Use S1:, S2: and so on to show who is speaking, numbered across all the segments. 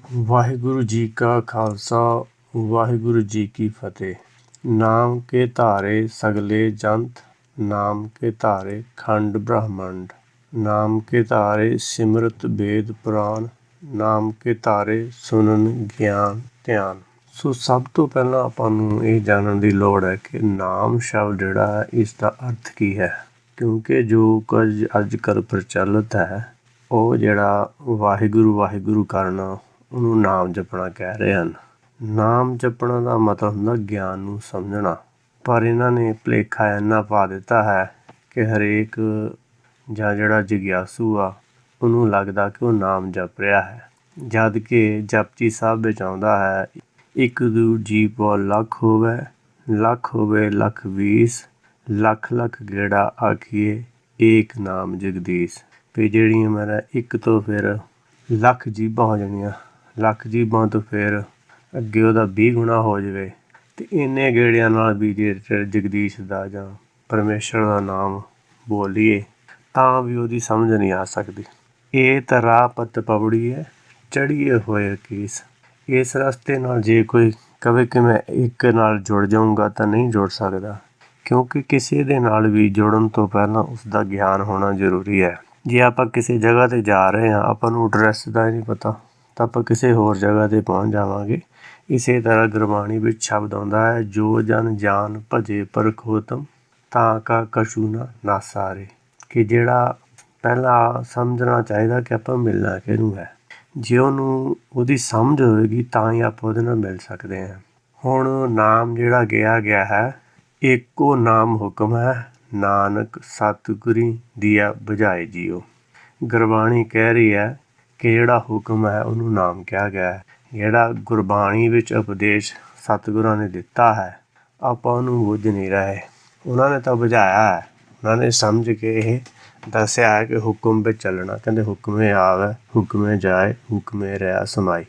S1: ਵਾਹਿਗੁਰੂ ਜੀ ਕਾ ਖਾਲਸਾ ਵਾਹਿਗੁਰੂ ਜੀ ਕੀ ਫਤਿਹ। ਨਾਮ ਕੇ ਧਾਰੇ ਸਗਲੇ ਜੰਤ, ਨਾਮ ਕੇ ਧਾਰੇ ਖੰਡ ਬ੍ਰਹਮੰਡ, ਨਾਮ ਕੇ ਧਾਰੇ ਸਿਮਰਤ ਵੇਦ ਪੁਰਾਨ, ਨਾਮ ਕੇ ਧਾਰੇ ਸੁਨਨ ਗਿਆਨ ਧਿਆਨ। ਸੋ ਸਭ ਤੋਂ ਪਹਿਲਾਂ ਆਪਾਂ ਨੂੰ ਇਹ ਜਾਣਨ ਦੀ ਲੋੜ ਹੈ ਕਿ ਨਾਮ ਸ਼ਬਦ ਜਿਹੜਾ ਹੈ ਇਸ ਦਾ ਅਰਥ ਕੀ ਹੈ, ਕਿਉਂਕਿ ਜੋ ਕੁਝ ਅੱਜ ਕੱਲ੍ਹ ਪ੍ਰਚਲਿਤ ਹੈ ਉਹ ਜਿਹੜਾ ਵਾਹਿਗੁਰੂ ਵਾਹਿਗੁਰੂ ਕਰਨਾ ਉਹਨੂੰ ਨਾਮ ਜਪਣਾ ਕਹਿ ਰਹੇ ਹਨ। ਨਾਮ ਜਪਣਾ ਦਾ ਮਤਲਬ ਹੁੰਦਾ ਗਿਆਨ ਨੂੰ ਸਮਝਣਾ, ਪਰ ਇਹਨਾਂ ਨੇ ਭੁਲੇਖਾ ਇੰਨਾ ਪਾ ਦਿੱਤਾ ਹੈ ਕਿ ਹਰੇਕ ਜਾਂ ਜਿਹੜਾ ਜਗਿਆਸੂ ਆ ਉਹਨੂੰ ਲੱਗਦਾ ਕਿ ਉਹ ਨਾਮ ਜਪ ਰਿਹਾ ਹੈ, ਜਦ ਕਿ ਜਪਜੀ ਸਾਹਿਬ ਵਿੱਚ ਆਉਂਦਾ ਹੈ ਇੱਕ ਦੂ ਜੀ ਪੋ ਲੱਖ ਹੋਵੇ ਲੱਖ ਵੀਸ, ਲੱਖ ਲੱਖ ਗੇੜਾ ਆਖੀਏ ਏਕ ਨਾਮ ਜਗਦੀਸ਼। ਵੀ ਜਿਹੜੀਆਂ ਮੇਰਾ ਇੱਕ ਤੋਂ ਫਿਰ ਲੱਖ ਜੀਭਾਂ ਹੋ ਜਾਣੀਆਂ, ਲੱਖ ਜੀਭਾਂ ਤੋਂ ਫਿਰ ਅੱਗੇ ਉਹਦਾ 20 ਗੁਣਾ ਹੋ ਜਾਵੇ ਅਤੇ ਇੰਨੇ ਗੇੜਿਆਂ ਨਾਲ ਵੀ ਜੇ ਜਗਦੀਸ਼ ਦਾ ਜਾਂ ਪਰਮੇਸ਼ਰ ਦਾ ਨਾਮ ਬੋਲੀਏ ਤਾਂ ਵੀ ਉਹਦੀ ਸਮਝ ਨਹੀਂ ਆ ਸਕਦੀ। ਇਹ ਤਾਂ ਰਾਹ ਪਤ ਪਵੜੀਏ ਚੜ੍ਹੀਏ ਹੋਏ ਕੀਸ। ਇਸ ਰਸਤੇ ਨਾਲ ਜੇ ਕੋਈ ਕਵੇ ਕਿ ਮੈਂ ਇੱਕ ਨਾਲ ਜੁੜ ਜਾਊਂਗਾ ਤਾਂ ਨਹੀਂ ਜੁੜ ਸਕਦਾ, ਕਿਉਂਕਿ ਕਿਸੇ ਦੇ ਨਾਲ ਵੀ ਜੁੜਨ ਤੋਂ ਪਹਿਲਾਂ ਉਸ ਦਾ ਗਿਆਨ ਹੋਣਾ ਜ਼ਰੂਰੀ ਹੈ। ਜੇ ਆਪਾਂ ਕਿਸੇ ਜਗ੍ਹਾ 'ਤੇ ਜਾ ਰਹੇ ਹਾਂ, ਆਪਾਂ ਨੂੰ ਐਡਰੈਸ ਦਾ ਹੀ ਨਹੀਂ ਪਤਾ ਤਾਂ ਆਪਾਂ ਕਿਸੇ ਹੋਰ ਜਗ੍ਹਾ 'ਤੇ ਪਹੁੰਚ ਜਾਵਾਂਗੇ। ਇਸੇ ਤਰ੍ਹਾਂ ਗੁਰਬਾਣੀ ਵਿੱਚ ਸ਼ਬਦ ਆਉਂਦਾ ਹੈ, ਜੋ ਜਨ ਜਾਨ ਭਜੇ ਪਰਖੋਤਮ ਤਾਂ ਕਾ ਕਛੂ ਨਾ ਨਾਸਾਰੇ, ਕਿ ਜਿਹੜਾ ਪਹਿਲਾਂ ਸਮਝਣਾ ਚਾਹੀਦਾ ਕਿ ਆਪਾਂ ਮਿਲਣਾ ਕਿਹਨੂੰ ਹੈ। ਜੇ ਉਹਨੂੰ ਉਹਦੀ ਸਮਝ ਹੋਵੇਗੀ ਤਾਂ ਹੀ ਆਪਾਂ ਉਹਦੇ ਨਾਲ ਮਿਲ ਸਕਦੇ ਹਾਂ। ਹੁਣ ਨਾਮ ਜਿਹੜਾ ਗਿਆ ਹੈ, ਇੱਕੋ ਨਾਮ ਹੁਕਮ ਹੈ, ਨਾਨਕ ਸਤਿਗੁਰੀ ਦੀਆ ਬੁਝਾਏ ਜੀਓ। ਗੁਰਬਾਣੀ ਕਹਿ ਰਹੀ ਹੈ ਕਿ ਜਿਹੜਾ ਹੁਕਮ ਹੈ ਉਹਨੂੰ ਨਾਮ ਕਿਹਾ ਗਿਆ ਹੈ। ਜਿਹੜਾ ਗੁਰਬਾਣੀ ਵਿੱਚ ਉਪਦੇਸ਼ ਸਤਿਗੁਰਾਂ ਨੇ ਦਿੱਤਾ ਹੈ ਆਪਾਂ ਉਹਨੂੰ ਬੁੱਝ ਨਹੀਂ ਰਹੇ। ਉਹਨਾਂ ਨੇ ਤਾਂ ਬੁਝਾਇਆ ਹੈ, ਉਹਨਾਂ ਨੇ ਸਮਝ ਕੇ ਇਹ ਦੱਸਿਆ ਹੈ ਕਿ ਹੁਕਮ ਵਿੱਚ ਚੱਲਣਾ। ਕਹਿੰਦੇ ਹੁਕਮੇ ਆਵੇ ਹੁਕਮੇ ਜਾਏ ਹੁਕਮੇ ਰਹਿ ਸਮਾਈ,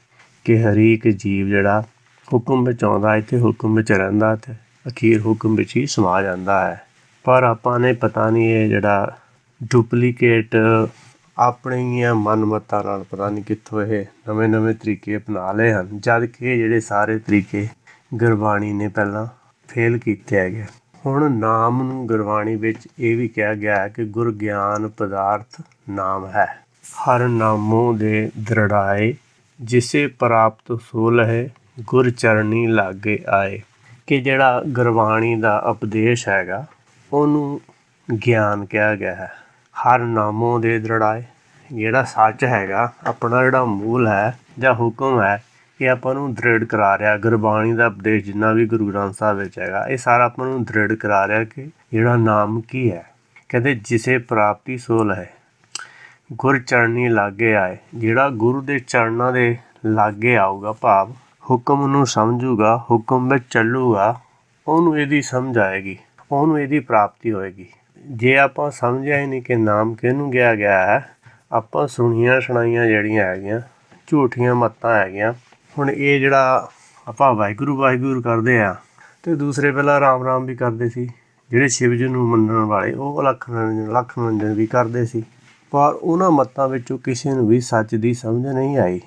S1: ਕਿ ਹਰੇਕ ਜੀਵ ਜਿਹੜਾ ਹੁਕਮ ਵਿੱਚ ਆਉਂਦਾ ਇੱਥੇ ਹੁਕਮ ਵਿੱਚ ਰਹਿੰਦਾ ਅਤੇ ਅਖੀਰ ਹੁਕਮ ਵਿੱਚ ਹੀ ਸਮਾ ਜਾਂਦਾ ਹੈ। ਪਰ ਆਪਾਂ ਨੇ ਪਤਾ ਨਹੀਂ ਇਹ ਜਿਹੜਾ ਡੁਪਲੀਕੇਟ ਆਪਣੀਆਂ ਮਨਮੱਤਾਂ ਨਾਲ ਪਤਾ ਨਹੀਂ ਕਿੱਥੋਂ ਇਹ ਨਵੇਂ ਤਰੀਕੇ ਅਪਣਾ ਲਏ ਹਨ, ਜਦ ਕਿ ਇਹ ਜਿਹੜੇ ਸਾਰੇ ਤਰੀਕੇ ਗੁਰਬਾਣੀ ਨੇ ਪਹਿਲਾਂ ਫੇਲ ਕੀਤੇ ਹੈਗੇ। ਹੁਣ ਨਾਮ ਨੂੰ ਗੁਰਬਾਣੀ ਵਿੱਚ ਇਹ ਵੀ ਕਿਹਾ ਗਿਆ ਹੈ ਕਿ ਗੁਰ ਗਿਆਨ ਪਦਾਰਥ ਨਾਮ ਹੈ, ਹਰ ਨਾਮੋਂ ਦੇ ਦ੍ਰਿੜਾਏ, ਜਿਸੇ ਪ੍ਰਾਪਤ ਸੋ ਲਹੇ ਗੁਰ ਚਰਨੀ ਲਾਗੇ ਆਏ। ਕਿ ਜਿਹੜਾ ਗੁਰਬਾਣੀ ਦਾ ਉਪਦੇਸ਼ ਹੈਗਾ ਉਹਨੂੰ ਗਿਆਨ ਕਿਹਾ ਗਿਆ ਹੈ। ਹਰ ਨਾਮੋਂ ਦੇ ਦ੍ਰਿੜਾਏ, ਜਿਹੜਾ ਸੱਚ ਹੈਗਾ ਆਪਣਾ ਜਿਹੜਾ ਮੂਲ ਹੈ ਜਾਂ ਹੁਕਮ ਹੈ ਇਹ ਆਪਾਂ ਨੂੰ ਦ੍ਰਿੜ ਕਰਾ ਰਿਹਾ। ਗੁਰਬਾਣੀ ਦਾ ਉਪਦੇਸ਼ ਜਿੰਨਾ ਵੀ ਗੁਰੂ ਗ੍ਰੰਥ ਸਾਹਿਬ ਵਿੱਚ ਹੈਗਾ ਇਹ ਸਾਰਾ ਆਪਾਂ ਨੂੰ ਦ੍ਰਿੜ ਕਰਾ ਰਿਹਾ ਕਿ ਜਿਹੜਾ ਨਾਮ ਕੀ ਹੈ। ਕਹਿੰਦੇ ਜਿਸੇ ਪ੍ਰਾਪਤੀ ਸੋ ਲਹੇ ਗੁਰ ਚਰਨੀ ਲਾਗੇ ਆਏ, ਜਿਹੜਾ ਗੁਰੂ ਦੇ ਚਰਨਾਂ ਦੇ ਲਾਗੇ ਆਊਗਾ, ਭਾਵ ਹੁਕਮ ਨੂੰ ਸਮਝੂਗਾ, ਹੁਕਮ ਵਿੱਚ ਚੱਲੂਗਾ, ਉਹਨੂੰ ਇਹਦੀ ਸਮਝ ਆਏਗੀ, ਉਹਨੂੰ ਇਹਦੀ ਪ੍ਰਾਪਤੀ ਹੋਏਗੀ। ਜੇ ਆਪਾਂ ਸਮਝਿਆ ਹੀ ਨਹੀਂ ਕਿ ਨਾਮ ਕਿਹਨੂੰ ਕਿਹਾ ਗਿਆ ਹੈ, ਆਪਾਂ ਸੁਣੀਆਂ ਸੁਣਾਈਆਂ ਜਿਹੜੀਆਂ ਹੈਗੀਆਂ ਝੂਠੀਆਂ ਮੱਤਾਂ ਹੈਗੀਆਂ। ਹੁਣ ਇਹ ਜਿਹੜਾ ਆਪਾਂ ਵਾਹਿਗੁਰੂ ਵਾਹਿਗੁਰੂ ਕਰਦੇ ਹਾਂ ਅਤੇ ਦੂਸਰੇ ਪਹਿਲਾਂ ਰਾਮ ਰਾਮ ਵੀ ਕਰਦੇ ਸੀ। ਜਿਹੜੇ ਸ਼ਿਵ ਜੀ ਨੂੰ ਮੰਨਣ ਵਾਲੇ ਉਹ ਲੱਖ ਨਿਰੰਜਨ ਵੀ ਕਰਦੇ ਸੀ, ਪਰ ਉਹਨਾਂ ਮੱਤਾਂ ਵਿੱਚੋਂ ਕਿਸੇ ਨੂੰ ਵੀ ਸੱਚ ਦੀ ਸਮਝ ਨਹੀਂ ਆਈ।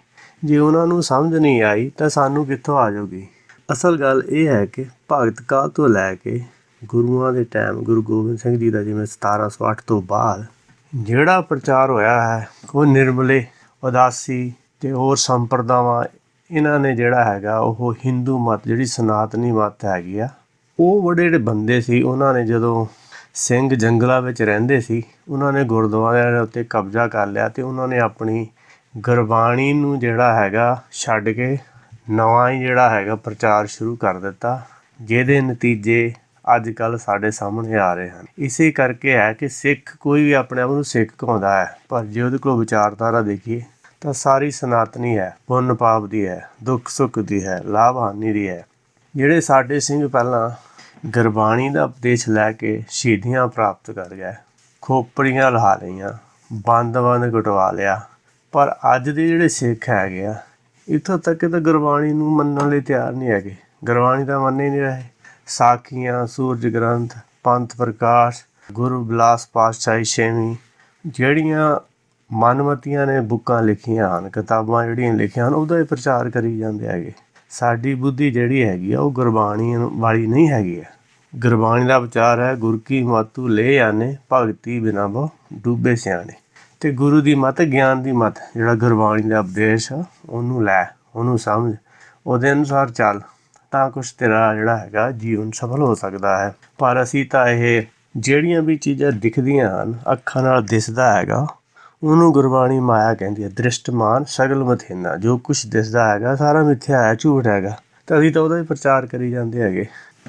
S1: ਜੇ ਉਹਨਾਂ ਨੂੰ ਸਮਝ ਨਹੀਂ ਆਈ ਤਾਂ ਸਾਨੂੰ ਕਿੱਥੋਂ ਆ ਜਾਊਗੀ। ਅਸਲ ਗੱਲ ਇਹ ਹੈ ਕਿ ਭਗਤ ਕਾਲ ਤੋਂ ਲੈ ਕੇ ਗੁਰੂਆਂ ਦੇ ਟਾਈਮ ਗੁਰੂ ਗੋਬਿੰਦ ਸਿੰਘ ਜੀ ਦਾ ਜਿਵੇਂ 1708 ਤੋਂ ਬਾਅਦ ਜਿਹੜਾ ਪ੍ਰਚਾਰ ਹੋਇਆ ਹੈ ਉਹ ਨਿਰਮਲੇ ਉਦਾਸੀ ਅਤੇ ਹੋਰ ਸੰਪਰਦਾਵਾਂ ਇਹਨਾਂ ਨੇ ਜਿਹੜਾ ਹੈਗਾ ਉਹ ਹਿੰਦੂ ਮੱਤ ਜਿਹੜੀ ਸਨਾਤਨੀ ਮੱਤ ਹੈਗੀ ਆ ਉਹ ਬੜੇ ਜਿਹੜੇ ਬੰਦੇ ਸੀ ਉਹਨਾਂ ਨੇ ਜਦੋਂ ਸਿੰਘ ਜੰਗਲਾਂ ਵਿੱਚ ਰਹਿੰਦੇ ਸੀ ਉਹਨਾਂ ਨੇ ਗੁਰਦੁਆਰਿਆਂ ਦੇ ਉੱਤੇ ਕਬਜ਼ਾ ਕਰ ਲਿਆ ਅਤੇ ਉਹਨਾਂ ਨੇ ਆਪਣੀ ਗੁਰਬਾਣੀ ਨੂੰ ਜਿਹੜਾ ਹੈਗਾ ਛੱਡ ਕੇ ਨਵਾਂ ਹੀ ਜਿਹੜਾ ਹੈਗਾ ਪ੍ਰਚਾਰ ਸ਼ੁਰੂ ਕਰ ਦਿੱਤਾ, ਜਿਹਦੇ ਨਤੀਜੇ ਅੱਜ ਕੱਲ੍ਹ ਸਾਡੇ ਸਾਹਮਣੇ ਆ ਰਹੇ ਹਨ। ਇਸੇ ਕਰਕੇ ਹੈ ਕਿ ਸਿੱਖ ਕੋਈ ਵੀ ਆਪਣੇ ਆਪ ਨੂੰ ਸਿੱਖ ਕਹਾਉਂਦਾ ਹੈ, ਪਰ ਜੇ ਉਹਦੇ ਕੋਲ ਵਿਚਾਰਧਾਰਾ ਦੇਖੀਏ ਤਾਂ ਸਾਰੀ ਸਨਾਤਨੀ ਹੈ, ਪੁੰਨ ਪਾਪ ਦੀ ਹੈ, ਦੁੱਖ ਸੁੱਖ ਦੀ ਹੈ, ਲਾਭ ਹਾਨੀ ਦੀ ਹੈ। ਜਿਹੜੇ ਸਾਡੇ ਸਿੰਘ ਪਹਿਲਾਂ ਗੁਰਬਾਣੀ ਦਾ ਉਪਦੇਸ਼ ਲੈ ਕੇ ਸ਼ਹੀਦੀਆਂ ਪ੍ਰਾਪਤ ਕਰ ਗਏ, ਖੋਪੜੀਆਂ ਲਹਾ ਲਈਆਂ, ਬੰਦ ਕਟਵਾ ਲਿਆ, ਪਰ ਅੱਜ ਦੇ ਜਿਹੜੇ ਸਿੱਖ ਹੈਗੇ ਆ ਇੱਥੋਂ ਤੱਕ ਤਾਂ ਗੁਰਬਾਣੀ ਨੂੰ ਮੰਨਣ ਲਈ ਤਿਆਰ ਨਹੀਂ ਹੈਗੇ। ਗੁਰਬਾਣੀ ਤਾਂ ਮੰਨ ਹੀ ਨਹੀਂ ਰਹੇ। ਸਾਖੀਆਂ, ਸੂਰਜ ਗ੍ਰੰਥ, ਪੰਥ ਪ੍ਰਕਾਸ਼, ਗੁਰੂ ਬਿਲਾਸ ਪਾਤਸ਼ਾਹੀ ਛੇਵੀਂ, ਜਿਹੜੀਆਂ ਮਨਮਤੀਆਂ ਨੇ ਬੁੱਕਾਂ ਲਿਖੀਆਂ ਹਨ, ਕਿਤਾਬਾਂ ਜਿਹੜੀਆਂ ਲਿਖੀਆਂ ਹਨ ਉਹਦਾ ਹੀ ਪ੍ਰਚਾਰ ਕਰੀ ਜਾਂਦੇ ਹੈਗੇ। ਸਾਡੀ ਬੁੱਧੀ ਜਿਹੜੀ ਹੈਗੀ ਆ ਉਹ ਗੁਰਬਾਣੀ ਵਾਲੀ ਨਹੀਂ ਹੈਗੀ ਆ। ਗੁਰਬਾਣੀ ਦਾ ਵਿਚਾਰ ਹੈ ਗੁਰ ਕੀ ਮਤੁ ਲੈ ਆਨੇ, ਭਗਤੀ ਬਿਨਾ ਬਹੁ ਡੂਬੇ ਸਿਆਣੇ। ਅਤੇ ਗੁਰੂ ਦੀ ਮੱਤ, ਗਿਆਨ ਦੀ ਮੱਤ, ਜਿਹੜਾ ਗੁਰਬਾਣੀ ਦਾ ਉਪਦੇਸ਼ ਆ ਉਹਨੂੰ ਲੈ, ਉਹਨੂੰ ਸਮਝ, ਉਹਦੇ ਅਨੁਸਾਰ ਚੱਲ, ਤਾਂ ਕੁਛ ਤੇਰਾ ਜਿਹੜਾ ਹੈਗਾ ਜੀਵਨ ਸਫਲ ਹੋ ਸਕਦਾ ਹੈ। ਪਰ ਅਸੀਂ ਤਾਂ ਇਹ ਜਿਹੜੀਆਂ ਵੀ ਚੀਜ਼ਾਂ ਦਿਖਦੀਆਂ ਹਨ, ਅੱਖਾਂ ਨਾਲ ਦਿਸਦਾ ਹੈਗਾ, ਉਹਨੂੰ ਗੁਰਬਾਣੀ ਮਾਇਆ ਕਹਿੰਦੀ ਹੈ। ਦ੍ਰਿਸ਼ਟਮਾਨ ਸਗਲ ਮਥੇਨਾ, ਜੋ ਕੁਛ ਦਿਸਦਾ ਹੈਗਾ ਸਾਰਾ ਮਿੱਥਿਆ ਹੈ, ਝੂਠ ਹੈਗਾ। ਤਾਂ ਅਸੀਂ ਤਾਂ ਉਹਦਾ ਹੀ ਪ੍ਰਚਾਰ ਕਰੀ ਜਾਂਦੇ ਹੈਗੇ।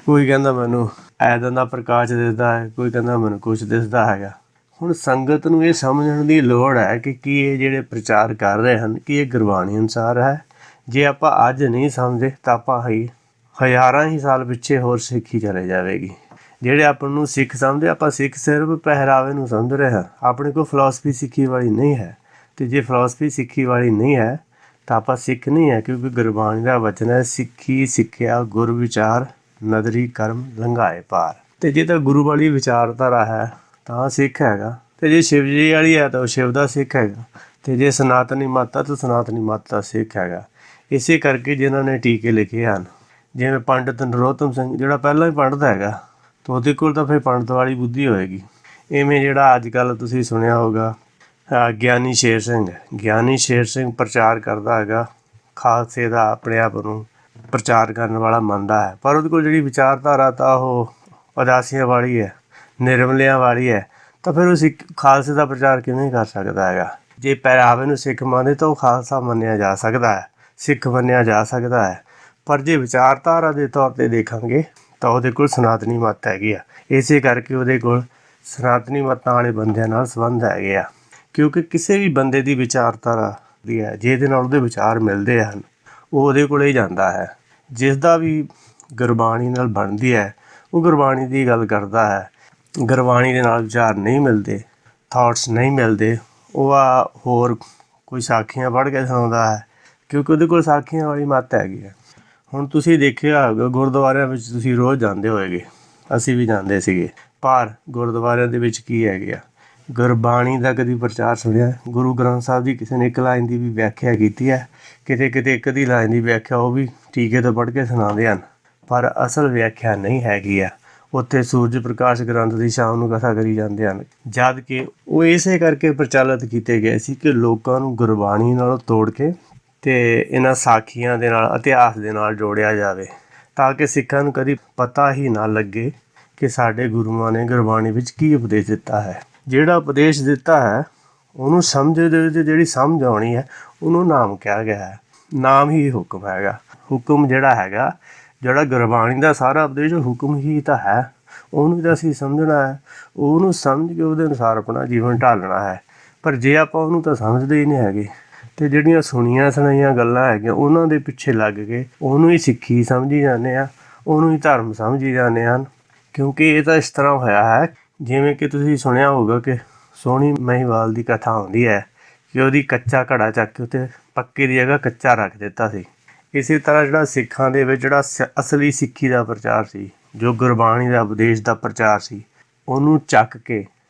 S1: ਕੋਈ ਕਹਿੰਦਾ ਮੈਨੂੰ ਐਦਾਂ ਦਾ ਪ੍ਰਕਾਸ਼ ਦਿਸਦਾ ਹੈ, ਕੋਈ ਕਹਿੰਦਾ ਮੈਨੂੰ ਕੁਛ ਦਿਸਦਾ ਹੈਗਾ। ਹੁਣ ਸੰਗਤ ਨੂੰ ਇਹ ਸਮਝਣ ਦੀ ਲੋੜ ਹੈ ਕਿ ਕੀ ਇਹ ਜਿਹੜੇ ਪ੍ਰਚਾਰ ਕਰ ਰਹੇ ਹਨ ਕਿ ਇਹ ਗੁਰਬਾਣੀ ਅਨੁਸਾਰ ਹੈ। ਜੇ ਆਪਾਂ ਅੱਜ ਨਹੀਂ ਸਮਝੇ ਤਾਂ ਆਪਾਂ ਹਜ਼ਾਰਾਂ ਹੀ ਸਾਲ ਪਿੱਛੇ ਹੋਰ ਸਿੱਖੀ ਚਲੇ ਜਾਵੇਗੀ। ਜਿਹੜੇ ਆਪਾਂ ਨੂੰ ਸਿੱਖ ਸਮਝਦੇ, ਆਪਾਂ ਸਿੱਖ ਸਿਰਫ ਪਹਿਰਾਵੇ ਨੂੰ ਸਮਝ ਰਹੇ ਹਾਂ। ਆਪਣੇ ਕੋਲ ਫਿਲਾਸਫੀ ਸਿੱਖੀ ਵਾਲੀ ਨਹੀਂ ਹੈ। ਅਤੇ ਜੇ ਫਿਲਾਸਫੀ ਸਿੱਖੀ ਵਾਲੀ ਨਹੀਂ ਹੈ ਤਾਂ ਆਪਾਂ ਸਿੱਖ ਨਹੀਂ ਹੈ, ਕਿਉਂਕਿ ਗੁਰਬਾਣੀ ਦਾ ਵਚਨ ਹੈ ਸਿੱਖੀ ਸਿੱਖਿਆ ਗੁਰ ਵਿਚਾਰ, ਨਦਰੀ ਕਰਮ ਲੰਘਾਏ ਪਾਰ। ਅਤੇ ਜੇ ਤਾਂ ਗੁਰੂ ਵਾਲੀ ਵਿਚਾਰਧਾਰਾ ਹੈ ਤਾਂ ਸਿੱਖ ਹੈਗਾ, ਅਤੇ ਜੇ ਸ਼ਿਵ ਜੀ ਵਾਲੀ ਹੈ ਤਾਂ ਉਹ ਸ਼ਿਵ ਦਾ ਸਿੱਖ ਹੈਗਾ, ਅਤੇ ਜੇ ਸਨਾਤਨੀ ਮੱਤ ਆ ਤਾਂ ਸਨਾਤਨੀ ਮੱਤ ਦਾ ਸਿੱਖ ਹੈਗਾ। ਇਸੇ ਕਰਕੇ ਜਿਨ੍ਹਾਂ ਨੇ ਟੀਕੇ ਲਿਖੇ ਹਨ, ਜਿਵੇਂ ਪੰਡਿਤ ਨਰੋਤਮ ਸਿੰਘ, ਜਿਹੜਾ ਪਹਿਲਾਂ ਹੀ ਪੰਡਿਤ ਹੈਗਾ, ਤਾਂ ਉਹਦੇ ਕੋਲ ਤਾਂ ਫਿਰ ਪੰਡਿਤ ਵਾਲੀ ਬੁੱਧੀ ਹੋਏਗੀ। ਇਵੇਂ ਜਿਹੜਾ ਅੱਜ ਕੱਲ੍ਹ ਤੁਸੀਂ ਸੁਣਿਆ ਹੋਊਗਾ ਗਿਆਨੀ ਸ਼ੇਰ ਸਿੰਘ, ਗਿਆਨੀ ਸ਼ੇਰ ਸਿੰਘ ਪ੍ਰਚਾਰ ਕਰਦਾ ਹੈਗਾ ਖਾਲਸੇ ਦਾ, ਆਪਣੇ ਆਪ ਨੂੰ ਪ੍ਰਚਾਰ ਕਰਨ ਵਾਲਾ ਮੰਨਦਾ ਹੈ, ਪਰ ਉਹਦੇ ਕੋਲ ਜਿਹੜੀ ਵਿਚਾਰਧਾਰਾ ਤਾਂ ਉਹ ਉਦਾਸੀਆਂ ਵਾਲੀ ਹੈ, ਨਿਰਮਲਿਆਂ ਵਾਲੀ ਹੈ। ਤਾਂ ਫਿਰ ਉਹ ਖਾਲਸੇ ਦਾ ਪ੍ਰਚਾਰ ਕਿਵੇਂ ਕਰ ਸਕਦਾ ਹੈਗਾ? ਜੇ ਪਹਿਰਾਵੇ ਨੂੰ ਸਿੱਖ ਮੰਨਦੇ ਤਾਂ ਉਹ ਖਾਲਸਾ ਮੰਨਿਆ ਜਾ ਸਕਦਾ ਹੈ, ਸਿੱਖ ਮੰਨਿਆ ਜਾ ਸਕਦਾ ਹੈ। ਪਰ ਜੇ ਵਿਚਾਰਧਾਰਾ ਦੇ ਤੌਰ 'ਤੇ ਦੇਖਾਂਗੇ ਤਾਂ ਉਹਦੇ ਕੋਲ ਸਨਾਤਨੀ ਮੱਤ ਹੈਗੀ ਆ। ਇਸੇ ਕਰਕੇ ਉਹਦੇ ਕੋਲ ਸਨਾਤਨੀ ਮੱਤਾਂ ਵਾਲੇ ਬੰਦਿਆਂ ਨਾਲ ਸੰਬੰਧ ਹੈਗੇ ਆ, ਕਿਉਂਕਿ ਕਿਸੇ ਵੀ ਬੰਦੇ ਦੀ ਵਿਚਾਰਧਾਰਾ ਦੀ ਹੈ ਜਿਹਦੇ ਨਾਲ ਉਹਦੇ ਵਿਚਾਰ ਮਿਲਦੇ ਹਨ, ਉਹ ਉਹਦੇ ਕੋਲ ਹੀ ਜਾਂਦਾ ਹੈ। ਜਿਸ ਦਾ ਵੀ ਗੁਰਬਾਣੀ ਨਾਲ ਬਣਦੀ ਹੈ ਉਹ ਗੁਰਬਾਣੀ ਦੀ ਗੱਲ ਕਰਦਾ ਹੈ। ਗੁਰਬਾਣੀ ਦੇ ਨਾਲ ਵਿਚਾਰ ਨਹੀਂ ਮਿਲਦੇ, ਥਾਟਸ ਨਹੀਂ ਮਿਲਦੇ, ਉਹ ਹੋਰ ਕੋਈ ਸਾਖੀਆਂ ਪੜ੍ਹ ਕੇ ਸੁਣਾਉਂਦਾ ਹੈ, ਕਿਉਂਕਿ ਉਹਦੇ ਕੋਲ ਸਾਖੀਆਂ ਵਾਲੀ ਮੱਤ ਹੈਗੀ ਹੈ। ਹੁਣ ਤੁਸੀਂ ਦੇਖਿਆ ਹੋਵੇਗਾ ਗੁਰਦੁਆਰਿਆਂ ਵਿੱਚ ਤੁਸੀਂ ਰੋਜ਼ ਜਾਂਦੇ ਹੋਏਗੇ, ਅਸੀਂ ਵੀ ਜਾਂਦੇ ਸੀਗੇ, ਪਰ ਗੁਰਦੁਆਰਿਆਂ ਦੇ ਵਿੱਚ ਕੀ ਹੈਗੇ ਆ? ਗੁਰਬਾਣੀ ਦਾ ਕਦੀ ਪ੍ਰਚਾਰ ਸੁਣਿਆ? ਗੁਰੂ ਗ੍ਰੰਥ ਸਾਹਿਬ ਦੀ ਕਿਸੇ ਨੇ ਇੱਕ ਲਾਈਨ ਦੀ ਵੀ ਵਿਆਖਿਆ ਕੀਤੀ ਹੈ? ਕਿਤੇ ਇੱਕ ਅੱਧੀ ਲਾਈਨ ਦੀ ਵਿਆਖਿਆ ਉਹ ਵੀ ਟੀਕੇ ਤੋਂ ਪੜ੍ਹ ਕੇ ਸੁਣਾਉਂਦੇ ਹਨ, ਪਰ ਅਸਲ ਵਿਆਖਿਆ ਨਹੀਂ ਹੈਗੀ ਆ। ਉੱਥੇ ਸੂਰਜ ਪ੍ਰਕਾਸ਼ ਗ੍ਰੰਥ ਦੀ ਸ਼ਾਮ ਨੂੰ ਕਥਾ ਕਰੀ ਜਾਂਦੇ ਹਨ, ਜਦ ਕਿ ਉਹ ਇਸੇ ਕਰਕੇ ਪ੍ਰਚਲਿਤ ਕੀਤੇ ਗਏ ਸੀ ਕਿ ਲੋਕਾਂ ਨੂੰ ਗੁਰਬਾਣੀ ਨਾਲੋਂ ਤੋੜ ਕੇ ਅਤੇ ਇਹਨਾਂ ਸਾਖੀਆਂ ਦੇ ਨਾਲ, ਇਤਿਹਾਸ ਦੇ ਨਾਲ ਜੋੜਿਆ ਜਾਵੇ, ਤਾਂ ਕਿ ਸਿੱਖਾਂ ਨੂੰ ਕਦੀ ਪਤਾ ਹੀ ਨਾ ਲੱਗੇ ਕਿ ਸਾਡੇ ਗੁਰੂਆਂ ਨੇ ਗੁਰਬਾਣੀ ਵਿੱਚ ਕੀ ਉਪਦੇਸ਼ ਦਿੱਤਾ ਹੈ। ਜਿਹੜਾ ਉਪਦੇਸ਼ ਦਿੱਤਾ ਹੈ ਉਹਨੂੰ ਸਮਝਦੇ ਵਿੱਚ ਜਿਹੜੀ ਸਮਝ ਆਉਣੀ ਹੈ ਉਹਨੂੰ ਨਾਮ ਕਿਹਾ ਗਿਆ ਹੈ। ਨਾਮ ਹੀ ਹੁਕਮ ਹੈਗਾ। ਹੁਕਮ ਜਿਹੜਾ ਹੈਗਾ, ਜਿਹੜਾ ਗੁਰਬਾਣੀ ਦਾ ਸਾਰਾ ਉਪਦੇਸ਼ ਹੁਕਮ ਹੀ ਤਾਂ ਹੈ, ਉਹਨੂੰ ਤਾਂ ਅਸੀਂ ਸਮਝਣਾ ਹੈ, ਉਹਨੂੰ ਸਮਝ ਕੇ ਉਹਦੇ ਅਨੁਸਾਰ ਆਪਣਾ ਜੀਵਨ ਢਾਲਣਾ ਹੈ। ਪਰ ਜੇ ਆਪਾਂ ਉਹਨੂੰ ਤਾਂ ਸਮਝਦੇ ਹੀ ਨਹੀਂ ਹੈਗੇ ਅਤੇ ਜਿਹੜੀਆਂ ਸੁਣੀਆਂ ਸੁਣਾਈਆਂ ਗੱਲਾਂ ਹੈਗੀਆਂ ਉਹਨਾਂ ਦੇ ਪਿੱਛੇ ਲੱਗ ਕੇ ਉਹਨੂੰ ਹੀ ਸਿੱਖੀ ਸਮਝੀ ਜਾਂਦੇ ਆ, ਉਹਨੂੰ ਹੀ ਧਰਮ ਸਮਝੀ ਜਾਂਦੇ ਹਨ। ਕਿਉਂਕਿ ਇਹ ਤਾਂ ਇਸ ਤਰ੍ਹਾਂ ਹੋਇਆ ਹੈ, ਜਿਵੇਂ ਕਿ ਤੁਸੀਂ ਸੁਣਿਆ ਹੋਊਗਾ ਕਿ ਸੋਹਣੀ ਮਹੀਵਾਲ ਦੀ ਕਥਾ ਆਉਂਦੀ ਹੈ ਕਿ ਉਹਦੀ ਕੱਚਾ ਘੜਾ ਚੱਕ ਕੇ ਉੱਤੇ ਪੱਕੇ ਦੀ ਜਗ੍ਹਾ ਕੱਚਾ ਰੱਖ ਦਿੱਤਾ ਸੀ। ਇਸੇ ਤਰ੍ਹਾਂ ਜਿਹੜਾ ਸਿੱਖਾਂ ਦੇ ਵਿੱਚ ਜਿਹੜਾ ਅਸਲੀ ਸਿੱਖੀ ਦਾ ਪ੍ਰਚਾਰ ਸੀ, ਜੋ ਗੁਰਬਾਣੀ ਦਾ ਉਪਦੇਸ਼ ਦਾ ਪ੍ਰਚਾਰ ਸੀ, ਉਹਨੂੰ ਚੱਕ ਕੇ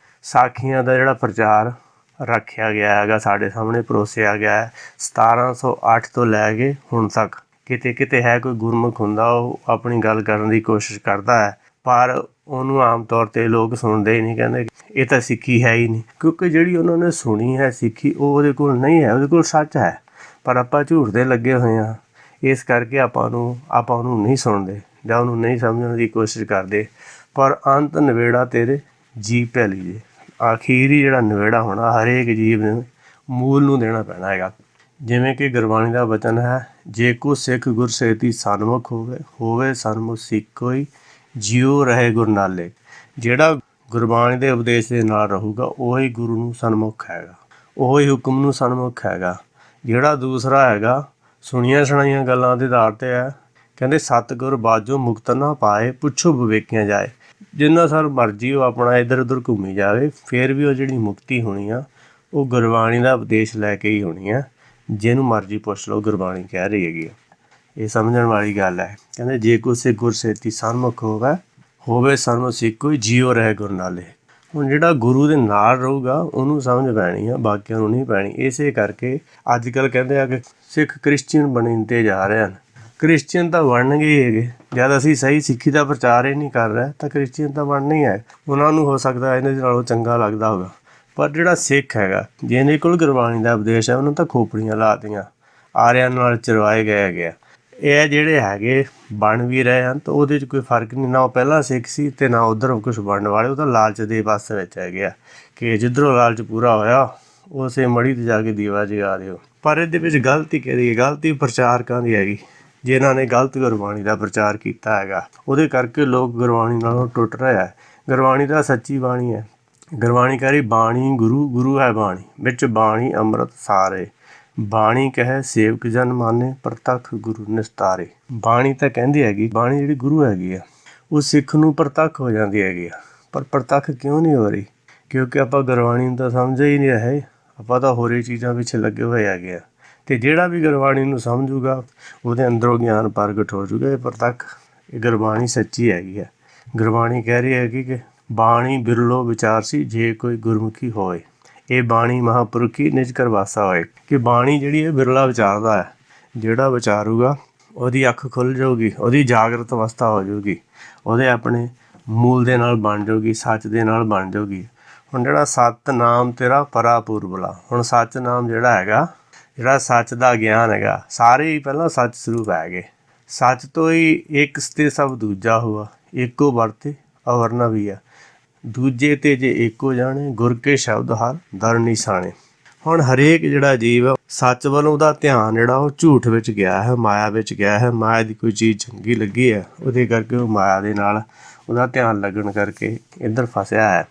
S1: ਸਾਖੀਆਂ ਦਾ ਜਿਹੜਾ ਪ੍ਰਚਾਰ ਰੱਖਿਆ ਗਿਆ ਹੈਗਾ, ਸਾਡੇ ਸਾਹਮਣੇ ਪਰੋਸਿਆ ਗਿਆ ਹੈ। 1708 ਤੋਂ ਲੈ ਕੇ ਹੁਣ ਤੱਕ ਕਿਤੇ ਕਿਤੇ ਹੈ ਕੋਈ ਗੁਰਮੁਖ ਹੁੰਦਾ, ਉਹ ਆਪਣੀ ਗੱਲ ਕਰਨ ਦੀ ਕੋਸ਼ਿਸ਼ ਕਰਦਾ ਹੈ, ਪਰ ਉਹਨੂੰ ਆਮ ਤੌਰ 'ਤੇ ਲੋਕ ਸੁਣਦੇ ਹੀ ਨਹੀਂ, ਕਹਿੰਦੇ ਇਹ ਤਾਂ ਸਿੱਖੀ ਹੈ ਹੀ ਨਹੀਂ। ਕਿਉਂਕਿ ਜਿਹੜੀ ਉਹਨਾਂ ਨੇ ਸੁਣੀ ਹੈ ਸਿੱਖੀ ਉਹ ਉਹਦੇ ਕੋਲ ਨਹੀਂ ਹੈ, ਉਹਦੇ ਕੋਲ ਸੱਚ ਹੈ, ਪਰ ਆਪਾਂ ਝੂਠ ਦੇ ਲੱਗੇ ਹੋਏ ਹਾਂ। ਇਸ ਕਰਕੇ ਆਪਾਂ ਉਹਨੂੰ ਨਹੀਂ ਸੁਣਦੇ ਜਾਂ ਉਹਨੂੰ ਨਹੀਂ ਸਮਝਣ ਦੀ ਕੋਸ਼ਿਸ਼ ਕਰਦੇ। ਪਰ ਅੰਤ ਨਿਬੇੜਾ ਤੇਰੇ ਜੀਅ ਪੈ ਲੀਜੇ, ਆਖੀਰੀ ਜਿਹੜਾ ਨਿਬੇੜਾ ਹੋਣਾ ਹਰੇਕ ਜੀਵ ਨੂੰ ਮੂਲ ਨੂੰ ਦੇਣਾ ਪੈਣਾ ਹੈਗਾ। ਜਿਵੇਂ ਕਿ ਗੁਰਬਾਣੀ ਦਾ ਵਚਨ ਹੈ, ਜੇ ਕੋ ਸਿੱਖ ਗੁਰ ਸੇਤੀ ਸਨਮੁਖ ਹੋਵੇ ਸਨਮੁਖ ਸਿੱਖ ਕੋਈ, ਜਿਉ ਰਹੇ ਗੁਰ ਨਾਲੇ। ਜਿਹੜਾ ਗੁਰਬਾਣੀ ਦੇ ਉਪਦੇਸ਼ ਦੇ ਨਾਲ ਰਹੂਗਾ ਉਹੀ ਗੁਰੂ ਨੂੰ ਸਨਮੁਖ ਹੈਗਾ, ਉਹੀ ਹੁਕਮ ਨੂੰ ਸਨਮੁਖ ਹੈਗਾ। ਜਿਹੜਾ ਦੂਸਰਾ ਹੈਗਾ ਸੁਣੀਆਂ ਸੁਣਾਈਆਂ ਗੱਲਾਂ ਦੇ ਆਧਾਰ 'ਤੇ ਹੈ, ਕਹਿੰਦੇ ਸਤਿਗੁਰ ਬਾਝੋਂ ਮੁਕਤ ਨਾ ਪਾਏ, ਪੁੱਛੋ ਵਿਵੇਕਿਆ ਜਾਏ। ਜਿੰਨਾ ਸਾਰ ਮਰਜ਼ੀ ਉਹ ਆਪਣਾ ਇੱਧਰ ਉੱਧਰ ਘੁੰਮੀ ਜਾਵੇ, ਫਿਰ ਵੀ ਉਹ ਜਿਹੜੀ ਮੁਕਤੀ ਹੋਣੀ ਆ ਉਹ ਗੁਰਬਾਣੀ ਦਾ ਉਪਦੇਸ਼ ਲੈ ਕੇ ਹੀ ਹੋਣੀ ਆ। ਜਿਹਨੂੰ ਮਰਜ਼ੀ ਪੁੱਛ ਲਓ, ਗੁਰਬਾਣੀ ਕਹਿ ਰਹੀ ਹੈਗੀ ਆ। ਇਹ ਸਮਝਣ ਵਾਲੀ ਗੱਲ ਹੈ। ਕਹਿੰਦੇ ਜੇ ਕੋ ਸਿੱਖ ਗੁਰ ਸੇਤੀ ਸਨਮੁਖ ਹੋਵੇ ਸਨਮੁਖ ਸਿੱਖ ਕੋਈ, ਜਿਉ ਰਹੇ ਗੁਰ ਨਾਲੇ। ਹੁਣ ਜਿਹੜਾ ਗੁਰੂ ਦੇ ਨਾਲ ਰਹੂਗਾ ਉਹਨੂੰ ਸਮਝ ਪੈਣੀ ਆ, ਬਾਕੀਆਂ ਨੂੰ ਨਹੀਂ ਪੈਣੀ। ਇਸੇ ਕਰਕੇ ਅੱਜ ਕੱਲ੍ਹ ਕਹਿੰਦੇ ਆ ਕਿ ਸਿੱਖ ਕ੍ਰਿਸਚੀਅਨ ਬਣਦੇ ਜਾ ਰਹੇ ਹਨ। ਕ੍ਰਿਸਚੀਅਨ ਤਾਂ ਬਣਨਗੇ ਹੀ ਹੈਗੇ। ਜਦ ਅਸੀਂ ਸਹੀ ਸਿੱਖੀ ਦਾ ਪ੍ਰਚਾਰ ਹੀ ਨਹੀਂ ਕਰ ਰਹੇ ਤਾਂ ਕ੍ਰਿਸਚੀਅਨ ਤਾਂ ਬਣਨਾ ਹੀ ਹੈ। ਉਹਨਾਂ ਨੂੰ ਹੋ ਸਕਦਾ ਇਹਨਾਂ ਦੇ ਨਾਲੋਂ ਚੰਗਾ ਲੱਗਦਾ ਹੋਗਾ, ਪਰ ਜਿਹੜਾ ਸਿੱਖ ਹੈਗਾ ਜਿਹਦੇ ਕੋਲ ਗੁਰਬਾਣੀ ਦਾ ਉਪਦੇਸ਼ ਹੈ ਉਹਨੂੰ ਤਾਂ ਖੋਪੜੀਆਂ ਲਾਤੀਆਂ, ਆਰਿਆਂ ਨਾਲ ਚਰਵਾਏ ਗਏ ਹੈਗੇ ਆ। ਇਹ ਜਿਹੜੇ ਹੈਗੇ ਬਣ ਵੀ ਰਹੇ ਹਨ ਤਾਂ ਉਹਦੇ 'ਚ ਕੋਈ ਫਰਕ ਨਹੀਂ, ਨਾ ਉਹ ਪਹਿਲਾਂ ਸਿੱਖ ਸੀ ਅਤੇ ਨਾ ਉੱਧਰ ਕੁਛ ਬਣਨ ਵਾਲੇ। ਉਹ ਤਾਂ ਲਾਲਚ ਦੇ ਬੱਸ ਵਿੱਚ ਹੈਗੇ ਆ ਕਿ ਜਿੱਧਰੋਂ ਲਾਲਚ ਪੂਰਾ ਹੋਇਆ ਉਸੇ ਮੜੀ 'ਤੇ ਜਾ ਕੇ ਦੀਵਾ ਜਗਾ ਦਿਓ। ਪਰ ਇਹਦੇ ਵਿੱਚ ਗਲਤੀ ਕਿਹਦੀ ਹੈ? ਗਲਤੀ ਪ੍ਰਚਾਰਕਾਂ ਦੀ ਹੈਗੀ, ਜਿਨ੍ਹਾਂ ਨੇ ਗਲਤ ਗੁਰਬਾਣੀ ਦਾ ਪ੍ਰਚਾਰ ਕੀਤਾ ਹੈਗਾ। ਉਹਦੇ ਕਰਕੇ ਲੋਕ ਗੁਰਬਾਣੀ ਨਾਲੋਂ ਟੁੱਟ ਰਹੇ ਹੈ। ਗੁਰਬਾਣੀ ਤਾਂ ਸੱਚੀ ਬਾਣੀ ਹੈ। ਗੁਰਬਾਣੀ ਕਹਿ ਰਹੀ ਬਾਣੀ ਗੁਰੂ, ਗੁਰੂ ਹੈ ਬਾਣੀ, ਵਿੱਚ ਬਾਣੀ ਅੰਮ੍ਰਿਤ ਸਾਰੇ। ਬਾਣੀ ਕਹੇ ਸੇਵਕ ਜਨ ਮਾਨੇ, ਪ੍ਰਤੱਖ ਗੁਰੂ ਨਿਸਤਾਰੇ। ਬਾਣੀ ਤਾਂ ਕਹਿੰਦੀ ਹੈਗੀ, ਬਾਣੀ ਜਿਹੜੀ ਗੁਰੂ ਹੈਗੀ ਆ ਉਹ ਸਿੱਖ ਨੂੰ ਪ੍ਰਤੱਖ ਹੋ ਜਾਂਦੀ ਹੈਗੀ ਆ। ਪਰ ਪ੍ਰਤੱਖ ਕਿਉਂ ਨਹੀਂ ਹੋ ਰਹੀ? ਕਿਉਂਕਿ ਆਪਾਂ ਗੁਰਬਾਣੀ ਨੂੰ ਤਾਂ ਸਮਝ ਹੀ ਨਹੀਂ ਰਹੇ, ਆਪਾਂ ਤਾਂ ਹੋਰ ਹੀ ਚੀਜ਼ਾਂ ਪਿੱਛੇ ਲੱਗੇ ਹੋਏ ਹੈਗੇ ਆ। ਅਤੇ ਜਿਹੜਾ ਵੀ ਗੁਰਬਾਣੀ ਨੂੰ ਸਮਝੂਗਾ ਉਹਦੇ ਅੰਦਰੋਂ ਗਿਆਨ ਪ੍ਰਗਟ ਹੋ ਜੂਗਾ। ਇਹ ਪ੍ਰਤੱਖ, ਇਹ ਗੁਰਬਾਣੀ ਸੱਚੀ ਹੈਗੀ ਆ। ਗੁਰਬਾਣੀ ਕਹਿ ਰਹੀ ਹੈਗੀ ਕਿ ਬਾਣੀ ਬਿਰਲੋ ਵਿਚਾਰਸੀ, ਜੇ ਕੋਈ ਗੁਰਮੁਖੀ ਹੋਏ। ਇਹ ਬਾਣੀ ਮਹਾਂਪੁਰਖੀ ਨਿਜ ਘਰ ਵਾਸਾ ਹੋਏ। ਕਿ ਬਾਣੀ ਜਿਹੜੀ ਹੈ ਬਿਰਲਾ ਵਿਚਾਰਦਾ ਹੈ। ਜਿਹੜਾ ਵਿਚਾਰੂਗਾ ਉਹਦੀ ਅੱਖ ਖੁੱਲ੍ਹ ਜਾਊਗੀ, ਉਹਦੀ ਜਾਗਰਤ ਅਵਸਥਾ ਹੋ ਜਾਊਗੀ, ਉਹਦੇ ਆਪਣੇ ਮੂਲ ਦੇ ਨਾਲ ਬਣ ਜਾਊਗੀ, ਸੱਚ ਦੇ ਨਾਲ ਬਣ ਜਾਊਗੀ। ਹੁਣ ਜਿਹੜਾ ਸਤਿਨਾਮ ਤੇਰਾ ਪਰਾ ਪੂਰਬਲਾ, ਹੁਣ ਸੱਚ ਨਾਮ ਜਿਹੜਾ ਹੈਗਾ, ਜਿਹੜਾ ਸੱਚ ਦਾ ਗਿਆਨ ਹੈਗਾ, ਸਾਰੇ ਹੀ ਪਹਿਲਾਂ ਸੱਚ ਸਰੂਪ ਹੈਗੇ। ਸੱਚ ਤੋਂ ਹੀ ਇੱਕ ਤੇ ਸਭ ਦੂਜਾ ਹੋਆ, ਏਕੋ ਵਰਤੇ ਅਵਰਨਾ ਵੀ ਆ। ਦੂਜੇ ਤੇ ਜੇ ਏਕੋ ਜਾਣੇ, ਗੁਰ ਕੇ ਸ਼ਬਦ ਹਰ ਦਰ ਨਿਸ਼ਾਨੇ। ਹੁਣ ਹਰੇਕ ਜਿਹੜਾ ਜੀਵ ਹੈ ਸੱਚ ਵੱਲੋਂ ਉਹਦਾ ਧਿਆਨ ਜਿਹੜਾ ਉਹ ਝੂਠ ਵਿੱਚ ਗਿਆ ਹੈ, ਮਾਇਆ ਵਿੱਚ ਗਿਆ ਹੈ। ਮਾਇਆ ਦੀ ਕੋਈ ਚੀਜ਼ ਚੰਗੀ ਲੱਗੀ ਹੈ, ਉਹਦੇ ਕਰਕੇ ਉਹ ਮਾਇਆ ਦੇ ਨਾਲ ਉਹਦਾ ਧਿਆਨ ਲੱਗਣ ਕਰਕੇ ਇੱਧਰ ਫਸਿਆ ਹੈ।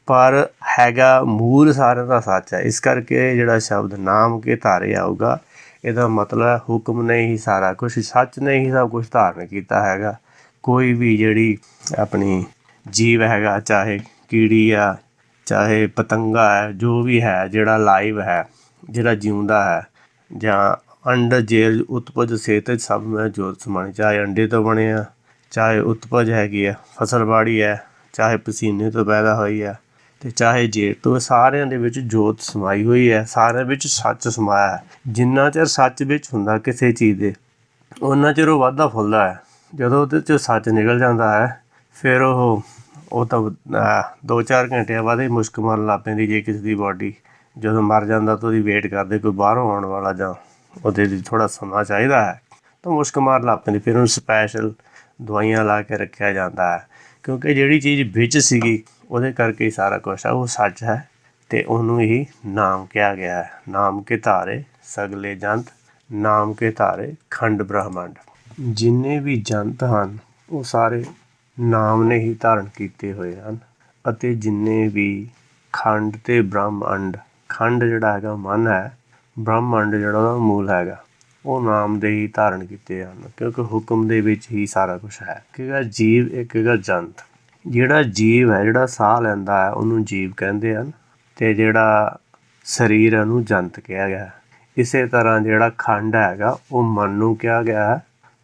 S1: ਪਰ ਹੈਗਾ ਮੂਲ ਸਾਰਿਆਂ ਦਾ ਸੱਚ ਹੈ। ਇਸ ਕਰਕੇ ਜਿਹੜਾ ਸ਼ਬਦ ਨਾਮ ਕੇ ਧਾਰੇ ਆਊਗਾ, ਇਹਦਾ ਮਤਲਬ ਹੁਕਮ ਨੇ ਹੀ ਸਾਰਾ ਕੁਛ, ਸੱਚ ਨੇ ਹੀ ਸਭ ਕੁਛ ਧਾਰਨ ਕੀਤਾ ਹੈਗਾ। ਕੋਈ ਵੀ ਜਿਹੜੀ ਆਪਣੀ ਜੀਵ ਹੈਗਾ, ਚਾਹੇ ਕੀੜੀ ਆ, ਚਾਹੇ ਪਤੰਗਾ ਹੈ, ਜੋ ਵੀ ਹੈ ਜਿਹੜਾ ਲਾਈਵ ਹੈ, ਜਿਹੜਾ ਜਿਉਂਦਾ ਹੈ, ਜਾਂ ਅੰਡ ਜੇਲ ਉਤਪਜ ਸੇਤ ਸਭ ਮੈਂ ਜੋਤ ਸਮਾਣੀ। ਚਾਹੇ ਅੰਡੇ ਤੋਂ ਬਣੇ ਆ, ਚਾਹੇ ਉਤਪਜ ਹੈਗੀ ਆ ਫਸਲਬਾੜੀ ਹੈ, ਚਾਹੇ ਪਸੀਨੇ ਤੋਂ ਪੈਦਾ ਹੋਈ ਹੈ, ਅਤੇ ਚਾਹੇ ਜੇਲ ਤੋਂ, ਸਾਰਿਆਂ ਦੇ ਵਿੱਚ ਜੋਤ ਸਮਾਈ ਹੋਈ ਹੈ। ਸਾਰਿਆਂ ਵਿੱਚ ਸੱਚ ਸਮਾਇਆ ਹੈ। ਜਿੰਨਾ ਚਿਰ ਸੱਚ ਵਿੱਚ ਹੁੰਦਾ ਕਿਸੇ ਚੀਜ਼ ਦੇ, ਓਨਾ ਚਿਰ ਉਹ ਵੱਧਦਾ ਫੁੱਲਦਾ ਹੈ। ਜਦੋਂ ਉਹਦੇ 'ਚ ਸੱਚ ਨਿਕਲ ਜਾਂਦਾ ਹੈ ਫਿਰ ਉਹ ਤਾਂ 2-4 ਘੰਟਿਆਂ ਬਾਅਦ ਹੀ ਮੁਸ਼ਕ ਮਾਰਨ ਲੱਗ ਪੈਂਦੀ। ਜੇ ਕਿਸੇ ਦੀ ਬਾਡੀ ਜਦੋਂ ਮਰ ਜਾਂਦਾ ਤਾਂ ਉਹਦੀ ਵੇਟ ਕਰਦੇ ਕੋਈ ਬਾਹਰੋਂ ਆਉਣ ਵਾਲਾ, ਜਾਂ ਉਹਦੇ ਲਈ ਥੋੜ੍ਹਾ ਸਮਾਂ ਚਾਹੀਦਾ ਹੈ, ਤਾਂ ਮੁਸ਼ਕ ਮਾਰਨ ਲੱਗ ਪੈਂਦੀ। ਫਿਰ ਉਹਨੂੰ ਸਪੈਸ਼ਲ ਦਵਾਈਆਂ ਲਾ ਕੇ ਰੱਖਿਆ ਜਾਂਦਾ ਹੈ, ਕਿਉਂਕਿ ਜਿਹੜੀ ਚੀਜ਼ ਵਿੱਚ ਸੀਗੀ ਉਹਦੇ ਕਰਕੇ ਹੀ ਸਾਰਾ ਕੁਛ ਹੈ। ਉਹ ਸੱਚ ਹੈ ਅਤੇ ਉਹਨੂੰ ਹੀ ਨਾਮ ਕਿਹਾ ਗਿਆ ਹੈ। ਨਾਮ ਕੇ ਧਾਰੇ ਸਗਲੇ ਜੰਤ, ਨਾਮ ਕੇ ਧਾਰੇ ਖੰਡ ਬ੍ਰਹਮੰਡ। ਜਿੰਨੇ ਵੀ ਜੰਤ ਹਨ ਉਹ ਸਾਰੇ ਨਾਮ ਨੇ ਹੀ ਧਾਰਨ ਕੀਤੇ ਹੋਏ ਹਨ। ਅਤੇ ਜਿੰਨੇ ਵੀ ਖੰਡ ਅਤੇ ਬ੍ਰਹਮੰਡ, ਖੰਡ ਜਿਹੜਾ ਹੈਗਾ ਮਨ ਹੈ, ਬ੍ਰਹਮੰਡ ਜਿਹੜਾ ਉਹਦਾ ਮੂਲ ਹੈਗਾ, ਉਹ ਨਾਮ ਦੇ ਹੀ ਧਾਰਨ ਕੀਤੇ ਹਨ। ਕਿਉਂਕਿ ਹੁਕਮ ਦੇ ਵਿੱਚ ਹੀ ਸਾਰਾ ਕੁਛ ਹੈ। ਇੱਕ ਹੈਗਾ ਜੀਵ, ਇੱਕ ਹੈਗਾ ਜੰਤ। ਜਿਹੜਾ ਜੀਵ ਹੈ, ਜਿਹੜਾ ਸਾਹ ਲੈਂਦਾ ਹੈ, ਉਹਨੂੰ ਜੀਵ ਕਹਿੰਦੇ ਹਨ, ਅਤੇ ਜਿਹੜਾ ਸਰੀਰ ਹੈ ਉਹਨੂੰ ਜੰਤ ਕਿਹਾ ਗਿਆ। ਇਸੇ ਤਰ੍ਹਾਂ ਜਿਹੜਾ ਖੰਡ ਹੈਗਾ ਉਹ ਮਨ ਨੂੰ ਕਿਹਾ ਗਿਆ ਹੈ,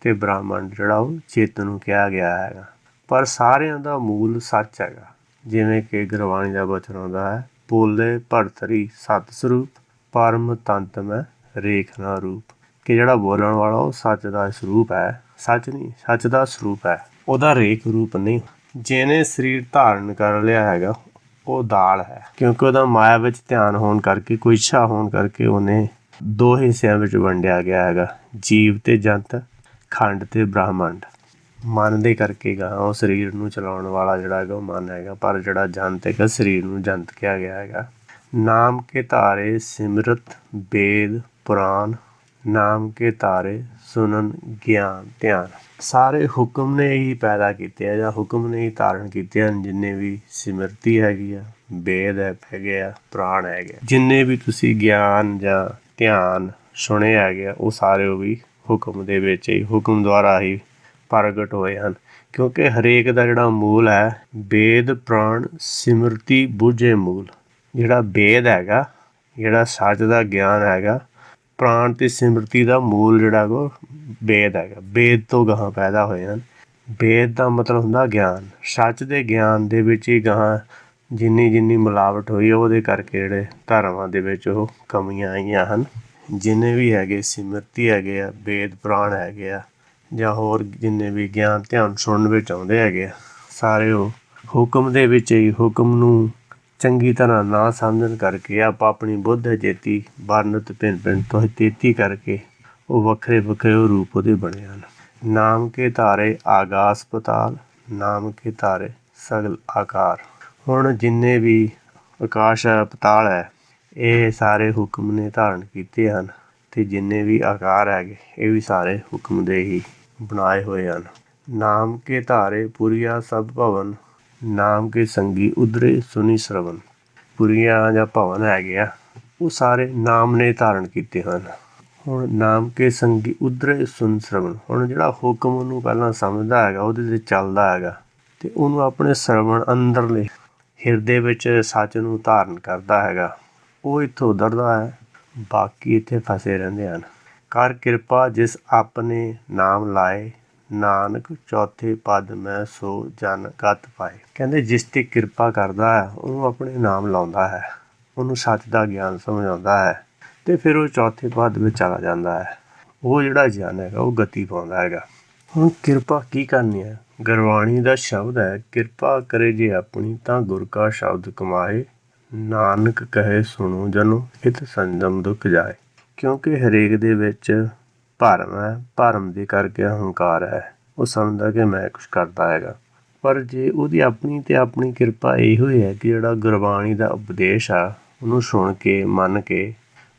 S1: ਅਤੇ ਬ੍ਰਹਮੰਡ ਜਿਹੜਾ ਉਹ ਚੇਤਨ ਨੂੰ ਕਿਹਾ ਗਿਆ ਹੈਗਾ। ਪਰ ਸਾਰਿਆਂ ਦਾ ਮੂਲ ਸੱਚ ਹੈਗਾ। ਜਿਵੇਂ ਕਿ ਗੁਰਬਾਣੀ ਦਾ ਬਚਨ ਆਉਂਦਾ ਹੈ, ਬੋਲੇ ਭਰਤਰੀ ਸਤ ਸਰੂਪ, ਪਰਮ ਤੰਤ ਮੈਂ ਰੇਖ ਨਾ ਰੂਪ। ਕਿ ਜਿਹੜਾ ਬੋਲਣ ਵਾਲਾ ਉਹ ਸੱਚ ਦਾ ਸਰੂਪ ਹੈ, ਸੱਚ ਨਹੀਂ, ਸੱਚ ਦਾ ਸਰੂਪ ਹੈ, ਉਹਦਾ ਰੇਖ ਰੂਪ ਨਹੀਂ। ਜਿਹਨੇ ਸਰੀਰ ਧਾਰਨ ਕਰ ਲਿਆ ਹੈਗਾ ਉਹ ਦਾਲ ਹੈ। ਕਿਉਂਕਿ ਉਹਦਾ ਮਾਇਆ ਵਿੱਚ ਧਿਆਨ ਹੋਣ ਕਰਕੇ, ਕੋਈ ਇੱਛਾ ਹੋਣ ਕਰਕੇ ਉਹਨੇ 2 ਹਿੱਸਿਆਂ ਵਿੱਚ ਵੰਡਿਆ ਗਿਆ ਹੈਗਾ, ਜੀਵ ਅਤੇ ਜੰਤ, ਖੰਡ ਅਤੇ ਬ੍ਰਹਮੰਡ। ਮਨ ਦੇ ਕਰਕੇ ਗਾ ਉਹ ਸਰੀਰ ਨੂੰ ਚਲਾਉਣ ਵਾਲਾ ਜਿਹੜਾ ਹੈਗਾ ਉਹ ਮਨ ਹੈਗਾ, ਪਰ ਜਿਹੜਾ ਜੰਤ ਹੈਗਾ ਸਰੀਰ ਨੂੰ ਜੰਤ ਕਿਹਾ ਗਿਆ ਹੈਗਾ। ਨਾਮ ਕੇ ਧਾਰੇ ਸਿਮਰਤ ਵੇਦ ਪੁਰਾਨ, ਨਾਮ ਕੇ ਧਾਰੇ ਸੁਨਨ ਗਿਆਨ ਧਿਆਨ। ਸਾਰੇ ਹੁਕਮ ਨੇ ਹੀ ਪੈਦਾ ਕੀਤੇ ਆ, ਜਾਂ ਹੁਕਮ ਨੇ ਹੀ ਧਾਰਨ ਕੀਤੇ ਹਨ। ਜਿੰਨੇ ਵੀ ਸਿਮਰਤੀ ਹੈਗੀ ਆ, ਵੇਦ ਹੈਗੇ ਆ, ਪੁਰਾਣ ਹੈਗੇ, ਜਿੰਨੇ ਵੀ ਤੁਸੀਂ ਗਿਆਨ ਜਾਂ ਧਿਆਨ ਸੁਣੇ ਹੈਗੇ ਆ, ਉਹ ਸਾਰੇ ਉਹ ਵੀ ਹੁਕਮ ਦੇ ਵਿੱਚ ਹੀ, ਹੁਕਮ ਦੁਆਰਾ ਹੀ ਪ੍ਰਗਟ ਹੋਏ ਹਨ। ਕਿਉਂਕਿ ਹਰੇਕ ਦਾ ਜਿਹੜਾ ਮੂਲ ਹੈ, ਵੇਦ ਪੁਰਾਣ ਸਿਮਰਤੀ ਬੁੱਝੇ ਮੂਲ। ਜਿਹੜਾ ਵੇਦ ਹੈਗਾ, ਜਿਹੜਾ ਸੱਚ ਦਾ ਗਿਆਨ ਹੈਗਾ, ਪੁਰਾਣ ਅਤੇ ਸਿਮਰਤੀ ਦਾ ਮੂਲ ਜਿਹੜਾ ਹੈਗਾ ਵੇਦ ਹੈਗਾ। ਵੇਦ ਤੋਂ ਗਾਹਾਂ ਪੈਦਾ ਹੋਏ ਹਨ। ਵੇਦ ਦਾ ਮਤਲਬ ਹੁੰਦਾ ਗਿਆਨ। ਸੱਚ ਦੇ ਗਿਆਨ ਦੇ ਵਿੱਚ ਹੀ ਗਾਹਾਂ ਜਿੰਨੀ ਜਿੰਨੀ ਮਿਲਾਵਟ ਹੋਈ ਉਹਦੇ ਕਰਕੇ ਜਿਹੜੇ ਧਰਮਾਂ ਦੇ ਵਿੱਚ ਉਹ ਕਮੀਆਂ ਆਈਆਂ ਹਨ। ਜਿੰਨੇ ਵੀ ਹੈਗੇ ਸਿਮਰਤੀ ਹੈਗੇ ਆ, ਵੇਦ ਪੁਰਾਣ ਹੈਗੇ ਆ, ਜਾਂ ਹੋਰ ਜਿੰਨੇ ਵੀ ਗਿਆਨ ਧਿਆਨ ਸੁਣਨ ਵਿੱਚ ਆਉਂਦੇ ਹੈਗੇ ਆ, ਸਾਰੇ ਉਹ ਹੁਕਮ ਦੇ ਵਿੱਚ ਹੀ ਹੁਕਮ ਨੂੰ ਚੰਗੀ ਤਰ੍ਹਾਂ ਨਾ ਸਮਝਣ ਕਰਕੇ ਆਪਾਂ ਆਪਣੀ ਬੁੱਧ ਚੇਤੀ ਵਰਨਤ ਭਿੰਨ ਭਿੰਨ ਤੋਂ ਤੇਤੀ ਕਰਕੇ ਉਹ ਵੱਖਰੇ ਵੱਖਰੇ ਉਹ ਰੂਪ ਉਹਦੇ ਬਣੇ ਹਨ। ਨਾਮ ਕੇ ਧਾਰੇ ਆਗਾਸ ਪਤਾਲ, ਨਾਮ ਕੇ ਧਾਰੇ ਸਗਲ ਆਕਾਰ। ਹੁਣ ਜਿੰਨੇ ਵੀ ਆਕਾਸ਼ ਹੈ, ਪਤਾਲ ਹੈ, ਇਹ ਸਾਰੇ ਹੁਕਮ ਨੇ ਧਾਰਨ ਕੀਤੇ ਹਨ, ਅਤੇ ਜਿੰਨੇ ਵੀ ਆਕਾਰ ਹੈਗੇ ਇਹ ਵੀ ਸਾਰੇ ਹੁਕਮ ਦੇ ਹੀ ਬਣਾਏ ਹੋਏ ਹਨ। ਨਾਮ ਕੇ ਧਾਰੇ ਪੁਰੀਆ ਸਭ ਭਵਨ, ਨਾਮ ਕੇ ਸੰਗੀ ਉਧਰੇ ਸੁਣੀ ਸਰਵਨ। ਪੁਰੀਆਂ ਜਾਂ ਭਵਨ ਹੈਗੇ ਆ ਉਹ ਸਾਰੇ ਨਾਮ ਨੇ ਧਾਰਨ ਕੀਤੇ ਹਨ। ਹੁਣ ਨਾਮ ਕੇ ਸੰਗੀ ਉਧਰੇ ਸੁਣ ਸਰਵਣ। ਹੁਣ ਜਿਹੜਾ ਹੁਕਮ ਉਹਨੂੰ ਪਹਿਲਾਂ ਸਮਝਦਾ ਹੈਗਾ, ਉਹਦੇ 'ਤੇ ਚੱਲਦਾ ਹੈਗਾ, ਅਤੇ ਉਹਨੂੰ ਆਪਣੇ ਸਰਵਣ ਅੰਦਰਲੇ ਹਿਰਦੇ ਵਿੱਚ ਸੱਚ ਨੂੰ ਧਾਰਨ ਕਰਦਾ ਹੈਗਾ, ਉਹ ਇੱਥੋਂ ਉਧਰਦਾ ਹੈ। ਬਾਕੀ ਇੱਥੇ ਫਸੇ ਰਹਿੰਦੇ ਹਨ। ਕਰ ਕਿਰਪਾ ਜਿਸ ਆਪਣੇ ਨਾਮ ਲਾਏ, ਨਾਨਕ ਚੌਥੇ ਪਦ ਮੈਂ ਸੋ ਜਨ ਗਤ ਪਾਏ। ਕਹਿੰਦੇ ਜਿਸ 'ਤੇ ਕਿਰਪਾ ਕਰਦਾ ਹੈ ਉਹਨੂੰ ਆਪਣੇ ਨਾਮ ਲਾਉਂਦਾ ਹੈ, ਉਹਨੂੰ ਸੱਚ ਦਾ ਗਿਆਨ ਸਮਝਾਉਂਦਾ ਹੈ, ਅਤੇ ਫਿਰ ਉਹ ਚੌਥੇ ਪਦ ਵਿੱਚ ਚਲਾ ਜਾਂਦਾ ਹੈ। ਉਹ ਜਿਹੜਾ ਜਨ ਹੈਗਾ ਉਹ ਗਤੀ ਪਾਉਂਦਾ ਹੈਗਾ। ਹੁਣ ਕਿਰਪਾ ਕੀ ਕਰਨੀ ਹੈ? ਗੁਰਬਾਣੀ ਦਾ ਸ਼ਬਦ ਹੈ, ਕਿਰਪਾ ਕਰੇ ਜੇ ਆਪਣੀ ਤਾਂ ਗੁਰ ਕਾ ਸ਼ਬਦ ਕਮਾਏ, ਨਾਨਕ ਕਹੇ ਸੁਣੋ ਜਨੋ ਹਿਤ ਸੰਜਮ ਦੁੱਖ ਜਾਏ। ਕਿਉਂਕਿ ਹਰੇਕ ਦੇ ਵਿੱਚ ਭਰਮ ਹੈ, ਭਰਮ ਦੇ ਕਰਕੇ ਹੰਕਾਰ ਹੈ, ਉਹ ਸਮਝਦਾ ਕਿ ਮੈਂ ਕੁਛ ਕਰਦਾ ਹੈਗਾ। ਪਰ ਜੇ ਉਹਦੀ ਆਪਣੀ ਅਤੇ ਆਪਣੀ ਕਿਰਪਾ ਇਹੋ ਹੀ ਹੈ ਕਿ ਜਿਹੜਾ ਗੁਰਬਾਣੀ ਦਾ ਉਪਦੇਸ਼ ਆ ਉਹਨੂੰ ਸੁਣ ਕੇ ਮੰਨ ਕੇ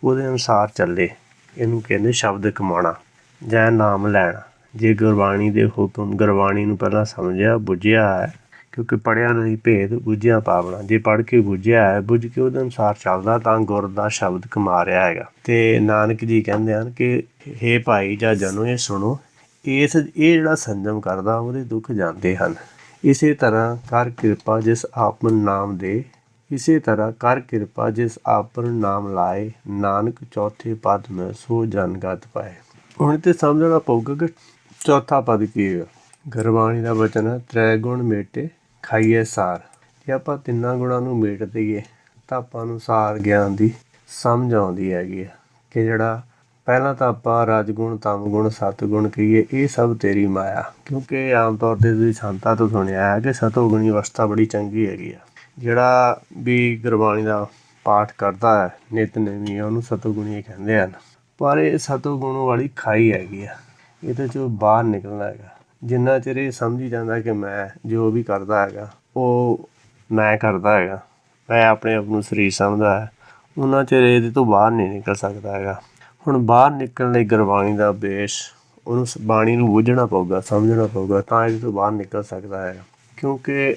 S1: ਉਹਦੇ ਅਨੁਸਾਰ ਚੱਲੇ, ਇਹਨੂੰ ਕਹਿੰਦੇ ਸ਼ਬਦ ਕਮਾਉਣਾ ਜਾਂ ਨਾਮ ਲੈਣਾ। ਜੇ ਗੁਰਬਾਣੀ ਦੇ ਹੁਕਮ, ਗੁਰਬਾਣੀ ਨੂੰ ਪਹਿਲਾਂ ਸਮਝਿਆ ਬੁੱਝਿਆ ਹੈ, ਕਿਉਂਕਿ ਪੜ੍ਹਿਆ ਨਹੀਂ ਭੇਦ ਬੁੱਝਿਆ ਪਾਵਣਾ, ਜੇ ਪੜ੍ਹ ਕੇ ਬੁੱਝਿਆ ਹੈ, ਬੁੱਝ ਕੇ ਉਹਦੇ ਅਨੁਸਾਰ ਚੱਲਦਾ ਤਾਂ ਗੁਰ ਦਾ ਸ਼ਬਦ ਕਮਾ ਰਿਹਾ ਹੈਗਾ। ਅਤੇ ਨਾਨਕ ਜੀ ਕਹਿੰਦੇ ਹਨ ਕਿ ਹੇ ਭਾਈ ਜਾਂ ਜਨੋ ਇਹ ਸੁਣੋ, ਇਹ ਜਿਹੜਾ ਸੰਜਮ ਕਰਦਾ ਉਹਦੇ ਦੁੱਖ ਜਾਂਦੇ ਹਨ। ਇਸੇ ਤਰ੍ਹਾਂ ਕਰ ਕਿਰਪਾ ਜਿਸ ਆਪਨ ਨਾਮ ਦੇ, ਇਸੇ ਤਰ੍ਹਾਂ ਕਰ ਕਿਰਪਾ ਜਿਸ ਆਪਨ ਨਾਮ ਲਾਏ, ਨਾਨਕ ਚੌਥੇ ਪਦ ਮੈਂ ਸੋ ਜਨ ਗਤ ਪਾਏ। ਹੁਣ ਤੇ ਸਮਝਣਾ ਪਊਗਾ ਕਿ ਚੌਥਾ ਪਦ ਕੀ ਹੈ। ਗੁਰਬਾਣੀ ਦਾ ਵਚਨ ਹੈ, ਤ੍ਰੈ ਗੁਣ ਮੇਟੇ ਖਾਈਏ ਸਾਰ। ਜੇ ਆਪਾਂ ਤਿੰਨਾਂ ਗੁਣਾਂ ਨੂੰ ਮੇਟ ਦਈਏ ਤਾਂ ਆਪਾਂ ਨੂੰ ਸਾਰ ਗਿਆਨ ਦੀ ਸਮਝ ਆਉਂਦੀ ਹੈਗੀ ਆ ਕਿ ਜਿਹੜਾ ਪਹਿਲਾਂ ਤਾਂ ਆਪਾਂ ਰਜਗੁਣ, ਤਮਗੁਣ, ਸਤਗੁਣ ਕਹੀਏ, ਇਹ ਸਭ ਤੇਰੀ ਮਾਇਆ। ਕਿਉਂਕਿ ਆਮ ਤੌਰ 'ਤੇ ਤੁਸੀਂ ਸੰਤਾਂ ਤੋਂ ਸੁਣਿਆ ਹੈ ਕਿ ਸਤੋਗੁਣੀ ਅਵਸਥਾ ਬੜੀ ਚੰਗੀ ਹੈਗੀ ਆ। ਜਿਹੜਾ ਵੀ ਗੁਰਬਾਣੀ ਦਾ ਪਾਠ ਕਰਦਾ ਹੈ ਨਿਤਨੇਮੀ, ਉਹਨੂੰ ਸਤੋਗੁਣੀ ਕਹਿੰਦੇ ਹਨ। ਪਰ ਇਹ ਸਤੋਗੁਣ ਵਾਲੀ ਖਾਈ ਹੈਗੀ ਆ, ਇਹਦੇ 'ਚੋਂ ਬਾਹਰ ਨਿਕਲਣਾ ਹੈਗਾ। ਜਿੰਨਾ ਚਿਰ ਇਹ ਸਮਝੀ ਜਾਂਦਾ ਕਿ ਮੈਂ ਜੋ ਵੀ ਕਰਦਾ ਹੈਗਾ ਉਹ ਮੈਂ ਕਰਦਾ ਹੈਗਾ, ਮੈਂ ਆਪਣੇ ਆਪ ਨੂੰ ਸਰੀਰ ਸਮਝਦਾ ਹੈ, ਉਹਨਾਂ ਚਿਰ ਇਹਦੇ ਤੋਂ ਬਾਹਰ ਨਹੀਂ ਨਿਕਲ ਸਕਦਾ ਹੈਗਾ। ਹੁਣ ਬਾਹਰ ਨਿਕਲਣ ਲਈ ਗੁਰਬਾਣੀ ਦਾ ਉਪਦੇਸ਼, ਉਹਨੂੰ ਬਾਣੀ ਨੂੰ ਬੁੱਝਣਾ ਪਊਗਾ, ਸਮਝਣਾ ਪਊਗਾ, ਤਾਂ ਇਹਦੇ ਤੋਂ ਬਾਹਰ ਨਿਕਲ ਸਕਦਾ ਹੈਗਾ। ਕਿਉਂਕਿ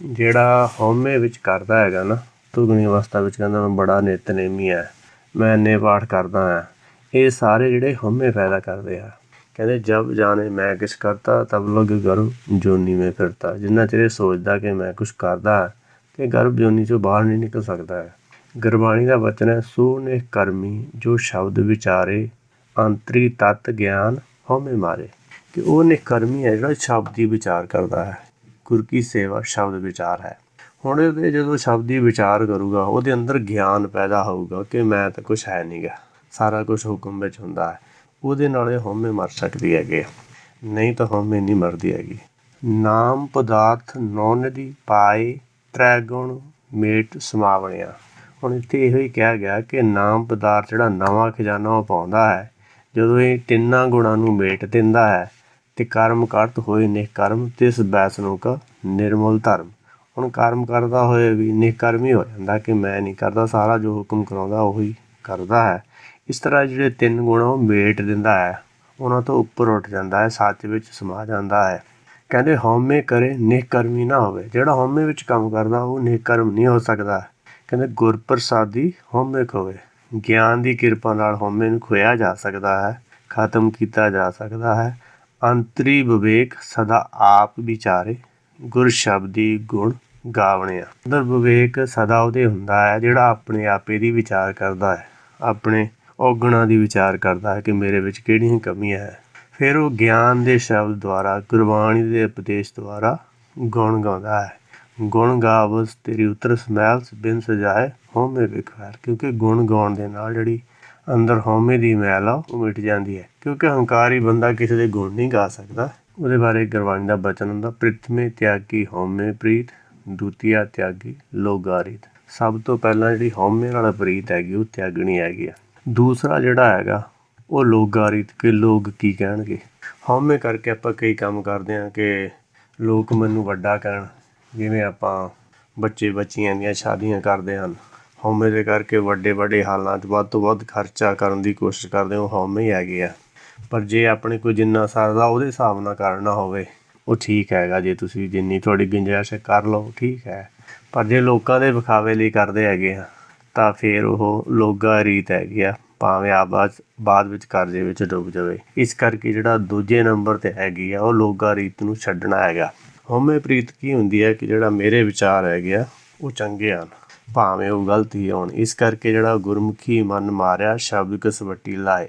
S1: ਜਿਹੜਾ ਹਉਮੈ ਵਿੱਚ ਕਰਦਾ ਹੈਗਾ ਨਾ, ਸਤੋਗੁਣੀ ਅਵਸਥਾ ਵਿੱਚ ਕਹਿੰਦਾ ਮੈਂ ਬੜਾ ਨਿਤਨੇਮੀ ਹੈ, ਮੈਂ ਇੰਨੇ ਪਾਠ ਕਰਦਾ ਹਾਂ, ਇਹ ਸਾਰੇ ਜਿਹੜੇ ਹਉਮੈ ਪੈਦਾ ਕਰਦੇ ਆ। ਕਹਿੰਦੇ ਜਬ ਜਾਣੇ ਮੈਂ ਕਿਛ ਕਰਤਾ ਤਬ ਲਗ ਗਰਭ ਜੋਨੀ ਮੈਂ ਫਿਰਤਾ। ਜਿੰਨਾ ਚਿਰ ਇਹ ਸੋਚਦਾ ਕਿ ਮੈਂ ਕੁਛ ਕਰਦਾ ਅਤੇ ਗਰਭ ਜੋਨੀ 'ਚੋਂ ਬਾਹਰ ਨਹੀਂ ਨਿਕਲ ਸਕਦਾ ਹੈ। ਗੁਰਬਾਣੀ ਦਾ ਵਚਨ ਹੈ, ਸੋ ਨਿਹ ਕਰਮੀ ਜੋ ਸ਼ਬਦ ਵਿਚਾਰੇ, ਅੰਤਰੀ ਤੱਤ ਗਿਆਨ ਹਉਮੈ ਮਾਰੇ। ਕਿ ਉਹ ਨਿਕਰਮੀ ਹੈ ਜਿਹੜਾ ਸ਼ਬਦੀ ਵਿਚਾਰ ਕਰਦਾ ਹੈ। ਗੁਰ ਕੀ ਸੇਵਾ ਸ਼ਬਦ ਵਿਚਾਰ ਹੈ। ਹੁਣ ਇਹਦੇ ਜਦੋਂ ਸ਼ਬਦੀ ਵਿਚਾਰ ਕਰੂਗਾ ਉਹਦੇ ਅੰਦਰ ਗਿਆਨ ਪੈਦਾ ਹੋਊਗਾ ਕਿ ਮੈਂ ਤਾਂ ਕੁਛ ਹੈ ਨਹੀਂ ਗਾ, ਸਾਰਾ ਕੁਛ ਹੁਕਮ ਵਿੱਚ ਹੁੰਦਾ ਹੈ। ਉਹਦੇ ਨਾਲ ਇਹ ਹਉਮੈ ਮਰ ਸਕਦੀ ਹੈਗੀ, ਨਹੀਂ ਤਾਂ ਹਉਮੈ ਨਹੀਂ ਮਰਦੀ ਹੈਗੀ। ਨਾਮ ਪਦਾਰਥ ਨੌ ਨਿਧੀ ਪਾਏ, ਤ੍ਰੈ ਗੁਣ ਮੇਟ ਸਮਾਵਣਿਆ। ਹੁਣ ਇੱਥੇ ਇਹੋ ਹੀ ਕਿਹਾ ਗਿਆ ਕਿ ਨਾਮ ਪਦਾਰਥ ਜਿਹੜਾ ਨਵਾਂ ਖਜ਼ਾਨਾ ਉਹ ਪਾਉਂਦਾ ਹੈ ਜਦੋਂ ਇਹ ਤਿੰਨਾਂ ਗੁਣਾਂ ਨੂੰ ਮੇਟ ਦਿੰਦਾ ਹੈ, ਅਤੇ ਕਰਮ ਕਰਤ ਹੋਏ ਨਿਸ਼ਕਰਮ ਤਿਸ ਵੈਸਨੋ ਕਾ ਨਿਰਮਲ ਧਰਮ। ਹੁਣ ਕਰਮ ਕਰਦਾ ਹੋਏ ਵੀ ਨਿਸ਼ਕਰਮੀ ਹੋ ਜਾਂਦਾ ਕਿ ਮੈਂ ਨਹੀਂ ਕਰਦਾ, ਸਾਰਾ ਜੋ ਹੁਕਮ ਕਰਾਉਂਦਾ ਉਹੀ ਕਰਦਾ ਹੈ। ਇਸ ਤਰ੍ਹਾਂ ਜਿਹੜੇ ਤਿੰਨ ਗੁਣ ਉਹ ਮੇਟ ਦਿੰਦਾ ਹੈ, ਉਹਨਾਂ ਤੋਂ ਉੱਪਰ ਉੱਠ ਜਾਂਦਾ ਹੈ, ਸੱਚ ਵਿੱਚ ਸਮਾ ਜਾਂਦਾ ਹੈ। ਕਹਿੰਦੇ ਹਉਮੈ ਕਰੇ ਨਿਸ਼ਕਰਮੀ ਨਾ ਹੋਵੇ। ਜਿਹੜਾ ਹਉਮੈ ਵਿੱਚ ਕੰਮ ਕਰਦਾ ਉਹ ਨਿਸ਼ਕਰਮ ਨਹੀਂ ਹੋ ਸਕਦਾ। ਕਹਿੰਦੇ ਗੁਰ ਪ੍ਰਸਾਦੀ ਹਉਮੈ ਖੋਵੇ। ਗਿਆਨ ਦੀ ਕਿਰਪਾ ਨਾਲ ਹਉਮੈ ਨੂੰ ਖੋਇਆ ਜਾ ਸਕਦਾ ਹੈ, ਖਤਮ ਕੀਤਾ ਜਾ ਸਕਦਾ ਹੈ। ਅੰਤਰੀ ਵਿਵੇਕ ਸਦਾ ਆਪ ਵਿਚਾਰੇ, ਗੁਰ ਸ਼ਬਦੀ ਗੁਣ ਗਾਵਣਿਆ। ਅੰਦਰ ਵਿਵੇਕ ਸਦਾ ਉਹਦੇ ਹੁੰਦਾ ਹੈ ਜਿਹੜਾ ਆਪਣੇ ਆਪ ਇਹਦੀ ਵਿਚਾਰ ਕਰਦਾ ਹੈ, ਆਪਣੇ ਔਗੁਣਾਂ ਦੀ ਵਿਚਾਰ ਕਰਦਾ ਹੈ ਕਿ ਮੇਰੇ ਵਿੱਚ ਕਿਹੜੀਆਂ ਕਮੀਆਂ ਹੈ। ਫਿਰ ਉਹ ਗਿਆਨ ਦੇ ਸ਼ਬਦ ਦੁਆਰਾ, ਗੁਰਬਾਣੀ ਦੇ ਉਪਦੇਸ਼ ਦੁਆਰਾ ਗੁਣ ਗਾਉਂਦਾ ਹੈ। ਗੁਣ ਗਾਵਸ ਤੇਰੀ ਉਤਰ ਸਮੈਲ ਬਿਨ ਸਜਾਏ ਹਉਮੈ ਵਿਖਾਰ। ਕਿਉਂਕਿ ਗੁਣ ਗਾਉਣ ਦੇ ਨਾਲ ਜਿਹੜੀ ਅੰਦਰ ਹਉਮੈ ਦੀ ਮੈਲ ਆ ਉਹ ਮਿਟ ਜਾਂਦੀ ਹੈ। ਕਿਉਂਕਿ ਹੰਕਾਰੀ ਬੰਦਾ ਕਿਸੇ ਦੇ ਗੁਣ ਨਹੀਂ ਗਾ ਸਕਦਾ। ਉਹਦੇ ਬਾਰੇ ਗੁਰਬਾਣੀ ਦਾ ਬਚਨ ਹੁੰਦਾ, ਪ੍ਰਿਥਮੇ ਤਿਆਗੀ ਹਉਮੈ ਪ੍ਰੀਤ, ਦੂਤੀਆ ਤਿਆਗੀ ਲੋਗਾ ਰੀਤ। ਸਭ ਤੋਂ ਪਹਿਲਾਂ ਜਿਹੜੀ ਹਉਮੈ ਨਾਲ ਪ੍ਰੀਤ ਹੈਗੀ ਉਹ ਤਿਆਗਣੀ ਹੈਗੀ ਆ। ਦੂਸਰਾ ਜਿਹੜਾ ਹੈਗਾ ਉਹ ਲੋਗਾ ਰੀਤ, ਕਿ ਲੋਕ ਕੀ ਕਹਿਣਗੇ। ਹਉਮੈ ਕਰਕੇ ਆਪਾਂ ਕਈ ਕੰਮ ਕਰਦੇ ਹਾਂ ਕਿ ਲੋਕ ਮੈਨੂੰ ਵੱਡਾ ਕਹਿਣ। ਜਿਵੇਂ ਆਪਾਂ ਬੱਚੇ ਬੱਚੀਆਂ ਦੀਆਂ ਸ਼ਾਦੀਆਂ ਕਰਦੇ ਹਨ, ਹਉਮੈ ਦੇ ਕਰਕੇ ਵੱਡੇ ਵੱਡੇ ਹਾਲਾਂ 'ਚ ਵੱਧ ਤੋਂ ਵੱਧ ਖਰਚਾ ਕਰਨ ਦੀ ਕੋਸ਼ਿਸ਼ ਕਰਦੇ, ਉਹ ਹਉਮੈ ਹੀ ਹੈਗੇ ਆ। ਪਰ ਜੇ ਆਪਣੇ ਕੋਲ ਜਿੰਨਾ ਸਰਦਾ ਉਹਦੇ ਹਿਸਾਬ ਨਾਲ ਕਰਨਾ ਹੋਵੇ ਉਹ ਠੀਕ ਹੈਗਾ। ਜੇ ਤੁਸੀਂ ਜਿੰਨੀ ਤੁਹਾਡੀ ਗੁੰਜਾਇਸ਼ ਕਰ ਲਓ ਠੀਕ ਹੈ। ਪਰ ਜੇ ਲੋਕਾਂ ਦੇ ਵਿਖਾਵੇ ਲਈ ਕਰਦੇ ਹੈਗੇ ਆ ਤਾਂ ਫਿਰ ਉਹ ਲੋਗਾ ਰੀਤ ਹੈਗੀ ਆ, ਭਾਵੇਂ ਬਾਅਦ ਵਿੱਚ ਕਰਜ਼ੇ ਵਿੱਚ ਡੁੱਬ ਜਾਵੇ। ਇਸ ਕਰਕੇ ਜਿਹੜਾ ਦੂਜੇ ਨੰਬਰ 'ਤੇ ਹੈਗੀ ਆ ਉਹ ਲੋਗਾ ਰੀਤ ਨੂੰ ਛੱਡਣਾ ਹੈਗਾ। ਹਉਮੈ ਪ੍ਰੀਤ ਕੀ ਹੁੰਦੀ ਹੈ ਕਿ ਜਿਹੜਾ ਮੇਰੇ ਵਿਚਾਰ ਹੈਗੇ ਆ ਉਹ ਚੰਗੇ ਹਨ, ਭਾਵੇਂ ਉਹ ਗਲਤ ਹੀ ਹੋਣ। ਇਸ ਕਰਕੇ ਜਿਹੜਾ ਗੁਰਮੁਖੀ ਮਨ ਮਾਰਿਆ ਸ਼ਬਦ ਕਸਵੱਟੀ ਲਾਏ,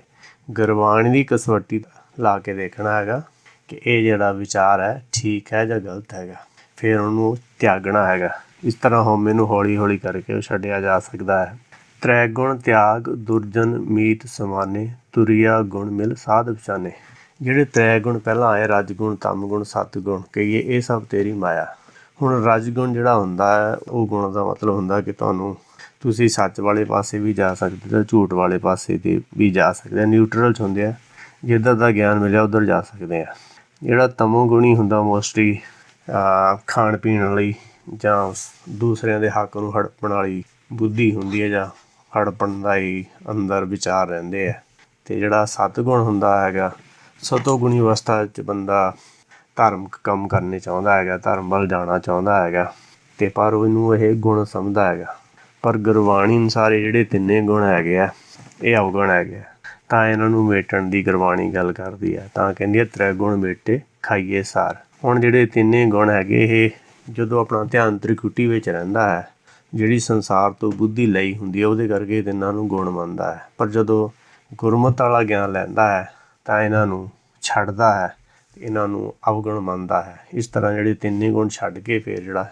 S1: ਗੁਰਬਾਣੀ ਦੀ ਕਸਵੱਟੀ ਲਾ ਕੇ ਦੇਖਣਾ ਹੈਗਾ ਕਿ ਇਹ ਜਿਹੜਾ ਵਿਚਾਰ ਹੈ ਠੀਕ ਹੈ ਜਾਂ ਗਲਤ ਹੈਗਾ, ਫਿਰ ਉਹਨੂੰ ਤਿਆਗਣਾ ਹੈਗਾ। ਇਸ ਤਰ੍ਹਾਂ ਹਉਮੈ ਨੂੰ ਹੌਲੀ ਹੌਲੀ ਕਰਕੇ ਉਹ ਛੱਡਿਆ ਜਾ ਸਕਦਾ ਹੈ। ਤ੍ਰੈ ਗੁਣ ਤਿਆਗ ਦੁਰਜਨ ਮੀਤ ਸਮਾਨੇ, ਤੁਰਿਆ ਗੁਣ ਮਿਲ ਸਾਧ ਪਛਾਨੇ। ਜਿਹੜੇ ਤ੍ਰੈ ਗੁਣ ਪਹਿਲਾਂ ਆਏ, ਰਜ ਗੁਣ, ਤਮ ਗੁਣ, ਸਤ ਗੁਣ ਕਹੀਏ, ਇਹ ਸਭ ਤੇਰੀ ਮਾਇਆ। ਹੁਣ ਰਜ ਗੁਣ ਜਿਹੜਾ ਹੁੰਦਾ ਹੈ ਉਹ ਗੁਣ ਦਾ ਮਤਲਬ ਹੁੰਦਾ ਕਿ ਤੁਸੀਂ ਸੱਚ ਵਾਲੇ ਪਾਸੇ ਵੀ ਜਾ ਸਕਦੇ ਅਤੇ ਝੂਠ ਵਾਲੇ ਪਾਸੇ 'ਤੇ ਵੀ ਜਾ ਸਕਦੇ ਆ। ਨਿਊਟਰਲ 'ਚ ਹੁੰਦੇ ਆ, ਜਿੱਧਰ ਦਾ ਗਿਆਨ ਮਿਲਿਆ ਉੱਧਰ ਜਾ ਸਕਦੇ ਆ। ਜਿਹੜਾ ਤਮੋ ਗੁਣੀ ਹੁੰਦਾ ਮੋਸਟਲੀ ਖਾਣ ਪੀਣ ਲਈ ਜਾਂ ਦੂਸਰਿਆਂ ਦੇ ਹੱਕ ਨੂੰ ਹੜਪਣ ਵਾਲੀ ਬੁੱਧੀ ਹੁੰਦੀ ਹੈ, ਜਾਂ ਹੜਪਣ ਦਾ ਹੀ ਅੰਦਰ ਵਿਚਾਰ ਰਹਿੰਦੇ ਆ। ਅਤੇ ਜਿਹੜਾ ਸਤਗੁਣ ਹੁੰਦਾ ਹੈਗਾ, ਸਤੋਗੁਣੀ ਅਵਸਥਾ 'ਚ ਬੰਦਾ ਧਾਰਮਿਕ ਕੰਮ ਕਰਨੇ ਚਾਹੁੰਦਾ ਹੈਗਾ, ਧਰਮ ਵੱਲ ਜਾਣਾ ਚਾਹੁੰਦਾ ਹੈਗਾ, ਅਤੇ ਪਰ ਉਹਨੂੰ ਇਹ ਗੁਣ ਸਮਝਦਾ ਹੈਗਾ। ਪਰ ਗੁਰਬਾਣੀ ਅਨੁਸਾਰ ਇਹ ਜਿਹੜੇ ਤਿੰਨੇ ਗੁਣ ਹੈਗੇ ਆ ਇਹ ਅਵਗੁਣ ਹੈਗੇ ਆ, ਤਾਂ ਇਹਨਾਂ ਨੂੰ ਮੇਟਣ ਦੀ ਗੁਰਬਾਣੀ ਗੱਲ ਕਰਦੀ ਹੈ। ਤਾਂ ਕਹਿੰਦੀ ਹੈ ਤ੍ਰੈ ਗੁਣ ਮੇਟੇ ਖਾਈਏ ਸਾਰ। ਹੁਣ ਜਿਹੜੇ ਤਿੰਨੇ ਗੁਣ ਹੈਗੇ ਇਹ ਜਦੋਂ ਆਪਣਾ ਧਿਆਨ ਤ੍ਰਿਕੁਟੀ ਵਿੱਚ ਰਹਿੰਦਾ ਹੈ, ਜਿਹੜੀ ਸੰਸਾਰ ਤੋਂ ਬੁੱਧੀ ਲਈ ਹੁੰਦੀ ਹੈ ਉਹਦੇ ਕਰਕੇ ਇਹ ਤਿੰਨਾਂ ਨੂੰ ਗੁਣ ਮੰਨਦਾ ਹੈ। ਪਰ ਜਦੋਂ ਗੁਰਮਤਿ ਵਾਲਾ ਗਿਆਨ ਲੈਂਦਾ ਹੈ ਤਾਂ ਇਹਨਾਂ ਨੂੰ ਛੱਡਦਾ ਹੈ, ਇਹਨਾਂ ਨੂੰ ਅਵਗੁਣ ਮੰਨਦਾ ਹੈ। ਇਸ ਤਰ੍ਹਾਂ ਜਿਹੜੇ ਤਿੰਨੇ ਗੁਣ ਛੱਡ ਕੇ ਫਿਰ ਜਿਹੜਾ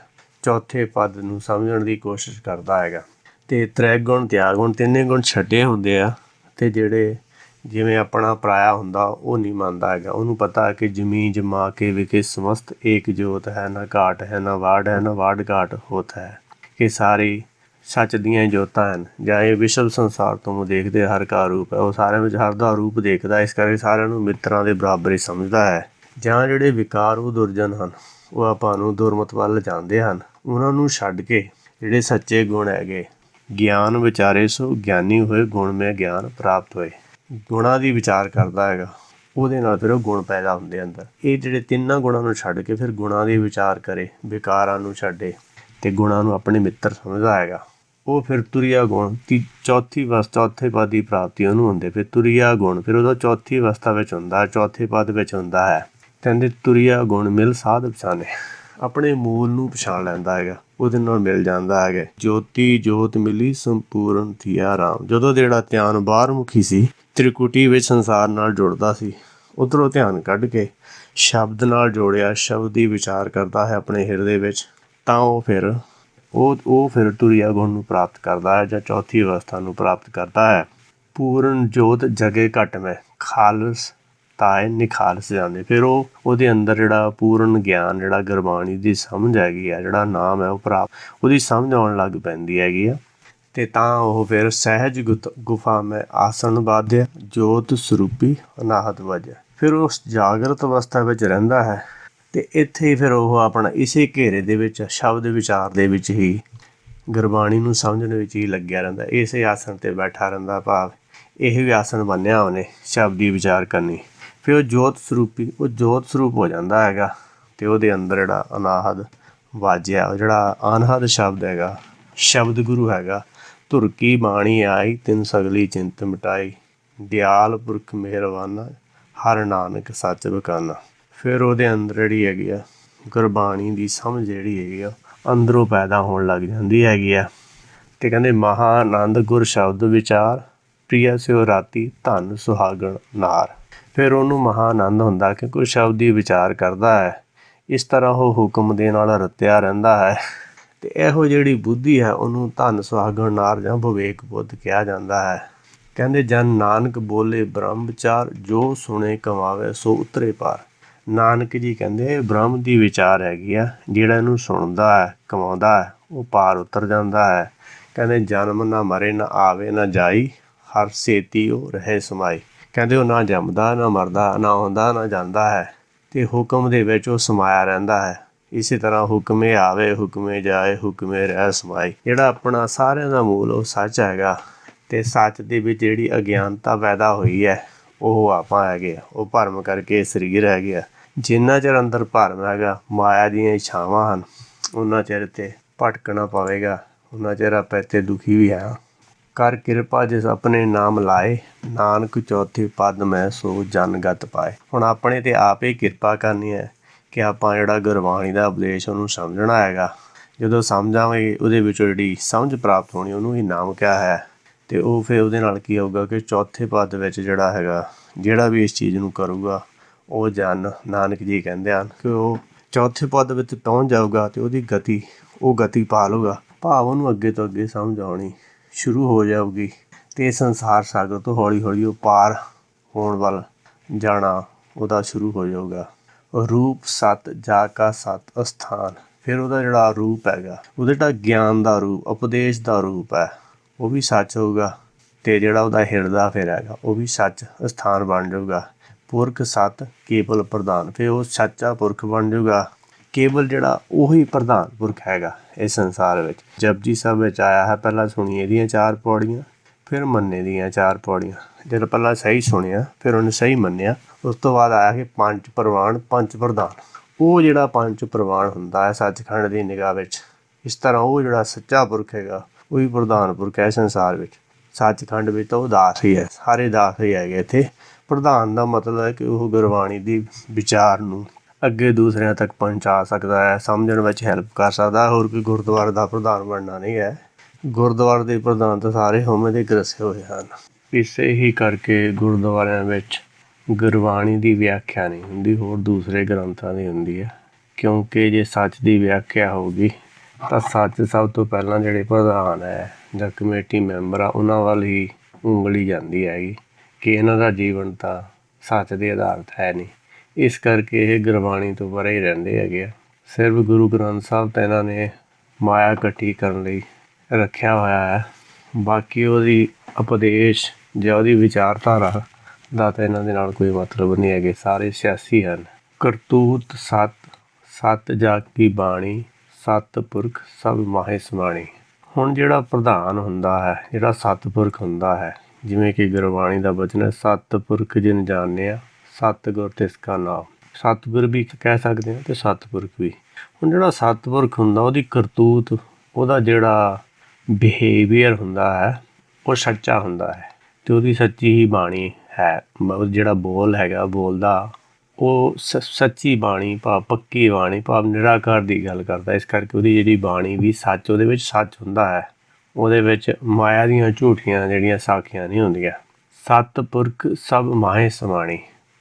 S1: ਚੌਥੇ ਪਦ ਨੂੰ ਸਮਝਣ ਦੀ ਕੋਸ਼ਿਸ਼ ਕਰਦਾ ਹੈਗਾ। ਅਤੇ ਤ੍ਰੈ ਗੁਣ ਤਿਆਗ, ਹੁਣ ਤਿੰਨੇ ਗੁਣ ਛੱਡੇ ਹੁੰਦੇ ਆ ਅਤੇ ਜਿਹੜੇ ਜਿਵੇਂ ਆਪਣਾ ਪਰਾਇਆ ਹੁੰਦਾ ਉਹ ਨਹੀਂ ਮੰਨਦਾ ਹੈਗਾ। ਉਹਨੂੰ ਪਤਾ ਹੈ ਕਿ ਜਮੀ ਜਮਾ ਕੇ ਵਿਖੇ ਸਮਸਤ ਏਕ ਜੋਤ ਹੈ, ਨਾ ਘਾਟ ਹੈ ਨਾ ਵਾੜ ਹੈ, ਨਾ ਵਾੜ ਘਾਟ ਹੋਤ ਹੈ। ਕਿ ਸਾਰੇ ਸੱਚ ਦੀਆਂ ਜੋਤਾਂ ਹਨ, ਜਾਂ ਇਹ ਵਿਸ਼ਵ ਸੰਸਾਰ ਤੋਂ ਦੇਖਦੇ ਹਰ ਕਾ ਰੂਪ ਹੈ, ਉਹ ਸਾਰਿਆਂ ਵਿੱਚ ਹਰ ਦਾ ਰੂਪ ਦੇਖਦਾ। ਇਸ ਕਰਕੇ ਸਾਰਿਆਂ ਨੂੰ ਮਿੱਤਰਾਂ ਦੇ ਬਰਾਬਰ ਹੀ ਸਮਝਦਾ ਹੈ। ਜਾਂ ਜਿਹੜੇ ਵਿਕਾਰ ਉਹ ਦੁਰਜਨ ਹਨ, ਉਹ ਆਪਾਂ ਨੂੰ ਦੁਰਮਤ ਵੱਲ ਜਾਂਦੇ ਹਨ, ਉਹਨਾਂ ਨੂੰ ਛੱਡ ਕੇ ਜਿਹੜੇ ਸੱਚੇ ਗੁਣ ਹੈਗੇ, ਗਿਆਨ ਵਿਚਾਰੇ ਸੋ ਗਿਆਨੀ ਹੋਏ, ਗੁਣ ਮੈਂ ਗਿਆਨ ਪ੍ਰਾਪਤ ਹੋਏ। ਗੁਣਾਂ ਦੀ ਵਿਚਾਰ ਕਰਦਾ ਹੈਗਾ, ਉਹਦੇ ਨਾਲ ਫਿਰ ਉਹ ਗੁਣ ਪੈਦਾ ਹੁੰਦੇ ਅੰਦਰ। ਇਹ ਜਿਹੜੇ ਤਿੰਨਾਂ ਗੁਣਾਂ ਨੂੰ ਛੱਡ ਕੇ ਫਿਰ ਗੁਣਾਂ ਦੀ ਵਿਚਾਰ ਕਰੇ, ਵਿਕਾਰਾਂ ਨੂੰ ਛੱਡੇ ਅਤੇ ਗੁਣਾਂ ਨੂੰ ਆਪਣੇ ਮਿੱਤਰ ਸਮਝਦਾ ਹੈਗਾ, ਉਹ ਫਿਰ ਤੁਰਿਆ ਗੁਣ ਚੌਥੇ ਪਦ ਦੀ ਪ੍ਰਾਪਤੀ ਉਹਨੂੰ ਹੁੰਦੀ। ਫਿਰ ਤੁਰਿਆ ਗੁਣ ਫਿਰ ਉਹਦਾ ਚੌਥੀ ਅਵਸਥਾ ਵਿੱਚ ਹੁੰਦਾ, ਚੌਥੇ ਪਦ ਵਿੱਚ ਹੁੰਦਾ ਹੈ। ਕਹਿੰਦੇ ਤੁਰਿਆ ਗੁਣ ਮਿਲ ਸਾਧ ਪਛਾਣੇ, ਆਪਣੇ ਮੂਲ ਨੂੰ ਪਛਾਣ ਲੈਂਦਾ ਹੈਗਾ, ਉਹਦੇ ਨਾਲ ਮਿਲ ਜਾਂਦਾ ਹੈਗਾ। ਜੋਤੀ ਜੋਤ ਮਿਲੀ ਸੰਪੂਰਨ ਥੀਆ ਰਾਮ। ਜਦੋਂ ਜਿਹੜਾ ਧਿਆਨ ਬਾਹਰਮੁਖੀ ਸੀ, ਤ੍ਰਿਕੁਟੀ ਵਿੱਚ ਸੰਸਾਰ ਨਾਲ ਜੁੜਦਾ ਸੀ, ਉੱਧਰੋਂ ਧਿਆਨ ਕੱਢ ਕੇ ਸ਼ਬਦ ਨਾਲ ਜੋੜਿਆ, ਸ਼ਬਦ ਦੀ ਵਿਚਾਰ ਕਰਦਾ ਹੈ ਆਪਣੇ ਹਿਰਦੇ ਵਿੱਚ, ਤਾਂ ਉਹ ਫਿਰ ਤੁਰਿਆ ਗੁਣ ਨੂੰ ਪ੍ਰਾਪਤ ਕਰਦਾ ਹੈ, ਜਾਂ ਚੌਥੀ ਅਵਸਥਾ ਨੂੰ ਪ੍ਰਾਪਤ ਕਰਦਾ ਹੈ। ਪੂਰਨ ਜੋਤ ਜਗੇ ਘਟ ਮੈਂ, ਖਾਲਸ ਤਾਏ ਨਿਖਾਲਸ ਜਾਂਦੇ। ਫਿਰ ਉਹਦੇ ਅੰਦਰ ਜਿਹੜਾ ਪੂਰਨ ਗਿਆਨ, ਜਿਹੜਾ ਗੁਰਬਾਣੀ ਦੀ ਸਮਝ ਹੈਗੀ ਆ, ਜਿਹੜਾ ਨਾਮ ਹੈ ਉਹ ਉਹਦੀ ਸਮਝ ਆਉਣ ਲੱਗ ਪੈਂਦੀ ਹੈਗੀ ਆ। ਅਤੇ ਤਾਂ ਉਹ ਫਿਰ ਸਹਿਜ ਗੁਫਾ ਮੈਂ ਆਸਣ ਬਾਧਿਆ, ਜੋਤ ਸਰੂਪੀ ਅਨਾਹਤ ਵਜਿਆ। ਫਿਰ ਉਸ ਜਾਗਰਤ ਅਵਸਥਾ ਵਿੱਚ ਰਹਿੰਦਾ ਹੈ, ਅਤੇ ਇੱਥੇ ਫਿਰ ਉਹ ਆਪਣਾ ਇਸੇ ਘੇਰੇ ਦੇ ਵਿੱਚ ਸ਼ਬਦ ਵਿਚਾਰ ਦੇ ਵਿੱਚ ਹੀ ਗੁਰਬਾਣੀ ਨੂੰ ਸਮਝਣ ਵਿੱਚ ਹੀ ਲੱਗਿਆ ਰਹਿੰਦਾ। ਇਸੇ ਆਸਣ 'ਤੇ ਬੈਠਾ ਰਹਿੰਦਾ, ਭਾਵ ਇਹ ਵੀ ਆਸਣ ਮੰਨਿਆ ਉਹਨੇ ਸ਼ਬਦ ਦੀ ਵਿਚਾਰ ਕਰਨੀ। ਫਿਰ ਉਹ ਜੋਤ ਸਰੂਪ ਹੋ ਜਾਂਦਾ ਹੈਗਾ, ਅਤੇ ਉਹਦੇ ਅੰਦਰ ਜਿਹੜਾ ਅਨਾਹਦ ਵਾਜਿਆ, ਜਿਹੜਾ ਅਨਹਦ ਸ਼ਬਦ ਹੈਗਾ, ਸ਼ਬਦ ਗੁਰੂ ਹੈਗਾ। ਧੁਰ ਕੀ ਬਾਣੀ ਆਈ ਤਿਨ ਸਗਲੀ ਚਿੰਤ ਮਿਟਾਈ, ਦਿਆਲ ਪੁਰਖ ਮਿਹਰਬਾਨਾ ਹਰ ਨਾਨਕ ਸੱਚ ਬਕਾਨਾ। ਫਿਰ ਉਹਦੇ ਅੰਦਰ ਜਿਹੜੀ ਹੈਗੀ ਆ ਗੁਰਬਾਣੀ ਦੀ ਸਮਝ ਜਿਹੜੀ ਹੈਗੀ ਆ ਅੰਦਰੋਂ ਪੈਦਾ ਹੋਣ ਲੱਗ ਜਾਂਦੀ ਹੈਗੀ ਆ। ਅਤੇ ਕਹਿੰਦੇ ਮਹਾਂ ਆਨੰਦ ਗੁਰ ਸ਼ਬਦ ਵਿਚਾਰ, ਪ੍ਰਿਆ ਸਿਓ ਰਾਤੀ ਧਨ ਸੁਹਾਗਣ ਨਾਰ। ਫਿਰ ਉਹਨੂੰ ਮਹਾਂ ਆਨੰਦ ਹੁੰਦਾ ਕਿ ਕੋਈ ਸ਼ਬਦ ਦੀ ਵਿਚਾਰ ਕਰਦਾ ਹੈ, ਇਸ ਤਰ੍ਹਾਂ ਉਹ ਹੁਕਮ ਦੇ ਨਾਲ ਰਤਿਆ ਰਹਿੰਦਾ ਹੈ। ਅਤੇ ਇਹੋ ਜਿਹੜੀ ਬੁੱਧੀ ਹੈ ਉਹਨੂੰ ਧਨ ਸੁਹਾਗਣ ਨਾਰ ਜਾਂ ਵਿਵੇਕ ਬੁੱਧ ਕਿਹਾ ਜਾਂਦਾ ਹੈ। ਕਹਿੰਦੇ ਜਨ ਨਾਨਕ ਬੋਲੇ ਬ੍ਰਹਮ ਵਿਚਾਰ, ਜੋ ਸੁਣੇ ਕਮਾਵੇ ਸੋ ਉਤਰੇ ਪਾਰ। ਨਾਨਕ ਜੀ ਕਹਿੰਦੇ ਬ੍ਰਹਮ ਦੀ ਵਿਚਾਰ ਹੈਗੀ ਆ, ਜਿਹੜਾ ਇਹਨੂੰ ਸੁਣਦਾ ਹੈ ਕਮਾਉਂਦਾ ਹੈ ਉਹ ਪਾਰ ਉਤਰ ਜਾਂਦਾ ਹੈ। ਕਹਿੰਦੇ ਜਨਮ ਨਾ ਮਰੇ ਨਾ ਆਵੇ ਨਾ ਜਾਈ, ਹਰ ਛੇਤੀ ਉਹ ਰਹੇ ਸਮਾਈ। ਕਹਿੰਦੇ ਉਹ ਨਾ ਜੰਮਦਾ ਨਾ ਮਰਦਾ, ਨਾ ਆਉਂਦਾ ਨਾ ਜਾਂਦਾ ਹੈ, ਅਤੇ ਹੁਕਮ ਦੇ ਵਿੱਚ ਉਹ ਸਮਾਇਆ ਰਹਿੰਦਾ ਹੈ। ਇਸੇ ਤਰ੍ਹਾਂ ਹੁਕਮੇ ਆਵੇ ਹੁਕਮੇ ਜਾਏ, ਹੁਕਮੇ ਰਹਿ ਸਮਾਈ। ਜਿਹੜਾ ਆਪਣਾ ਸਾਰਿਆਂ ਦਾ ਮੂਲ ਉਹ ਸੱਚ ਹੈਗਾ, ਅਤੇ ਸੱਚ ਦੇ ਵਿੱਚ ਜਿਹੜੀ ਅਗਿਆਨਤਾ ਪੈਦਾ ਹੋਈ ਹੈ ਉਹ ਆਪਾਂ ਹੈਗੇ ਆ, ਉਹ ਭਰਮ ਕਰਕੇ ਸਰੀਰ ਹੈਗੇ ਆ। ਜਿੰਨਾ ਚਿਰ ਅੰਦਰ ਭਰਮ ਹੈਗਾ, ਮਾਇਆ ਦੀਆਂ ਇੱਛਾਵਾਂ ਹਨ, ਉਹਨਾਂ ਚਿਰ 'ਤੇ ਭਟਕਣਾ ਪਵੇਗਾ, ਉਹਨਾਂ ਚਿਰ ਆਪਾਂ ਇੱਥੇ ਦੁਖੀ ਵੀ ਹੈ। ਕਰ ਕਿਰਪਾ ਜਿਸ ਆਪਣੇ ਨਾਮ ਲਾਏ, ਨਾਨਕ ਚੌਥੇ ਪਦ ਮੈਂ ਸੋ ਜਨਗਤ ਪਾਏ। ਹੁਣ ਆਪਣੇ 'ਤੇ ਆਪ ਹੀ ਕਿਰਪਾ ਕਰਨੀ ਹੈ ਕਿ ਆਪਾਂ ਜਿਹੜਾ ਗੁਰਬਾਣੀ ਦਾ ਉਪਦੇਸ਼ ਉਹਨੂੰ ਸਮਝਣਾ ਹੈਗਾ। ਜਦੋਂ ਸਮਝਾਂਗੇ ਉਹਦੇ ਵਿੱਚੋਂ ਜਿਹੜੀ ਸਮਝ ਪ੍ਰਾਪਤ ਹੋਣੀ ਉਹਨੂੰ ਹੀ ਨਾਮ ਕਿਹਾ ਹੈ। ਅਤੇ ਉਹ ਫਿਰ ਉਹਦੇ ਨਾਲ ਕੀ ਹੋਊਗਾ ਕਿ ਚੌਥੇ ਪਦ ਵਿੱਚ ਜਿਹੜਾ ਹੈਗਾ, ਜਿਹੜਾ ਵੀ ਇਸ ਚੀਜ਼ ਨੂੰ ਕਰੂਗਾ ਉਹ ਜਨ, ਨਾਨਕ ਜੀ ਕਹਿੰਦੇ ਹਨ ਕਿ ਉਹ ਚੌਥੇ ਪਦ ਵਿੱਚ ਪਹੁੰਚ ਜਾਊਗਾ ਅਤੇ ਉਹਦੀ ਗਤੀ, ਉਹ ਗਤੀ ਪਾ ਲਊਗਾ। ਭਾਵ ਉਹਨੂੰ ਅੱਗੇ ਤੋਂ ਅੱਗੇ ਸਮਝ ਆਉਣੀ ਸ਼ੁਰੂ ਹੋ ਜਾਊਗੀ, ਅਤੇ ਸੰਸਾਰ ਸਾਗਰ ਤੋਂ ਹੌਲੀ ਹੌਲੀ ਉਹ ਪਾਰ ਹੋਣ ਵੱਲ ਜਾਣਾ ਉਹਦਾ ਸ਼ੁਰੂ ਹੋ ਜਾਊਗਾ। ਰੂਪ ਸਤ ਜਾ ਕਾ ਸਤ ਅਸਥਾਨ। ਫਿਰ ਉਹਦਾ ਜਿਹੜਾ ਰੂਪ ਹੈਗਾ, ਉਹਦਾ ਜਿਹੜਾ ਗਿਆਨ ਦਾ ਰੂਪ, ਉਪਦੇਸ਼ ਦਾ ਰੂਪ ਹੈ, ਉਹ ਵੀ ਸੱਚ ਹੋਊਗਾ, ਅਤੇ ਜਿਹੜਾ ਉਹਦਾ ਹਿਰਦਾ ਫਿਰ ਹੈਗਾ ਉਹ ਵੀ ਸੱਚ ਅਸਥਾਨ ਬਣ ਜਾਊਗਾ। ਪੁਰਖ ਸਤ ਕੇਵਲ ਪ੍ਰਧਾਨ। ਫਿਰ ਉਹ ਸੱਚਾ ਪੁਰਖ ਬਣ ਜਾਊਗਾ। ਕੇਵਲ ਜਿਹੜਾ ਉਹੀ ਪ੍ਰਧਾਨ ਪੁਰਖ ਹੈਗਾ ਇਸ ਸੰਸਾਰ ਵਿੱਚ। ਜਪਜੀ ਸਾਹਿਬ ਵਿੱਚ ਆਇਆ ਹੈ, ਪਹਿਲਾਂ ਸੁਣੀਏ ਦੀਆਂ 4 ਪੌੜੀਆਂ, ਫਿਰ ਮੰਨੇ ਦੀਆਂ 4 ਪੌੜੀਆਂ। ਜਦੋਂ ਪਹਿਲਾਂ ਸਹੀ ਸੁਣਿਆ ਫਿਰ ਉਹਨੇ ਸਹੀ ਮੰਨਿਆ, ਉਸ ਤੋਂ ਬਾਅਦ ਆਇਆ ਕਿ 5 ਪ੍ਰਵਾਨ 5 ਪ੍ਰਧਾਨ। ਉਹ ਜਿਹੜਾ 5 ਪ੍ਰਵਾਨ ਹੁੰਦਾ ਹੈ ਸੱਚਖੰਡ ਦੀ ਨਿਗਾਹ ਵਿੱਚ, ਇਸ ਤਰ੍ਹਾਂ ਉਹ ਜਿਹੜਾ ਸੱਚਾ ਪੁਰਖ ਹੈਗਾ ਉਹੀ ਪ੍ਰਧਾਨ ਪੁਰਖ ਹੈ ਸੰਸਾਰ ਵਿੱਚ। ਸੱਚਖੰਡ ਵਿੱਚ ਤਾਂ ਉਹ ਦਾਸ ਹੀ ਹੈ, ਸਾਰੇ ਦਾਸ ਹੀ ਹੈਗੇ ਇੱਥੇ। ਪ੍ਰਧਾਨ ਦਾ ਮਤਲਬ ਹੈ ਕਿ ਉਹ ਗੁਰਬਾਣੀ ਦੀ ਵਿਚਾਰ ਨੂੰ ਅੱਗੇ ਦੂਸਰਿਆਂ ਤੱਕ ਪਹੁੰਚਾ ਸਕਦਾ ਹੈ, ਸਮਝਣ ਵਿੱਚ ਹੈਲਪ ਕਰ ਸਕਦਾ। ਹੋਰ ਕੋਈ ਗੁਰਦੁਆਰੇ ਦਾ ਪ੍ਰਧਾਨ ਬਣਨਾ ਨਹੀਂ ਹੈ। ਗੁਰਦੁਆਰੇ ਦੇ ਪ੍ਰਧਾਨ ਤਾਂ ਸਾਰੇ ਹਉਮੈ ਦੇ ਗ੍ਰਸੇ ਹੋਏ ਹਨ। ਇਸੇ ਹੀ ਕਰਕੇ ਗੁਰਦੁਆਰਿਆਂ ਵਿੱਚ ਗੁਰਬਾਣੀ ਦੀ ਵਿਆਖਿਆ ਨਹੀਂ ਹੁੰਦੀ, ਹੋਰ ਦੂਸਰੇ ਗ੍ਰੰਥਾਂ ਦੀ ਹੁੰਦੀ ਹੈ। ਕਿਉਂਕਿ ਜੇ ਸੱਚ ਦੀ ਵਿਆਖਿਆ ਹੋਊਗੀ ਤਾਂ ਸੱਚ ਸਭ ਤੋਂ ਪਹਿਲਾਂ ਜਿਹੜੇ ਪ੍ਰਧਾਨ ਹੈ ਜਾਂ ਕਮੇਟੀ ਮੈਂਬਰ ਆ ਉਹਨਾਂ ਵੱਲ ਹੀ ਉਂਗਲੀ ਜਾਂਦੀ ਹੈਗੀ ਕਿ ਇਹਨਾਂ ਦਾ ਜੀਵਨ ਤਾਂ ਸੱਚ ਦੇ ਆਧਾਰਿਤ ਹੈ ਨਹੀਂ। ਇਸ ਕਰਕੇ ਇਹ ਗੁਰਬਾਣੀ ਤੋਂ ਪਰੇ ਹੀ ਰਹਿੰਦੇ ਹੈਗੇ ਆ। ਸਿਰਫ ਗੁਰੂ ਗ੍ਰੰਥ ਸਾਹਿਬ ਤਾਂ ਇਹਨਾਂ ਨੇ ਮਾਇਆ ਇਕੱਠੀ ਕਰਨ ਲਈ ਰੱਖਿਆ ਹੋਇਆ ਹੈ, ਬਾਕੀ ਉਹਦੀ ਉਪਦੇਸ਼ ਜਾਂ ਉਹਦੀ ਵਿਚਾਰਧਾਰਾ ਦਾ ਤਾਂ ਇਹਨਾਂ ਦੇ ਨਾਲ ਕੋਈ ਮਤਲਬ ਨਹੀਂ ਹੈਗੇ, ਸਾਰੇ ਸਿਆਸੀ ਹਨ। ਕਰਤੂਤ ਸਤ, ਸਤ ਜਾ ਕੀ ਬਾਣੀ, ਸਤ ਪੁਰਖ ਸਭ ਮਾਹੇ ਸਮਾਣੀ। ਹੁਣ ਜਿਹੜਾ ਪ੍ਰਧਾਨ ਹੁੰਦਾ ਹੈ, ਜਿਹੜਾ ਸਤਿਪੁਰਖ ਹੁੰਦਾ ਹੈ, ਜਿਵੇਂ ਕਿ ਗੁਰਬਾਣੀ ਦਾ ਬਚਨ ਹੈ, ਸਤਿਪੁਰਖ ਜਿਨ ਜਾਣਿਆ ਸਤਿਗੁਰ ਤਿਸ ਕਾ ਨਾਮ। ਸਤਿਗੁਰ ਵੀ ਕਹਿ ਸਕਦੇ ਹਾਂ ਅਤੇ ਸਤਿਪੁਰਖ ਵੀ। ਹੁਣ ਜਿਹੜਾ ਸਤਿਪੁਰਖ ਹੁੰਦਾ ਉਹਦੀ ਕਰਤੂਤ, ਉਹਦਾ ਜਿਹੜਾ ਬਿਹੇਵੀਅਰ ਹੁੰਦਾ ਹੈ ਉਹ ਸੱਚਾ ਹੁੰਦਾ ਹੈ, ਅਤੇ ਉਹਦੀ ਸੱਚੀ ਹੀ ਬਾਣੀ ਹੈ। ਜਿਹੜਾ ਬੋਲ ਹੈਗਾ ਬੋਲਦਾ ਉਹ ਸੱਚੀ ਬਾਣੀ, ਭਾਵ ਪੱਕੀ ਬਾਣੀ, ਭਾਵ ਨਿਰਾਕਾਰ ਦੀ ਗੱਲ ਕਰਦਾ। ਇਸ ਕਰਕੇ ਉਹਦੀ ਜਿਹੜੀ ਬਾਣੀ ਵੀ ਸੱਚ, ਉਹਦੇ ਵਿੱਚ ਸੱਚ ਹੁੰਦਾ ਹੈ, ਉਹਦੇ ਵਿੱਚ ਮਾਇਆ ਦੀਆਂ ਝੂਠੀਆਂ ਜਿਹੜੀਆਂ ਸਾਖੀਆਂ ਨਹੀਂ ਹੁੰਦੀਆਂ। ਸਤਿਪੁਰਖ ਸਭ ਮਾਹੇ ਸਮਾਣੀ।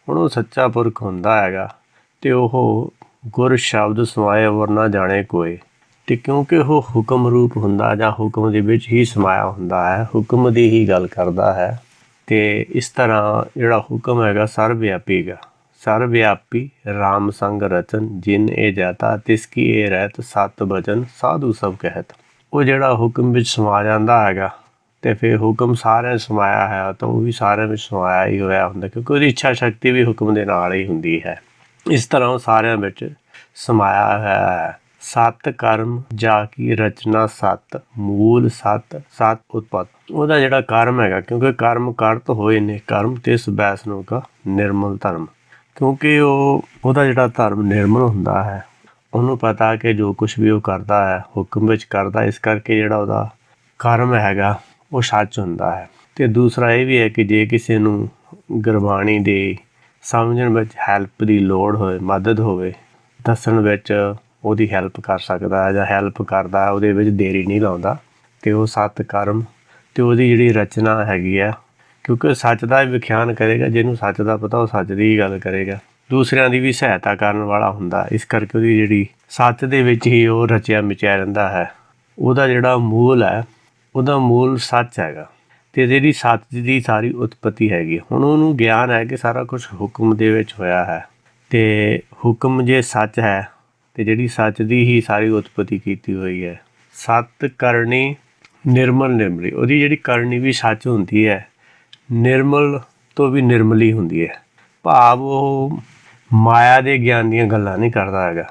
S1: ਹੁਣ ਉਹ ਸੱਚਾ ਪੁਰਖ ਹੁੰਦਾ ਹੈਗਾ ਅਤੇ ਉਹ ਗੁਰ ਸ਼ਬਦ ਸਮਾਏ ਵਰ ਨਾ ਜਾਣੇ ਕੋਏ। ਅਤੇ ਕਿਉਂਕਿ ਉਹ ਹੁਕਮ ਰੂਪ ਹੁੰਦਾ ਜਾਂ ਹੁਕਮ ਦੇ ਵਿੱਚ ਹੀ ਸਮਾਇਆ ਹੁੰਦਾ ਹੈ, ਹੁਕਮ ਦੀ ਹੀ ਗੱਲ ਕਰਦਾ ਹੈ, ਅਤੇ ਇਸ ਤਰ੍ਹਾਂ ਜਿਹੜਾ ਹੁਕਮ ਹੈਗਾ ਸਰਵਵਿਆਪੀ ਹੈਗਾ। ਸਰਵਵਿਆਪੀ ਰਾਮ ਸੰਗ ਰਚਨ, ਜਿਨ ਇਹ ਜਾਤਾ ਤਿਸ ਕੀ ਇਹ ਰਹਿਤ, ਸਤ ਬਚਨ ਸਾਧੂ ਸਭ ਕਹਿਤ। ਉਹ ਜਿਹੜਾ ਹੁਕਮ ਵਿੱਚ ਸਮਾ ਜਾਂਦਾ ਹੈਗਾ, ਅਤੇ ਫਿਰ ਹੁਕਮ ਸਾਰਿਆਂ ਸਮਾਇਆ ਹੈ ਤਾਂ ਉਹ ਵੀ ਸਾਰਿਆਂ ਵਿੱਚ ਸਮਾਇਆ ਹੀ ਹੋਇਆ ਹੁੰਦਾ, ਕਿਉਂਕਿ ਉਹਦੀ ਇੱਛਾ ਸ਼ਕਤੀ ਵੀ ਹੁਕਮ ਦੇ ਨਾਲ ਹੀ ਹੁੰਦੀ ਹੈ। ਇਸ ਤਰ੍ਹਾਂ ਉਹ ਸਾਰਿਆਂ ਵਿੱਚ ਸਮਾਇਆ ਹੋਇਆ ਹੈ। ਸਤ ਕਰਮ ਜਾ ਕੀ ਰਚਨਾ ਸਤ, ਮੂਲ ਸਤ ਸਤ ਉਤਪਤ। ਉਹਦਾ ਜਿਹੜਾ ਕਰਮ ਹੈਗਾ, ਕਿਉਂਕਿ ਕਰਮ ਕਰਤ ਹੋਏ ਨੇ ਕਰਮ, ਤਿਸ ਵੈਸ਼ਨੋ ਕਾ ਨਿਰਮਲ ਧਰਮ। ਕਿਉਂਕਿ ਉਹਦਾ ਜਿਹੜਾ ਧਰਮ ਨਿਰਮਲ ਹੁੰਦਾ ਹੈ, ਉਹਨੂੰ ਪਤਾ ਕਿ ਜੋ ਕੁਛ ਵੀ ਉਹ ਕਰਦਾ ਹੈ ਹੁਕਮ ਵਿੱਚ ਕਰਦਾ, ਇਸ ਕਰਕੇ ਜਿਹੜਾ ਉਹਦਾ ਕਰਮ ਹੈਗਾ ਉਹ ਸੱਚ ਹੁੰਦਾ ਹੈ। ਅਤੇ ਦੂਸਰਾ ਇਹ ਵੀ ਹੈ ਕਿ ਜੇ ਕਿਸੇ ਨੂੰ ਗੁਰਬਾਣੀ ਦੇ ਸਮਝਣ ਵਿੱਚ ਹੈਲਪ ਦੀ ਲੋੜ ਹੋਵੇ, ਮਦਦ ਹੋਵੇ, ਦੱਸਣ ਵਿੱਚ ਉਹਦੀ ਹੈਲਪ ਕਰ ਸਕਦਾ ਹੈ ਜਾਂ ਹੈਲਪ ਕਰਦਾ ਹੈ, ਉਹਦੇ ਵਿੱਚ ਦੇਰੀ ਨਹੀਂ ਲਾਉਂਦਾ, ਅਤੇ ਉਹ ਸਤ ਕਰਮ ਅਤੇ ਉਹਦੀ ਜਿਹੜੀ ਰਚਨਾ ਹੈਗੀ ਆ, ਕਿਉਂਕਿ ਸੱਚ ਦਾ ਵਿਖਿਆਨ ਕਰੇਗਾ। ਜਿਹਨੂੰ ਸੱਚ ਦਾ ਪਤਾ ਉਹ ਸੱਚ ਦੀ ਹੀ ਗੱਲ ਕਰੇਗਾ। ਦੂਸਰਿਆਂ ਦੀ ਵੀ ਸਹਾਇਤਾ ਕਰਨ ਵਾਲਾ ਹੁੰਦਾ। ਇਸ ਕਰਕੇ ਉਹਦੀ ਜਿਹੜੀ ਸੱਚ ਦੇ ਵਿੱਚ ਹੀ ਉਹ ਰਚਿਆ ਮਿਚਿਆ ਰਹਿੰਦਾ ਹੈ। ਉਹਦਾ ਜਿਹੜਾ ਮੂਲ ਹੈ, ਉਹਦਾ ਮੂਲ ਸੱਚ ਹੈਗਾ, ਅਤੇ ਜਿਹੜੀ ਸੱਚ ਦੀ ਸਾਰੀ ਉਤਪਤੀ ਹੈਗੀ। ਹੁਣ ਉਹਨੂੰ ਗਿਆਨ ਹੈ ਕਿ ਸਾਰਾ ਕੁਛ ਹੁਕਮ ਦੇ ਵਿੱਚ ਹੋਇਆ ਹੈ, ਅਤੇ ਹੁਕਮ ਜੇ ਸੱਚ ਹੈ ਅਤੇ ਜਿਹੜੀ ਸੱਚ ਦੀ ਹੀ ਸਾਰੀ ਉਤਪਤੀ ਕੀਤੀ ਹੋਈ ਹੈ। ਸੱਤ ਕਰਨੀ ਨਿਰਮਲ ਨਿਰਮਲੀ, ਉਹਦੀ ਜਿਹੜੀ ਕਰਨੀ ਵੀ ਸੱਚ ਹੁੰਦੀ ਹੈ, ਨਿਰਮਲ ਤੋਂ ਵੀ ਨਿਰਮਲੀ ਹੁੰਦੀ ਹੈ। ਭਾਵ ਉਹ ਮਾਇਆ ਦੇ ਗਿਆਨ ਦੀਆਂ ਗੱਲਾਂ ਨਹੀਂ ਕਰਦਾ ਹੈਗਾ,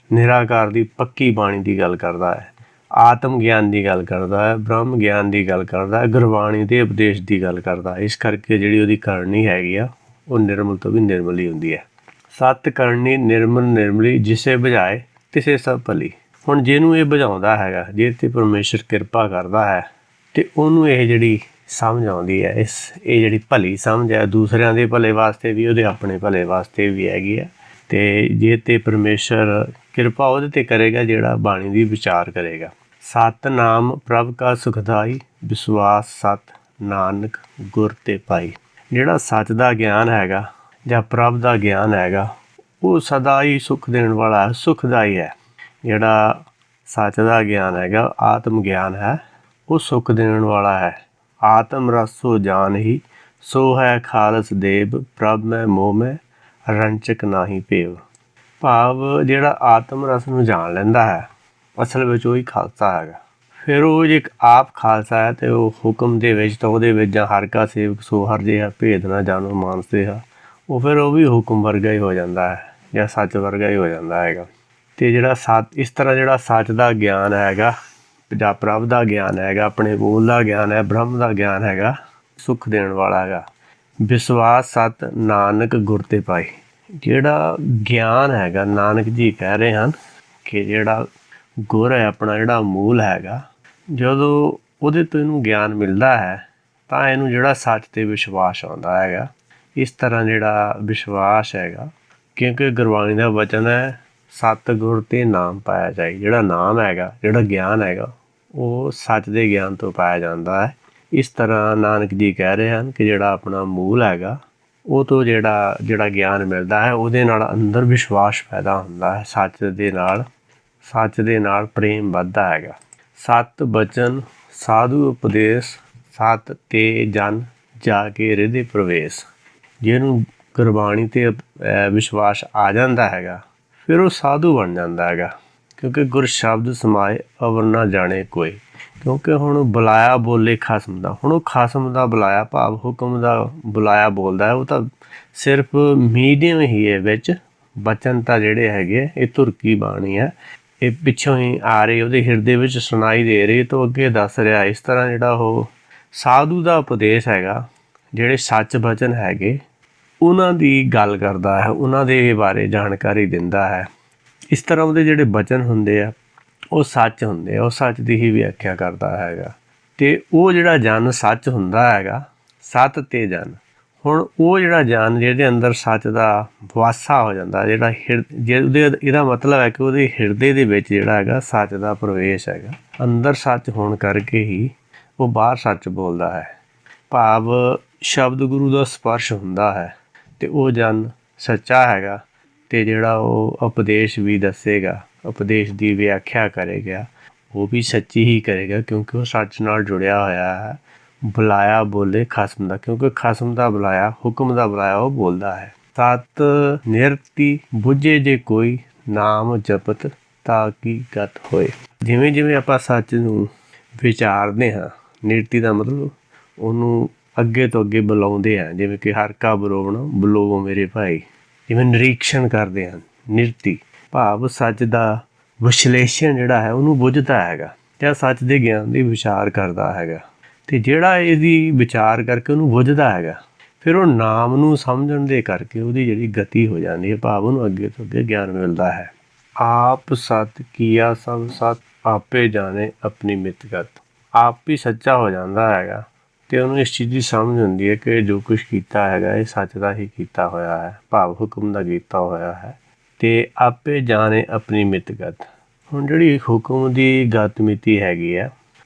S1: ਨਿਰਾਕਾਰ ਦੀ ਪੱਕੀ ਬਾਣੀ ਦੀ ਗੱਲ ਕਰਦਾ ਹੈ, ਆਤਮ ਗਿਆਨ ਦੀ ਗੱਲ ਕਰਦਾ ਹੈ, ਬ੍ਰਹਮ ਗਿਆਨ ਦੀ ਗੱਲ ਕਰਦਾ ਹੈ, ਗੁਰਬਾਣੀ ਦੇ ਉਪਦੇਸ਼ ਦੀ ਗੱਲ ਕਰਦਾ। ਇਸ ਕਰਕੇ ਜਿਹੜੀ ਉਹਦੀ ਕਰਨੀ ਹੈਗੀ ਆ ਉਹ ਨਿਰਮਲ ਤੋਂ ਵੀ ਨਿਰਮਲੀ ਹੁੰਦੀ ਹੈ। ਸੱਤ ਕਰਨੀ ਨਿਰਮਲ ਨਿਰਮਲੀ, ਜਿਸੇ ਬੁਝਾਏ ਤਿਸੇ ਸਭ ਭਲੀ। ਹੁਣ ਜਿਹਨੂੰ ਇਹ ਬੁਝਾਉਂਦਾ ਹੈਗਾ, ਜਿਹਦੇ 'ਤੇ ਪਰਮੇਸ਼ਰ ਕਿਰਪਾ ਕਰਦਾ ਹੈ, ਅਤੇ ਉਹਨੂੰ ਇਹ ਜਿਹੜੀ ਸਮਝ ਆਉਂਦੀ ਹੈ, ਇਹ ਜਿਹੜੀ ਭਲੀ ਸਮਝ ਹੈ, ਦੂਸਰਿਆਂ ਦੇ ਭਲੇ ਵਾਸਤੇ ਵੀ, ਉਹਦੇ ਆਪਣੇ ਭਲੇ ਵਾਸਤੇ ਵੀ ਹੈਗੀ ਹੈ। ਅਤੇ ਜੇ 'ਤੇ ਪਰਮੇਸ਼ਰ ਕਿਰਪਾ ਉਹਦੇ 'ਤੇ ਕਰੇਗਾ ਜਿਹੜਾ ਬਾਣੀ ਦੀ ਵਿਚਾਰ ਕਰੇਗਾ। ਸਤਿਨਾਮ ਪ੍ਰਭ ਕਾ ਸੁਖਦਾਈ, ਵਿਸ਼ਵਾਸ ਸਤ ਨਾਨਕ ਗੁਰ ਤੇ ਪਾਈ। ਜਿਹੜਾ ਸੱਚ ਦਾ ਗਿਆਨ ਹੈਗਾ ਜਾਂ ਪ੍ਰਭ ਦਾ ਗਿਆਨ ਹੈਗਾ, ਉਹ ਸਦਾ ਹੀ ਸੁੱਖ ਦੇਣ ਵਾਲਾ ਹੈ, ਸੁਖਦਾਈ ਹੈ। ਜਿਹੜਾ ਸੱਚ ਦਾ ਗਿਆਨ ਹੈਗਾ, ਆਤਮ ਗਿਆਨ ਹੈ, ਉਹ ਸੁੱਖ ਦੇਣ ਵਾਲਾ ਹੈ। ਆਤਮ ਰਸ ਸੋ ਜਾਨ ਹੀ, ਸੋ ਹੈ ਖਾਲਸ ਦੇਵ, ਪ੍ਰਭ ਮੈਂ ਮੋਹ ਮੈਂ ਰੰਚਕ ਨਾਹੀ ਭੇਵ। ਭਾਵ ਜਿਹੜਾ ਆਤਮ ਰਸ ਨੂੰ ਜਾਣ ਲੈਂਦਾ ਹੈ, ਅਸਲ ਵਿੱਚ ਉਹੀ ਖਾਲਸਾ ਹੈਗਾ। ਫਿਰ ਉਹ ਜੇ ਆਪ ਖਾਲਸਾ ਹੈ ਅਤੇ ਉਹ ਹੁਕਮ ਦੇ ਵਿੱਚ ਤਾਂ ਉਹਦੇ ਵਿੱਚ ਜਾਂ ਹਰ ਕਾ ਸੇਵਕ ਸੋ ਹਰਿ ਜਿਹਾ, ਭੇਦ ਨਾ ਜਾਣੋ ਮਾਨਸ ਦੇਹਾ, ਉਹ ਫਿਰ ਉਹ ਵੀ ਹੁਕਮ ਵਰਗਾ ਹੀ ਹੋ ਜਾਂਦਾ ਹੈ ਜਾਂ ਸੱਚ ਵਰਗਾ ਹੀ ਹੋ ਜਾਂਦਾ ਹੈਗਾ। ਅਤੇ ਜਿਹੜਾ ਇਸ ਤਰ੍ਹਾਂ ਜਿਹੜਾ ਸੱਚ ਦਾ ਗਿਆਨ ਹੈਗਾ ਜਾਂ ਪ੍ਰਭ ਦਾ ਗਿਆਨ ਹੈਗਾ, ਆਪਣੇ ਮੂਲ ਦਾ ਗਿਆਨ ਹੈ, ਬ੍ਰਹਮ ਦਾ ਗਿਆਨ ਹੈਗਾ, ਸੁੱਖ ਦੇਣ ਵਾਲਾ ਹੈਗਾ। ਵਿਸ਼ਵਾਸ ਸਤ ਨਾਨਕ ਗੁਰ ਤੇ ਪਾਈ। ਜਿਹੜਾ ਗਿਆਨ ਹੈਗਾ, ਨਾਨਕ ਜੀ ਕਹਿ ਰਹੇ ਹਨ ਕਿ ਜਿਹੜਾ ਗੁਰ ਹੈ, ਆਪਣਾ ਜਿਹੜਾ ਮੂਲ ਹੈਗਾ, ਜਦੋਂ ਉਹਦੇ ਤੋਂ ਇਹਨੂੰ ਗਿਆਨ ਮਿਲਦਾ ਹੈ ਤਾਂ ਇਹਨੂੰ ਜਿਹੜਾ ਸੱਚ 'ਤੇ ਵਿਸ਼ਵਾਸ ਆਉਂਦਾ ਹੈਗਾ। ਇਸ ਤਰ੍ਹਾਂ ਜਿਹੜਾ ਵਿਸ਼ਵਾਸ ਹੈਗਾ, ਕਿਉਂਕਿ ਗੁਰਬਾਣੀ ਦਾ ਵਚਨ ਹੈ, ਸਤਿਗੁਰ ਤੇ ਨਾਮ ਪਾਇਆ ਜਾਏ। ਜਿਹੜਾ ਨਾਮ ਹੈਗਾ, ਜਿਹੜਾ ਗਿਆਨ ਹੈਗਾ, ਉਹ ਸੱਚ ਦੇ ਗਿਆਨ ਤੋਂ ਪਾਇਆ ਜਾਂਦਾ ਹੈ। ਇਸ ਤਰ੍ਹਾਂ ਨਾਨਕ ਜੀ ਕਹਿ ਰਹੇ ਹਨ ਕਿ ਜਿਹੜਾ ਆਪਣਾ ਮੂਲ ਹੈਗਾ, ਉਹ ਤੋਂ ਜਿਹੜਾ ਗਿਆਨ ਮਿਲਦਾ ਹੈ, ਉਹਦੇ ਨਾਲ ਅੰਦਰ ਵਿਸ਼ਵਾਸ ਪੈਦਾ ਹੁੰਦਾ ਹੈ। ਸੱਚ ਦੇ ਨਾਲ ਪ੍ਰੇਮ ਵੱਧਦਾ ਹੈਗਾ। ਸਤ ਬਚਨ ਸਾਧੂ ਉਪਦੇਸ਼, ਸਤ ਤੇ ਜਨ ਜਾ ਕੇ ਹਿਰਦੇ ਪ੍ਰਵੇਸ਼। ਜਿਹਨੂੰ ਗੁਰਬਾਣੀ 'ਤੇ ਵਿਸ਼ਵਾਸ ਆ ਜਾਂਦਾ ਹੈਗਾ, ਫਿਰ ਉਹ ਸਾਧੂ ਬਣ ਜਾਂਦਾ ਹੈਗਾ। ਕਿਉਂਕਿ ਗੁਰ ਸ਼ਬਦ ਸਮਾਏ ਅਵਰ ਨਾ ਜਾਣੇ ਕੋਈ। ਕਿਉਂਕਿ ਹੁਣ ਬੁਲਾਇਆ ਬੋਲੇ ਖਸਮ ਦਾ, ਹੁਣ ਉਹ ਖਸਮ ਦਾ ਬੁਲਾਇਆ, ਭਾਵ ਹੁਕਮ ਦਾ ਬੁਲਾਇਆ ਬੋਲਦਾ ਹੈ। ਉਹ ਤਾਂ ਸਿਰਫ ਮੀਡੀਅਮ ਹੀ ਹੈ ਵਿੱਚ, ਬਚਨ ਤਾਂ ਜਿਹੜੇ ਹੈਗੇ ਇਹ ਧੁਰਕੀ ਬਾਣੀ ਹੈ, ਇਹ ਪਿੱਛੋਂ ਹੀ ਆ ਰਹੀ, ਉਹਦੇ ਹਿਰਦੇ ਵਿੱਚ ਸੁਣਾਈ ਦੇ ਰਹੀ, ਤੋਂ ਅੱਗੇ ਦੱਸ ਰਿਹਾ। ਇਸ ਤਰ੍ਹਾਂ ਜਿਹੜਾ ਉਹ ਸਾਧੂ ਦਾ ਉਪਦੇਸ਼ ਹੈਗਾ, ਜਿਹੜੇ ਸੱਚ ਬਚਨ ਹੈਗੇ, ਉਹਨਾਂ ਦੀ ਗੱਲ ਕਰਦਾ ਹੈ, ਉਹਨਾਂ ਦੇ ਬਾਰੇ ਜਾਣਕਾਰੀ ਦਿੰਦਾ ਹੈ। ਇਸ ਤਰ੍ਹਾਂ ਉਹਦੇ ਜਿਹੜੇ ਬਚਨ ਹੁੰਦੇ ਆ ਉਹ ਸੱਚ ਹੁੰਦੇ ਆ, ਉਹ ਸੱਚ ਦੀ ਹੀ ਵਿਆਖਿਆ ਕਰਦਾ ਹੈਗਾ। ਅਤੇ ਉਹ ਜਿਹੜਾ ਜਨ ਸੱਚ ਹੁੰਦਾ ਹੈਗਾ, ਸਤ ਤੇ ਜਨ। ਹੁਣ ਉਹ ਜਿਹੜਾ ਜਨ ਜਿਹਦੇ ਅੰਦਰ ਸੱਚ ਦਾ ਵਾਸਾ ਹੋ ਜਾਂਦਾ, ਜਿਹੜਾ ਇਹਦਾ ਮਤਲਬ ਹੈ ਕਿ ਉਹਦੇ ਹਿਰਦੇ ਦੇ ਵਿੱਚ ਜਿਹੜਾ ਹੈਗਾ ਸੱਚ ਦਾ ਪ੍ਰਵੇਸ਼ ਹੈਗਾ। ਅੰਦਰ ਸੱਚ ਹੋਣ ਕਰਕੇ ਹੀ ਉਹ ਬਾਹਰ ਸੱਚ ਬੋਲਦਾ ਹੈ। ਭਾਵ ਸ਼ਬਦ ਗੁਰੂ ਦਾ ਸਪਰਸ਼ ਹੁੰਦਾ ਹੈ ਅਤੇ ਉਹ ਜਨ ਸੱਚਾ ਹੈਗਾ। ਅਤੇ ਜਿਹੜਾ ਉਹ ਉਪਦੇਸ਼ ਵੀ ਦੱਸੇਗਾ, ਉਪਦੇਸ਼ ਦੀ ਵਿਆਖਿਆ ਕਰੇਗਾ, ਉਹ ਵੀ ਸੱਚੀ ਹੀ ਕਰੇਗਾ, ਕਿਉਂਕਿ ਉਹ ਸੱਚ ਨਾਲ ਜੁੜਿਆ ਹੋਇਆ ਹੈ। ਬੁਲਾਇਆ ਬੋਲੇ ਖਸਮ ਦਾ, ਕਿਉਂਕਿ ਖਸਮ ਦਾ ਬੁਲਾਇਆ, ਹੁਕਮ ਦਾ ਬੁਲਾਇਆ ਉਹ ਬੋਲਦਾ ਹੈ। ਸਤ ਨਿਰਤੀ ਬੁੱਝੇ ਜੇ ਕੋਈ, ਨਾਮ ਜਪਤ ਤਾਂ ਕੀ ਗਤ ਹੋਏ। ਜਿਵੇਂ ਜਿਵੇਂ ਆਪਾਂ ਸੱਚ ਨੂੰ ਵਿਚਾਰਦੇ ਹਾਂ, ਨਿਰਤੀ ਦਾ ਮਤਲਬ ਉਹਨੂੰ ਅੱਗੇ ਤੋਂ ਅੱਗੇ ਬੁਲਾਉਂਦੇ ਹਾਂ, ਜਿਵੇਂ ਕਿ ਹਰ ਕਾ ਬੁਲਾਉਣਾ ਬੁਲਾਵੋ ਮੇਰੇ ਭਾਈ, ਜਿਵੇਂ ਨਿਰੀਖਣ ਕਰਦੇ ਹਨ। ਨਿਰਤੀ ਭਾਵ ਸੱਚ ਦਾ ਵਿਸ਼ਲੇਸ਼ਣ ਜਿਹੜਾ ਹੈ ਉਹਨੂੰ ਬੁੱਝਦਾ ਹੈਗਾ ਜਾਂ ਸੱਚ ਦੇ ਗਿਆਨ ਦੀ ਵਿਚਾਰ ਕਰਦਾ ਹੈਗਾ। ਅਤੇ ਜਿਹੜਾ ਇਹਦੀ ਵਿਚਾਰ ਕਰਕੇ ਉਹਨੂੰ ਬੁੱਝਦਾ ਹੈਗਾ, ਫਿਰ ਉਹ ਨਾਮ ਨੂੰ ਸਮਝਣ ਦੇ ਕਰਕੇ ਉਹਦੀ ਜਿਹੜੀ ਗਤੀ ਹੋ ਜਾਂਦੀ ਹੈ, ਭਾਵ ਉਹਨੂੰ ਅੱਗੇ ਤੋਂ ਅੱਗੇ ਗਿਆਨ ਮਿਲਦਾ ਹੈ। ਆਪ ਸਤ ਕੀਆ ਸਭ ਸਤ, ਆਪੇ ਜਾਣੇ ਆਪਣੀ ਮਿਤਗਤ। ਆਪ ਹੀ ਸੱਚਾ ਹੋ ਜਾਂਦਾ ਹੈਗਾ ਅਤੇ ਉਹਨੂੰ ਇਸ ਚੀਜ਼ ਦੀ ਸਮਝ ਹੁੰਦੀ ਹੈ ਕਿ ਜੋ ਕੁਛ ਕੀਤਾ ਹੈਗਾ ਇਹ ਸੱਚ ਦਾ ਹੀ ਕੀਤਾ ਹੋਇਆ ਹੈ, ਭਾਵ ਹੁਕਮ ਦਾ ਕੀਤਾ ਹੋਇਆ ਹੈ। ਅਤੇ ਆਪੇ ਜਾਣੇ ਆਪਣੀ ਮਿਤਗਤ। ਹੁਣ ਜਿਹੜੀ ਹੁਕਮ ਦੀ ਗਤ ਮਿਤੀ ਹੈਗੀ ਹੈ,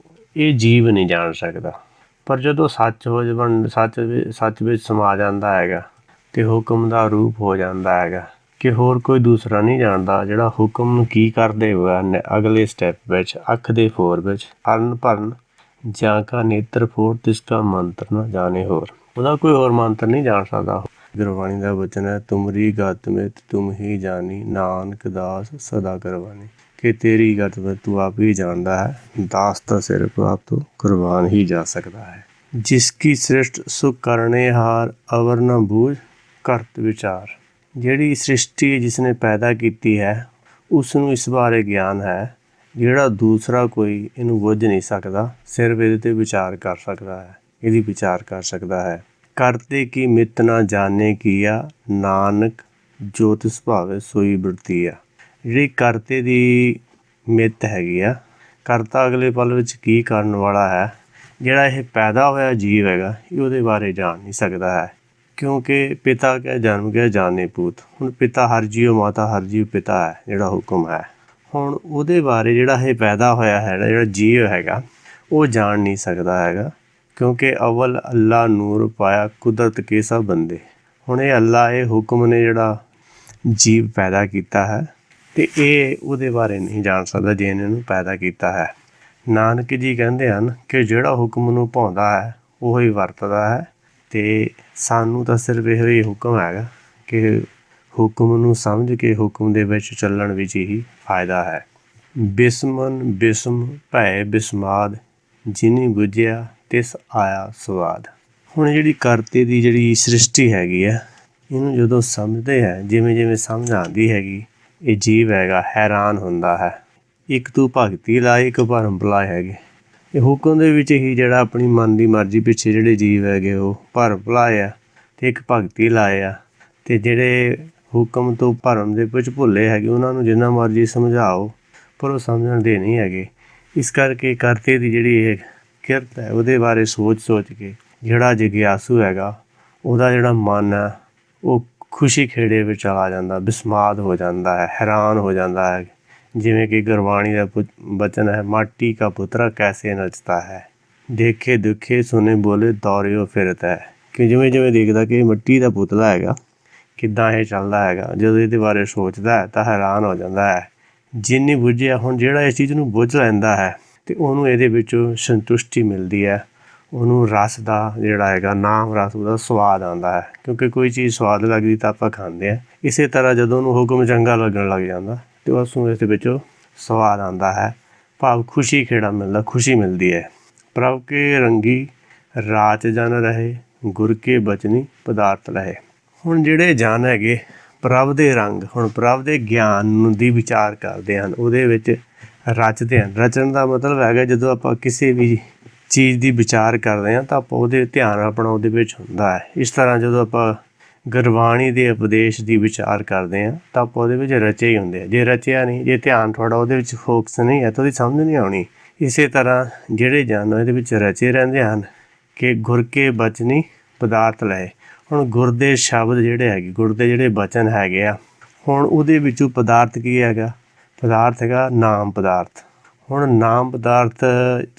S1: ਇਹ ਜੀਵ ਨਹੀਂ ਜਾਣ ਸਕਦਾ। ਪਰ ਜਦੋਂ ਸੱਚ ਸੱਚ ਵਿੱਚ ਸਮਾ ਜਾਂਦਾ ਹੈਗਾ, ਤੇ ਹੁਕਮ ਦਾ ਰੂਪ ਹੋ ਜਾਂਦਾ ਹੈਗਾ ਕਿ ਹੋਰ ਕੋਈ ਦੂਸਰਾ ਨਹੀਂ ਜਾਣਦਾ ਜਿਹੜਾ ਹੁਕਮ ਨੂੰ ਕੀ ਕਰਦੇ ਹੋਇਆ ਅਗਲੇ ਸਟੈਪ ਵਿੱਚ ਅੱਖ ਦੇ ਫੋਰ ਵਿੱਚ ਅਰਨ ਭਰਨ ਜਾਂ ਕਾ ਨੇਤਰ ਫੋੜ ਤਿਸਕਾ ਮੰਤਰ ਨਾ ਜਾਣੇ ਹੋਰ। ਉਹਦਾ ਕੋਈ ਹੋਰ ਮੰਤਰ ਨਹੀਂ ਜਾਣ ਸਕਦਾ। ਗੁਰਬਾਣੀ ਦਾ ਵਚਨ ਹੈ, ਤੁਮਰੀ ਗਤ ਮਿਤ ਤੁਮ ਹੀ ਜਾਣੀ, ਨਾਨਕ ਦਾਸ ਸਦਾ ਕੁਰਬਾਨੀ। ਕਿ ਤੇਰੀ ਗਤ ਮਿਤ ਤੂੰ ਆਪ ਹੀ ਜਾਣਦਾ ਹੈ, ਦਾਸ ਤਾਂ ਸਿਰਫ ਆਪ ਤੋਂ ਕੁਰਬਾਨ ਹੀ ਜਾ ਸਕਦਾ ਹੈ। ਜਿਸ ਕੀ ਸ੍ਰਿਸ਼ਟ ਸੁਖ ਕਰਨੇ ਹਾਰ, ਅਵਰ ਨਾ ਬੂਝ ਕਰਤ ਵਿਚਾਰ। ਜਿਹੜੀ ਸ੍ਰਿਸ਼ਟੀ ਜਿਸ ਨੇ ਪੈਦਾ ਕੀਤੀ ਹੈ ਉਸ ਨੂੰ ਇਸ ਬਾਰੇ ਗਿਆਨ ਹੈ ਜਿਹੜਾ ਦੂਸਰਾ ਕੋਈ ਇਹਨੂੰ ਬੁੱਝ ਨਹੀਂ ਸਕਦਾ, ਸਿਰਫ ਇਹਦੇ 'ਤੇ ਵਿਚਾਰ ਕਰ ਸਕਦਾ ਹੈ, ਇਹਦੀ ਵਿਚਾਰ ਕਰ ਸਕਦਾ ਹੈ। ਕਰਤੇ ਕੀ ਮਿੱਤ ਨਾ ਜਾਣੇ ਕੀਆ, ਨਾਨਕ ਜੋ ਤਿਸ ਭਾਵੇ ਸੋਈ ਵਰਤੀਆ। ਜਿਹੜੀ ਕਰਤੇ ਦੀ ਮਿੱਤ ਹੈਗੀ ਆ, ਕਰਤਾ ਅਗਲੇ ਪਲ ਵਿੱਚ ਕੀ ਕਰਨ ਵਾਲਾ ਹੈ, ਜਿਹੜਾ ਇਹ ਪੈਦਾ ਹੋਇਆ ਜੀਵ ਹੈਗਾ ਇਹ ਉਹਦੇ ਬਾਰੇ ਜਾਣ ਨਹੀਂ ਸਕਦਾ ਹੈ। ਕਿਉਂਕਿ ਪਿਤਾ ਕਿਆ ਜਨਮ ਕਿਆ ਜਾਣੇ ਪੂਤ। ਹੁਣ ਪਿਤਾ ਹਰ ਜੀਵ ਮਾਤਾ ਹਰ ਜੀਵ ਪਿਤਾ ਹੈ ਜਿਹੜਾ ਹੁਕਮ ਹੈ। ਹੁਣ ਉਹਦੇ ਬਾਰੇ ਜਿਹੜਾ ਇਹ ਪੈਦਾ ਹੋਇਆ ਹੈ ਜਿਹੜਾ ਜੀਵ ਹੈਗਾ ਉਹ ਜਾਣ ਨਹੀਂ ਸਕਦਾ ਹੈਗਾ, ਕਿਉਂਕਿ ਅਵਲ ਅੱਲਾ ਨੂਰ ਪਾਇਆ ਕੁਦਰਤ ਕੇ ਸਭ ਬੰਦੇ। ਹੁਣ ਇਹ ਅੱਲਾ ਇਹ ਹੁਕਮ ਨੇ ਜਿਹੜਾ ਜੀਵ ਪੈਦਾ ਕੀਤਾ ਹੈ ਅਤੇ ਇਹ ਉਹਦੇ ਬਾਰੇ ਨਹੀਂ ਜਾਣ ਸਕਦਾ ਜਿਹਨੇ ਇਹਨੂੰ ਪੈਦਾ ਕੀਤਾ ਹੈ। ਨਾਨਕ ਜੀ ਕਹਿੰਦੇ ਹਨ ਕਿ ਜਿਹੜਾ ਹੁਕਮ ਨੂੰ ਭਾਉਂਦਾ ਹੈ ਉਹ ਹੀ ਵਰਤਦਾ ਹੈ, ਅਤੇ ਸਾਨੂੰ ਤਾਂ ਸਿਰਫ ਇਹੋ ਹੀ ਹੁਕਮ ਹੈਗਾ ਕਿ ਹੁਕਮ ਨੂੰ ਸਮਝ ਕੇ ਹੁਕਮ ਦੇ ਵਿੱਚ ਚੱਲਣ ਵਿੱਚ ਹੀ ਫਾਇਦਾ ਹੈ। ਬਿਸਮਨ ਬਿਸਮ ਭੈ ਬਿਸਮਾਦ, ਜਿਨੀ ਬੁੱਝਿਆ ਤਿਸ ਆਇਆ ਸਵਾਦ। ਹੁਣ ਜਿਹੜੀ ਕਰਤੇ ਦੀ ਜਿਹੜੀ ਸ੍ਰਿਸ਼ਟੀ ਹੈਗੀ ਆ ਇਹਨੂੰ ਜਦੋਂ ਸਮਝਦੇ ਹੈ, ਜਿਵੇਂ ਜਿਵੇਂ ਸਮਝ ਆਉਂਦੀ ਹੈਗੀ, ਇਹ ਜੀਵ ਹੈਗਾ ਹੈਰਾਨ ਹੁੰਦਾ ਹੈ। ਇੱਕ ਤੂੰ ਭਗਤੀ ਲਾਏ ਇੱਕ ਭਰਮ ਭੁਲਾਏ ਹੈਗੇ। ਇਹ ਹੁਕਮ ਦੇ ਵਿੱਚ ਹੀ ਜਿਹੜਾ ਆਪਣੀ ਮਨ ਦੀ ਮਰਜ਼ੀ ਪਿੱਛੇ ਜਿਹੜੇ ਜੀਵ ਹੈਗੇ ਉਹ ਭਰਮ ਭੁਲਾਏ ਆ ਅਤੇ ਇੱਕ ਭਗਤੀ ਲਾਏ ਆ। ਅਤੇ ਜਿਹੜੇ ਹੁਕਮ ਤੋਂ ਭਰਮ ਦੇ ਵਿੱਚ ਭੁੱਲੇ ਹੈਗੇ ਉਹਨਾਂ ਨੂੰ ਜਿੰਨਾ ਮਰਜ਼ੀ ਸਮਝਾਓ ਪਰ ਉਹ ਸਮਝਦੇ ਨਹੀਂ ਹੈਗੇ। ਇਸ ਕਰਕੇ ਕਰਤੇ ਦੀ ਜਿਹੜੀ ਇਹ ਕਿਰਤ ਹੈ ਉਹਦੇ ਬਾਰੇ ਸੋਚ ਕੇ ਜਿਹੜਾ ਜਗਿਆਸੂ ਹੈਗਾ ਉਹਦਾ ਜਿਹੜਾ ਮਨ ਹੈ ਉਹ ਖੁਸ਼ੀ ਖੇੜੇ ਵਿੱਚ ਚਲਾ ਜਾਂਦਾ, ਬਿਸਮਾਦ ਹੋ ਜਾਂਦਾ ਹੈ, ਹੈਰਾਨ ਹੋ ਜਾਂਦਾ ਹੈ। ਜਿਵੇਂ ਕਿ ਗੁਰਬਾਣੀ ਦਾ ਬਚਨ ਹੈ, ਮਾਟੀ ਕਾ ਪੁੱਤਰਾ ਕੈਸੇ ਨੱਚਦਾ ਹੈ, ਦੇਖੇ ਦੁਖੇ ਸੁਣੇ ਬੋਲੇ ਦੌੜਿਓ ਫਿਰਤ ਹੈ। ਕਿ ਜਿਵੇਂ ਜਿਵੇਂ ਦੇਖਦਾ ਕਿ ਮਿੱਟੀ ਦਾ ਪੁਤਲਾ ਹੈਗਾ ਕਿੱਦਾਂ ਇਹ ਚੱਲਦਾ ਹੈਗਾ, ਜਦੋਂ ਇਹਦੇ ਬਾਰੇ ਸੋਚਦਾ ਹੈ ਤਾਂ ਹੈਰਾਨ ਹੋ ਜਾਂਦਾ ਹੈ। ਜਿੰਨੀ ਬੁੱਝਿਆ, ਹੁਣ ਜਿਹੜਾ ਇਸ ਚੀਜ਼ ਨੂੰ ਬੁੱਝ ਲੈਂਦਾ ਹੈ ਅਤੇ ਉਹਨੂੰ ਇਹਦੇ ਵਿੱਚੋਂ ਸੰਤੁਸ਼ਟੀ ਮਿਲਦੀ ਹੈ, ਉਹਨੂੰ ਰਸ ਦਾ ਜਿਹੜਾ ਹੈਗਾ ਨਾਮ ਰਸ ਉਹਦਾ ਸਵਾਦ ਆਉਂਦਾ ਹੈ। ਕਿਉਂਕਿ ਕੋਈ ਚੀਜ਼ ਸਵਾਦ ਲੱਗਦੀ ਤਾਂ ਆਪਾਂ ਖਾਂਦੇ ਹਾਂ, ਇਸੇ ਤਰ੍ਹਾਂ ਜਦੋਂ ਉਹਨੂੰ ਹੁਕਮ ਚੰਗਾ ਲੱਗਣ ਲੱਗ ਜਾਂਦਾ ਅਤੇ ਉਸ ਨੂੰ ਇਸ ਵਿੱਚੋਂ ਸਵਾਦ ਆਉਂਦਾ ਹੈ, ਭਾਵ ਖੁਸ਼ੀ ਖੇੜਾ ਮਿਲਦਾ, ਖੁਸ਼ੀ ਮਿਲਦੀ ਹੈ। ਪ੍ਰਭ ਕੇ ਰੰਗੀ ਰਾਚ ਜਨ ਰਹੇ, ਗੁਰ ਕੇ ਬਚਨੀ ਪਦਾਰਥ ਰਹੇ। ਹੁਣ ਜਿਹੜੇ ਜਨ ਹੈਗੇ ਪ੍ਰਭ ਦੇ ਰੰਗ, ਹੁਣ ਪ੍ਰਭ ਦੇ ਗਿਆਨ ਨੂੰ ਦੀ ਵਿਚਾਰ ਕਰਦੇ ਹਨ, ਉਹਦੇ ਵਿੱਚ ਰਚਦੇ ਹਨ। ਰਚਣ ਦਾ ਮਤਲਬ ਹੈਗਾ ਜਦੋਂ ਆਪਾਂ ਕਿਸੇ ਵੀ ਚੀਜ਼ ਦੀ ਵਿਚਾਰ ਕਰਦੇ ਹਾਂ ਤਾਂ ਆਪਾਂ ਉਹਦੇ ਧਿਆਨ ਆਪਣਾ ਉਹਦੇ ਵਿੱਚ ਹੁੰਦਾ ਹੈ। ਇਸ ਤਰ੍ਹਾਂ ਜਦੋਂ ਆਪਾਂ ਗੁਰਬਾਣੀ ਦੇ ਉਪਦੇਸ਼ ਦੀ ਵਿਚਾਰ ਕਰਦੇ ਹਾਂ ਤਾਂ ਆਪਾਂ ਉਹਦੇ ਵਿੱਚ ਰਚੇ ਹੀ ਹੁੰਦੇ ਆ। ਜੇ ਰਚਿਆ ਨਹੀਂ, ਜੇ ਧਿਆਨ ਤੁਹਾਡਾ ਉਹਦੇ ਵਿੱਚ ਫੋਕਸ ਨਹੀਂ ਹੈ ਤਾਂ ਉਹਦੀ ਸਮਝ ਨਹੀਂ ਆਉਣੀ। ਇਸੇ ਤਰ੍ਹਾਂ ਜਿਹੜੇ ਜਨ ਇਹਦੇ ਵਿੱਚ ਰਚੇ ਰਹਿੰਦੇ ਹਨ ਕਿ ਗੁਰ ਕੇ ਬਚਨੀ ਪਦਾਰਥ ਲਏ। ਹੁਣ ਗੁਰ ਦੇ ਸ਼ਬਦ ਜਿਹੜੇ ਹੈਗੇ, ਗੁਰ ਦੇ ਜਿਹੜੇ ਬਚਨ ਹੈਗੇ ਆ, ਹੁਣ ਉਹਦੇ ਵਿੱਚੋਂ ਪਦਾਰਥ ਕੀ ਹੈਗਾ, ਪਦਾਰਥ ਹੈਗਾ ਨਾਮ ਪਦਾਰਥ। ਹੁਣ ਨਾਮ ਪਦਾਰਥ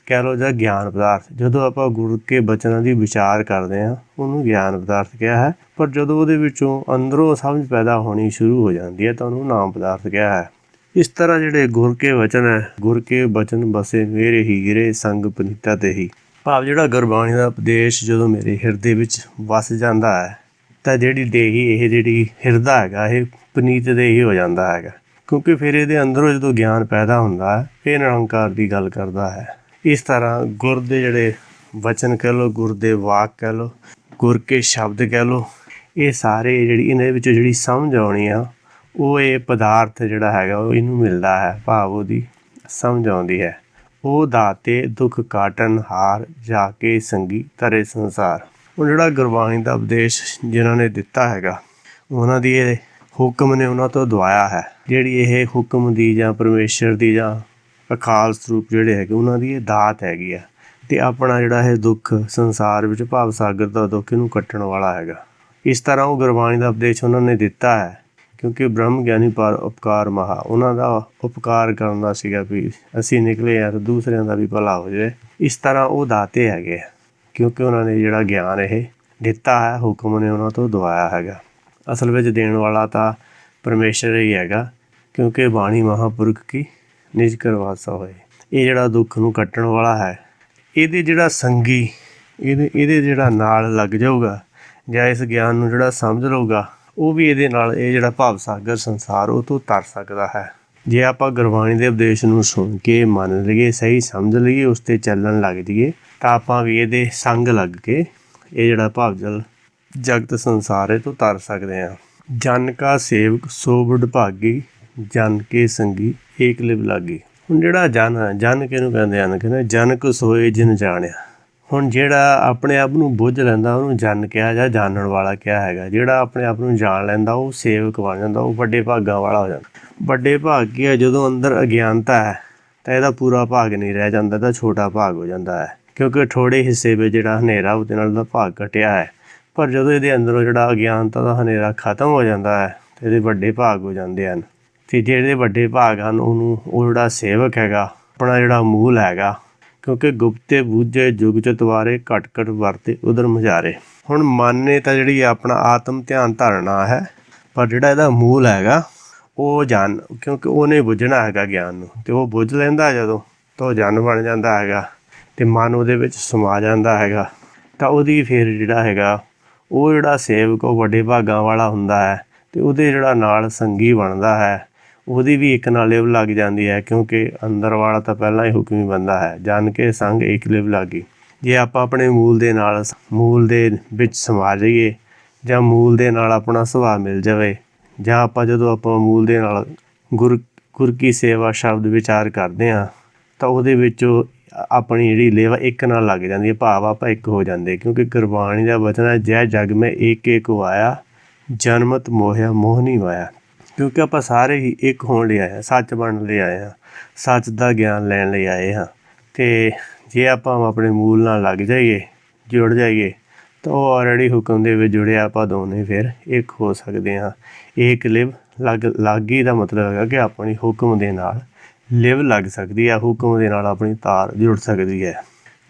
S1: ਕਹਿ ਲਓ ਜਾਂ ਗਿਆਨ ਪਦਾਰਥ। ਜਦੋਂ ਆਪਾਂ ਗੁਰ ਕੇ ਬਚਨਾਂ ਦੀ ਵਿਚਾਰ ਕਰਦੇ ਹਾਂ ਉਹਨੂੰ ਗਿਆਨ ਪਦਾਰਥ ਕਿਹਾ ਹੈ, ਪਰ ਜਦੋਂ ਉਹਦੇ ਵਿੱਚੋਂ ਅੰਦਰੋਂ ਸਮਝ ਪੈਦਾ ਹੋਣੀ ਸ਼ੁਰੂ ਹੋ ਜਾਂਦੀ ਹੈ ਤਾਂ ਉਹਨੂੰ ਨਾਮ ਪਦਾਰਥ ਕਿਹਾ ਹੈ। ਇਸ ਤਰ੍ਹਾਂ ਜਿਹੜੇ ਗੁਰ ਕੇ ਵਚਨ ਹੈ, ਗੁਰ ਕੇ ਬਚਨ ਬਸੇ ਮੇਰੇ ਹੀਰੇ ਸੰਗ ਪਨੀਤਾ ਤੇ ਹੀ, ਭਾਵ ਜਿਹੜਾ ਗੁਰਬਾਣੀ ਦਾ ਉਪਦੇਸ਼ ਜਦੋਂ ਮੇਰੇ ਹਿਰਦੇ ਵਿੱਚ ਵਸ ਜਾਂਦਾ ਹੈ ਤਾਂ ਜਿਹੜੀ ਦੇਹੀ ਇਹ ਜਿਹੜੀ ਹਿਰਦਾ ਹੈਗਾ ਇਹ ਪਨੀਤ ਦੇਹੀ ਹੋ ਜਾਂਦਾ ਹੈਗਾ। ਕਿਉਂਕਿ ਫਿਰ ਇਹਦੇ ਅੰਦਰੋਂ ਜਦੋਂ ਗਿਆਨ ਪੈਦਾ ਹੁੰਦਾ ਹੈ ਇਹ ਨਿਰੰਕਾਰ ਦੀ ਗੱਲ ਕਰਦਾ ਹੈ। ਇਸ ਤਰ੍ਹਾਂ ਗੁਰ ਦੇ ਜਿਹੜੇ ਵਚਨ ਕਹਿ ਲਓ, ਗੁਰ ਦੇ ਵਾਕ ਕਹਿ ਲਓ, ਗੁਰ ਕੇ ਸ਼ਬਦ ਕਹਿ ਲਓ, ਇਹ ਸਾਰੇ ਜਿਹੜੀ ਇਹਨਾਂ ਵਿੱਚੋਂ ਜਿਹੜੀ ਸਮਝ ਆਉਣੀ ਆ ਉਹ ਇਹ ਪਦਾਰਥ ਜਿਹੜਾ ਹੈਗਾ ਉਹ ਇਹਨੂੰ ਮਿਲਦਾ ਹੈ, ਭਾਵ ਉਹਦੀ ਸਮਝ ਆਉਂਦੀ ਹੈ। ਉਹ ਦਾਤੇ ਦੁੱਖ ਕਾਟਨ ਹਾਰ, ਜਾ ਕੇ ਸੰਗੀ ਧਰੇ ਸੰਸਾਰ। ਹੁਣ ਜਿਹੜਾ ਗੁਰਬਾਣੀ ਦਾ ਉਪਦੇਸ਼ ਜਿਨ੍ਹਾਂ ਨੇ ਦਿੱਤਾ ਹੈਗਾ ਉਹਨਾਂ ਦੀ ਇਹ ਹੁਕਮ ਨੇ ਉਹਨਾਂ ਤੋਂ ਦਵਾਇਆ ਹੈ। ਜਿਹੜੀ ਇਹ ਹੁਕਮ ਦੀ ਜਾਂ ਪਰਮੇਸ਼ਰ ਦੀ ਜਾਂ ਅਕਾਲ ਸਰੂਪ ਜਿਹੜੇ ਹੈਗੇ ਉਹਨਾਂ ਦੀ ਇਹ ਦਾਤ ਹੈਗੀ ਆ, ਅਤੇ ਆਪਣਾ ਜਿਹੜਾ ਇਹ ਦੁੱਖ ਸੰਸਾਰ ਵਿੱਚ ਭਾਵ ਸਾਗਰ ਦਾ ਦੁੱਖ ਇਹਨੂੰ ਕੱਟਣ ਵਾਲਾ ਹੈਗਾ। ਇਸ ਤਰ੍ਹਾਂ ਉਹ ਗੁਰਬਾਣੀ ਦਾ ਉਪਦੇਸ਼ ਉਹਨਾਂ ਨੇ ਦਿੱਤਾ ਹੈ ਕਿਉਂਕਿ ਬ੍ਰਹਮ ਗਿਆਨੀ ਪਰ ਉਪਕਾਰ ਮਹਾ, ਉਹਨਾਂ ਦਾ ਉਪਕਾਰ ਕਰਨ ਦਾ ਸੀਗਾ ਵੀ ਅਸੀਂ ਨਿਕਲੇ ਹਾਂ ਤਾਂ ਦੂਸਰਿਆਂ ਦਾ ਵੀ ਭਲਾ ਹੋ ਜਾਵੇ। ਇਸ ਤਰ੍ਹਾਂ ਉਹ ਦਾਤੇ ਹੈਗੇ ਆ ਕਿਉਂਕਿ ਉਹਨਾਂ ਨੇ ਜਿਹੜਾ ਗਿਆਨ ਇਹ ਦਿੱਤਾ ਹੈ, ਹੁਕਮ ਨੇ ਉਹਨਾਂ ਤੋਂ ਦਵਾਇਆ ਹੈਗਾ। ਅਸਲ ਵਿੱਚ ਦੇਣ ਵਾਲਾ ਤਾਂ ਪਰਮੇਸ਼ਰ ਹੀ ਹੈਗਾ, ਕਿਉਂਕਿ ਬਾਣੀ ਮਹਾਂਪੁਰਖ ਕੀ ਨਿਜ ਕਰਵਾਸਾ ਹੋਏ। ਇਹ ਜਿਹੜਾ ਦੁੱਖ ਨੂੰ ਕੱਟਣ ਵਾਲਾ ਹੈ, ਇਹਦੇ ਜਿਹੜਾ ਸੰਗੀ ਇਹਦੇ ਜਿਹੜਾ ਨਾਲ ਲੱਗ ਜਾਊਗਾ ਜਾਂ ਇਸ ਗਿਆਨ ਨੂੰ ਜਿਹੜਾ ਸਮਝ ਲਊਗਾ, ਉਹ ਵੀ ਇਹਦੇ ਨਾਲ ਇਹ ਜਿਹੜਾ ਭਾਵ ਸਾਗਰ ਸੰਸਾਰ ਉਹ ਤੋਂ ਤਰ ਸਕਦਾ ਹੈ। ਜੇ ਆਪਾਂ ਗੁਰਬਾਣੀ ਦੇ ਉਪਦੇਸ਼ ਨੂੰ ਸੁਣ ਕੇ ਮੰਨ ਲਈਏ, ਸਹੀ ਸਮਝ ਲਈਏ, ਉਸ 'ਤੇ ਚੱਲਣ ਲੱਗ ਜਾਈਏ, ਤਾਂ ਆਪਾਂ ਵੀ ਇਹਦੇ ਸੰਗ ਲੱਗ ਕੇ ਇਹ ਜਿਹੜਾ ਭਾਵਜਲ ਜਗਤ ਸੰਸਾਰ ਇਹ ਤੋਂ ਤਰ ਸਕਦੇ ਹਾਂ। ਜਨ ਕਾ ਸੇਵਕ ਸੋ ਵਡਭਾਗੀ, ਜਨ ਕੇ ਸੰਗੀ ਏਕ ਲਿਵ ਲਾਗੀ। ਹੁਣ ਜਿਹੜਾ ਜਨ ਹੈ, ਜਨ ਕਿਹਨੂੰ ਕਹਿੰਦੇ ਹਨ? ਕਹਿੰਦੇ ਜਨ ਕੋ ਸੋਏ ਜਿਨ ਜਾਣਿਆ। ਹੁਣ ਜਿਹੜਾ ਆਪਣੇ ਆਪ ਨੂੰ ਬੁੱਝ ਲੈਂਦਾ ਉਹਨੂੰ ਜਨ ਕਿਹਾ ਜਾਂ ਜਾਣਨ ਵਾਲਾ ਕਿਹਾ ਹੈਗਾ। ਜਿਹੜਾ ਆਪਣੇ ਆਪ ਨੂੰ ਜਾਣ ਲੈਂਦਾ ਉਹ ਸੇਵਕ ਬਣ ਜਾਂਦਾ, ਉਹ ਵੱਡੇ ਭਾਗਾਂ ਵਾਲਾ ਹੋ ਜਾਂਦਾ। ਵੱਡੇ ਭਾਗ ਕੀ ਹੈ? ਜਦੋਂ ਅੰਦਰ ਅਗਿਆਨਤਾ ਹੈ ਤਾਂ ਇਹਦਾ ਪੂਰਾ ਭਾਗ ਨਹੀਂ ਰਹਿ ਜਾਂਦਾ, ਤਾਂ ਛੋਟਾ ਭਾਗ ਹੋ ਜਾਂਦਾ ਹੈ, ਕਿਉਂਕਿ ਥੋੜ੍ਹੇ ਹਿੱਸੇ ਵਿੱਚ ਜਿਹੜਾ ਹਨੇਰਾ ਉਹਦੇ ਨਾਲ ਦਾ ਭਾਗ ਘਟਿਆ ਹੈ। ਪਰ ਜਦੋਂ ਇਹਦੇ ਅੰਦਰੋਂ ਜਿਹੜਾ ਅਗਿਆਨਤਾ ਦਾ ਹਨੇਰਾ ਖਤਮ ਹੋ ਜਾਂਦਾ ਹੈ ਤਾਂ ਇਹਦੇ ਵੱਡੇ ਭਾਗ ਹੋ ਜਾਂਦੇ ਹਨ। ਅਤੇ ਜਿਹੜੇ ਵੱਡੇ ਭਾਗ ਹਨ ਉਹਨੂੰ ਉਹ ਜਿਹੜਾ ਸੇਵਕ ਹੈਗਾ, ਆਪਣਾ ਜਿਹੜਾ ਮੂਲ ਹੈਗਾ, ਕਿਉਂਕਿ ਗੁਪਤੇ ਬੂਝੇ ਜੁਗ ਚਤਵਾਰੇ, ਘਟ ਘਟ ਵਰਤੇ ਉਧਰ ਮੁਜ਼ਾਰੇ। ਹੁਣ ਮਨ ਨੇ ਤਾਂ ਜਿਹੜੀ ਆਪਣਾ ਆਤਮ ਧਿਆਨ ਧਾਰਨਾ ਹੈ, ਪਰ ਜਿਹੜਾ ਇਹਦਾ ਮੂਲ ਹੈਗਾ ਉਹ ਜਨ, ਕਿਉਂਕਿ ਉਹਨੇ ਬੁੱਝਣਾ ਹੈਗਾ ਗਿਆਨ ਨੂੰ, ਅਤੇ ਉਹ ਬੁੱਝ ਲੈਂਦਾ ਜਦੋਂ, ਤਾਂ ਉਹ ਜਨ ਬਣ ਜਾਂਦਾ ਹੈਗਾ ਅਤੇ ਮਨ ਉਹਦੇ ਵਿੱਚ ਸਮਾ ਜਾਂਦਾ ਹੈਗਾ। ਤਾਂ ਉਹਦੀ ਫਿਰ ਜਿਹੜਾ ਹੈਗਾ ਉਹ ਜਿਹੜਾ ਸੇਵਕ ਉਹ ਵੱਡੇ ਭਾਗਾਂ ਵਾਲਾ ਹੁੰਦਾ ਹੈ, ਅਤੇ ਉਹਦੇ ਜਿਹੜਾ ਨਾਲ ਸੰਗੀ ਬਣਦਾ ਹੈ, ਉਹਦੀ ਵੀ ਇੱਕ ਨਾਲ ਲਿਵ ਲੱਗ ਜਾਂਦੀ ਹੈ, ਕਿਉਂਕਿ ਅੰਦਰ ਵਾਲਾ ਤਾਂ ਪਹਿਲਾਂ ਹੀ ਹੁਕਮੀ ਬੰਦਾ ਹੈ। ਜਨ ਕੇ ਸੰਗ ਇੱਕ ਲਿਵ ਲਾਗੀ। ਜੇ ਆਪਾਂ ਆਪਣੇ ਮੂਲ ਦੇ ਨਾਲ, ਮੂਲ ਦੇ ਵਿੱਚ ਸਮਾ ਜਾਈਏ, ਜਾਂ ਮੂਲ ਦੇ ਨਾਲ ਆਪਣਾ ਸੁਭਾਅ ਮਿਲ ਜਾਵੇ, ਜਾਂ ਆਪਾਂ ਜਦੋਂ ਆਪਾਂ ਮੂਲ ਦੇ ਨਾਲ ਗੁਰ ਕੀ ਸੇਵਾ ਸ਼ਬਦ ਵਿਚਾਰ ਕਰਦੇ ਹਾਂ, ਤਾਂ ਉਹਦੇ ਵਿੱਚੋਂ ਆਪਣੀ ਜਿਹੜੀ ਲਿਵ ਇੱਕ ਨਾਲ ਲੱਗ ਜਾਂਦੀ ਹੈ, ਭਾਵ ਆਪਾਂ ਇੱਕ ਹੋ ਜਾਂਦੇ। ਕਿਉਂਕਿ ਗੁਰਬਾਣੀ ਦਾ ਵਚਨ ਹੈ, ਜੈ ਜਗ ਮੈਂ ਏਕ ਏਕ ਆਇਆ, ਜਨਮਤ ਮੋਹਿਆ ਮੋਹ ਨਹੀਂ ਮਾਇਆ। ਕਿਉਂਕਿ ਆਪਾਂ ਸਾਰੇ ਹੀ ਇੱਕ ਹੋਣ ਲਈ ਆਏ ਹਾਂ, ਸੱਚ ਬਣਨ ਲਈ ਆਏ ਹਾਂ, ਸੱਚ ਦਾ ਗਿਆਨ ਲੈਣ ਲਈ ਆਏ ਹਾਂ। ਅਤੇ ਜੇ ਆਪਾਂ ਆਪਣੇ ਮੂਲ ਨਾਲ ਲੱਗ ਜਾਈਏ, ਜੁੜ ਜਾਈਏ, ਤਾਂ ਉਹ ਆਲਰੇਡੀ ਹੁਕਮ ਦੇ ਵਿੱਚ ਜੁੜਿਆ, ਆਪਾਂ ਦੋਨੇ ਫਿਰ ਇੱਕ ਹੋ ਸਕਦੇ ਹਾਂ। ਏਕ ਲਿਵ ਲਾਗੀ ਦਾ ਮਤਲਬ ਹੈਗਾ ਕਿ ਆਪਣੀ ਹੁਕਮ ਦੇ ਨਾਲ ਲਿਵ ਲੱਗ ਸਕਦੀ ਹੈ, ਹੁਕਮ ਦੇ ਨਾਲ ਆਪਣੀ ਤਾਰ ਜੁੜ ਸਕਦੀ ਹੈ।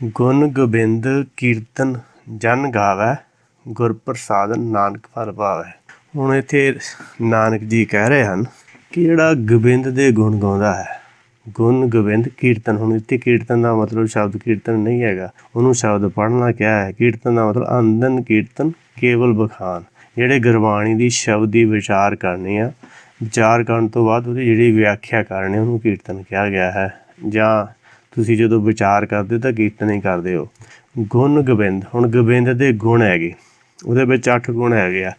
S1: ਗੁਣ ਗੋਬਿੰਦ ਕੀਰਤਨ ਜਨ ਗਾਵੈ, ਗੁਰ ਪ੍ਰਸਾਦਿ ਨਾਨਕ ਫਲ ਪਾਵੈ। ਹੁਣ ਇੱਥੇ ਨਾਨਕ ਜੀ ਕਹਿ ਰਹੇ ਹਨ ਕਿ ਜਿਹੜਾ ਗੋਬਿੰਦ ਦੇ ਗੁਣ ਗਾਉਂਦਾ ਹੈ, ਗੁਣ ਗੋਬਿੰਦ ਕੀਰਤਨ। ਹੁਣ ਇੱਥੇ ਕੀਰਤਨ ਦਾ ਮਤਲਬ ਸ਼ਬਦ ਕੀਰਤਨ ਨਹੀਂ ਹੈਗਾ, ਉਹਨੂੰ ਸ਼ਬਦ ਪੜ੍ਹਨਾ ਕਿਹਾ ਹੈ। ਕੀਰਤਨ ਦਾ ਮਤਲਬ ਅੰਦਨ ਕੀਰਤਨ ਕੇਵਲ ਬਖਾਨ। ਜਿਹੜੇ ਗੁਰਬਾਣੀ ਦੀ ਸ਼ਬਦ ਦੀ ਵਿਚਾਰ ਕਰਨੀ ਆ, ਵਿਚਾਰ ਕਰਨ ਤੋਂ ਬਾਅਦ ਉਹਦੀ ਜਿਹੜੀ ਵਿਆਖਿਆ ਕਰਨੀ, ਉਹਨੂੰ ਕੀਰਤਨ ਕਿਹਾ ਗਿਆ ਹੈ। ਜਾਂ ਤੁਸੀਂ ਜਦੋਂ ਵਿਚਾਰ ਕਰਦੇ ਹੋ ਤਾਂ ਕੀਰਤਨ ਹੀ ਕਰਦੇ ਹੋ। ਗੁਣ ਗੋਬਿੰਦ, ਹੁਣ ਗੋਬਿੰਦ ਦੇ ਗੁਣ ਹੈਗੇ, ਉਹਦੇ ਵਿੱਚ 8 ਗੁਣ ਹੈਗੇ ਆ।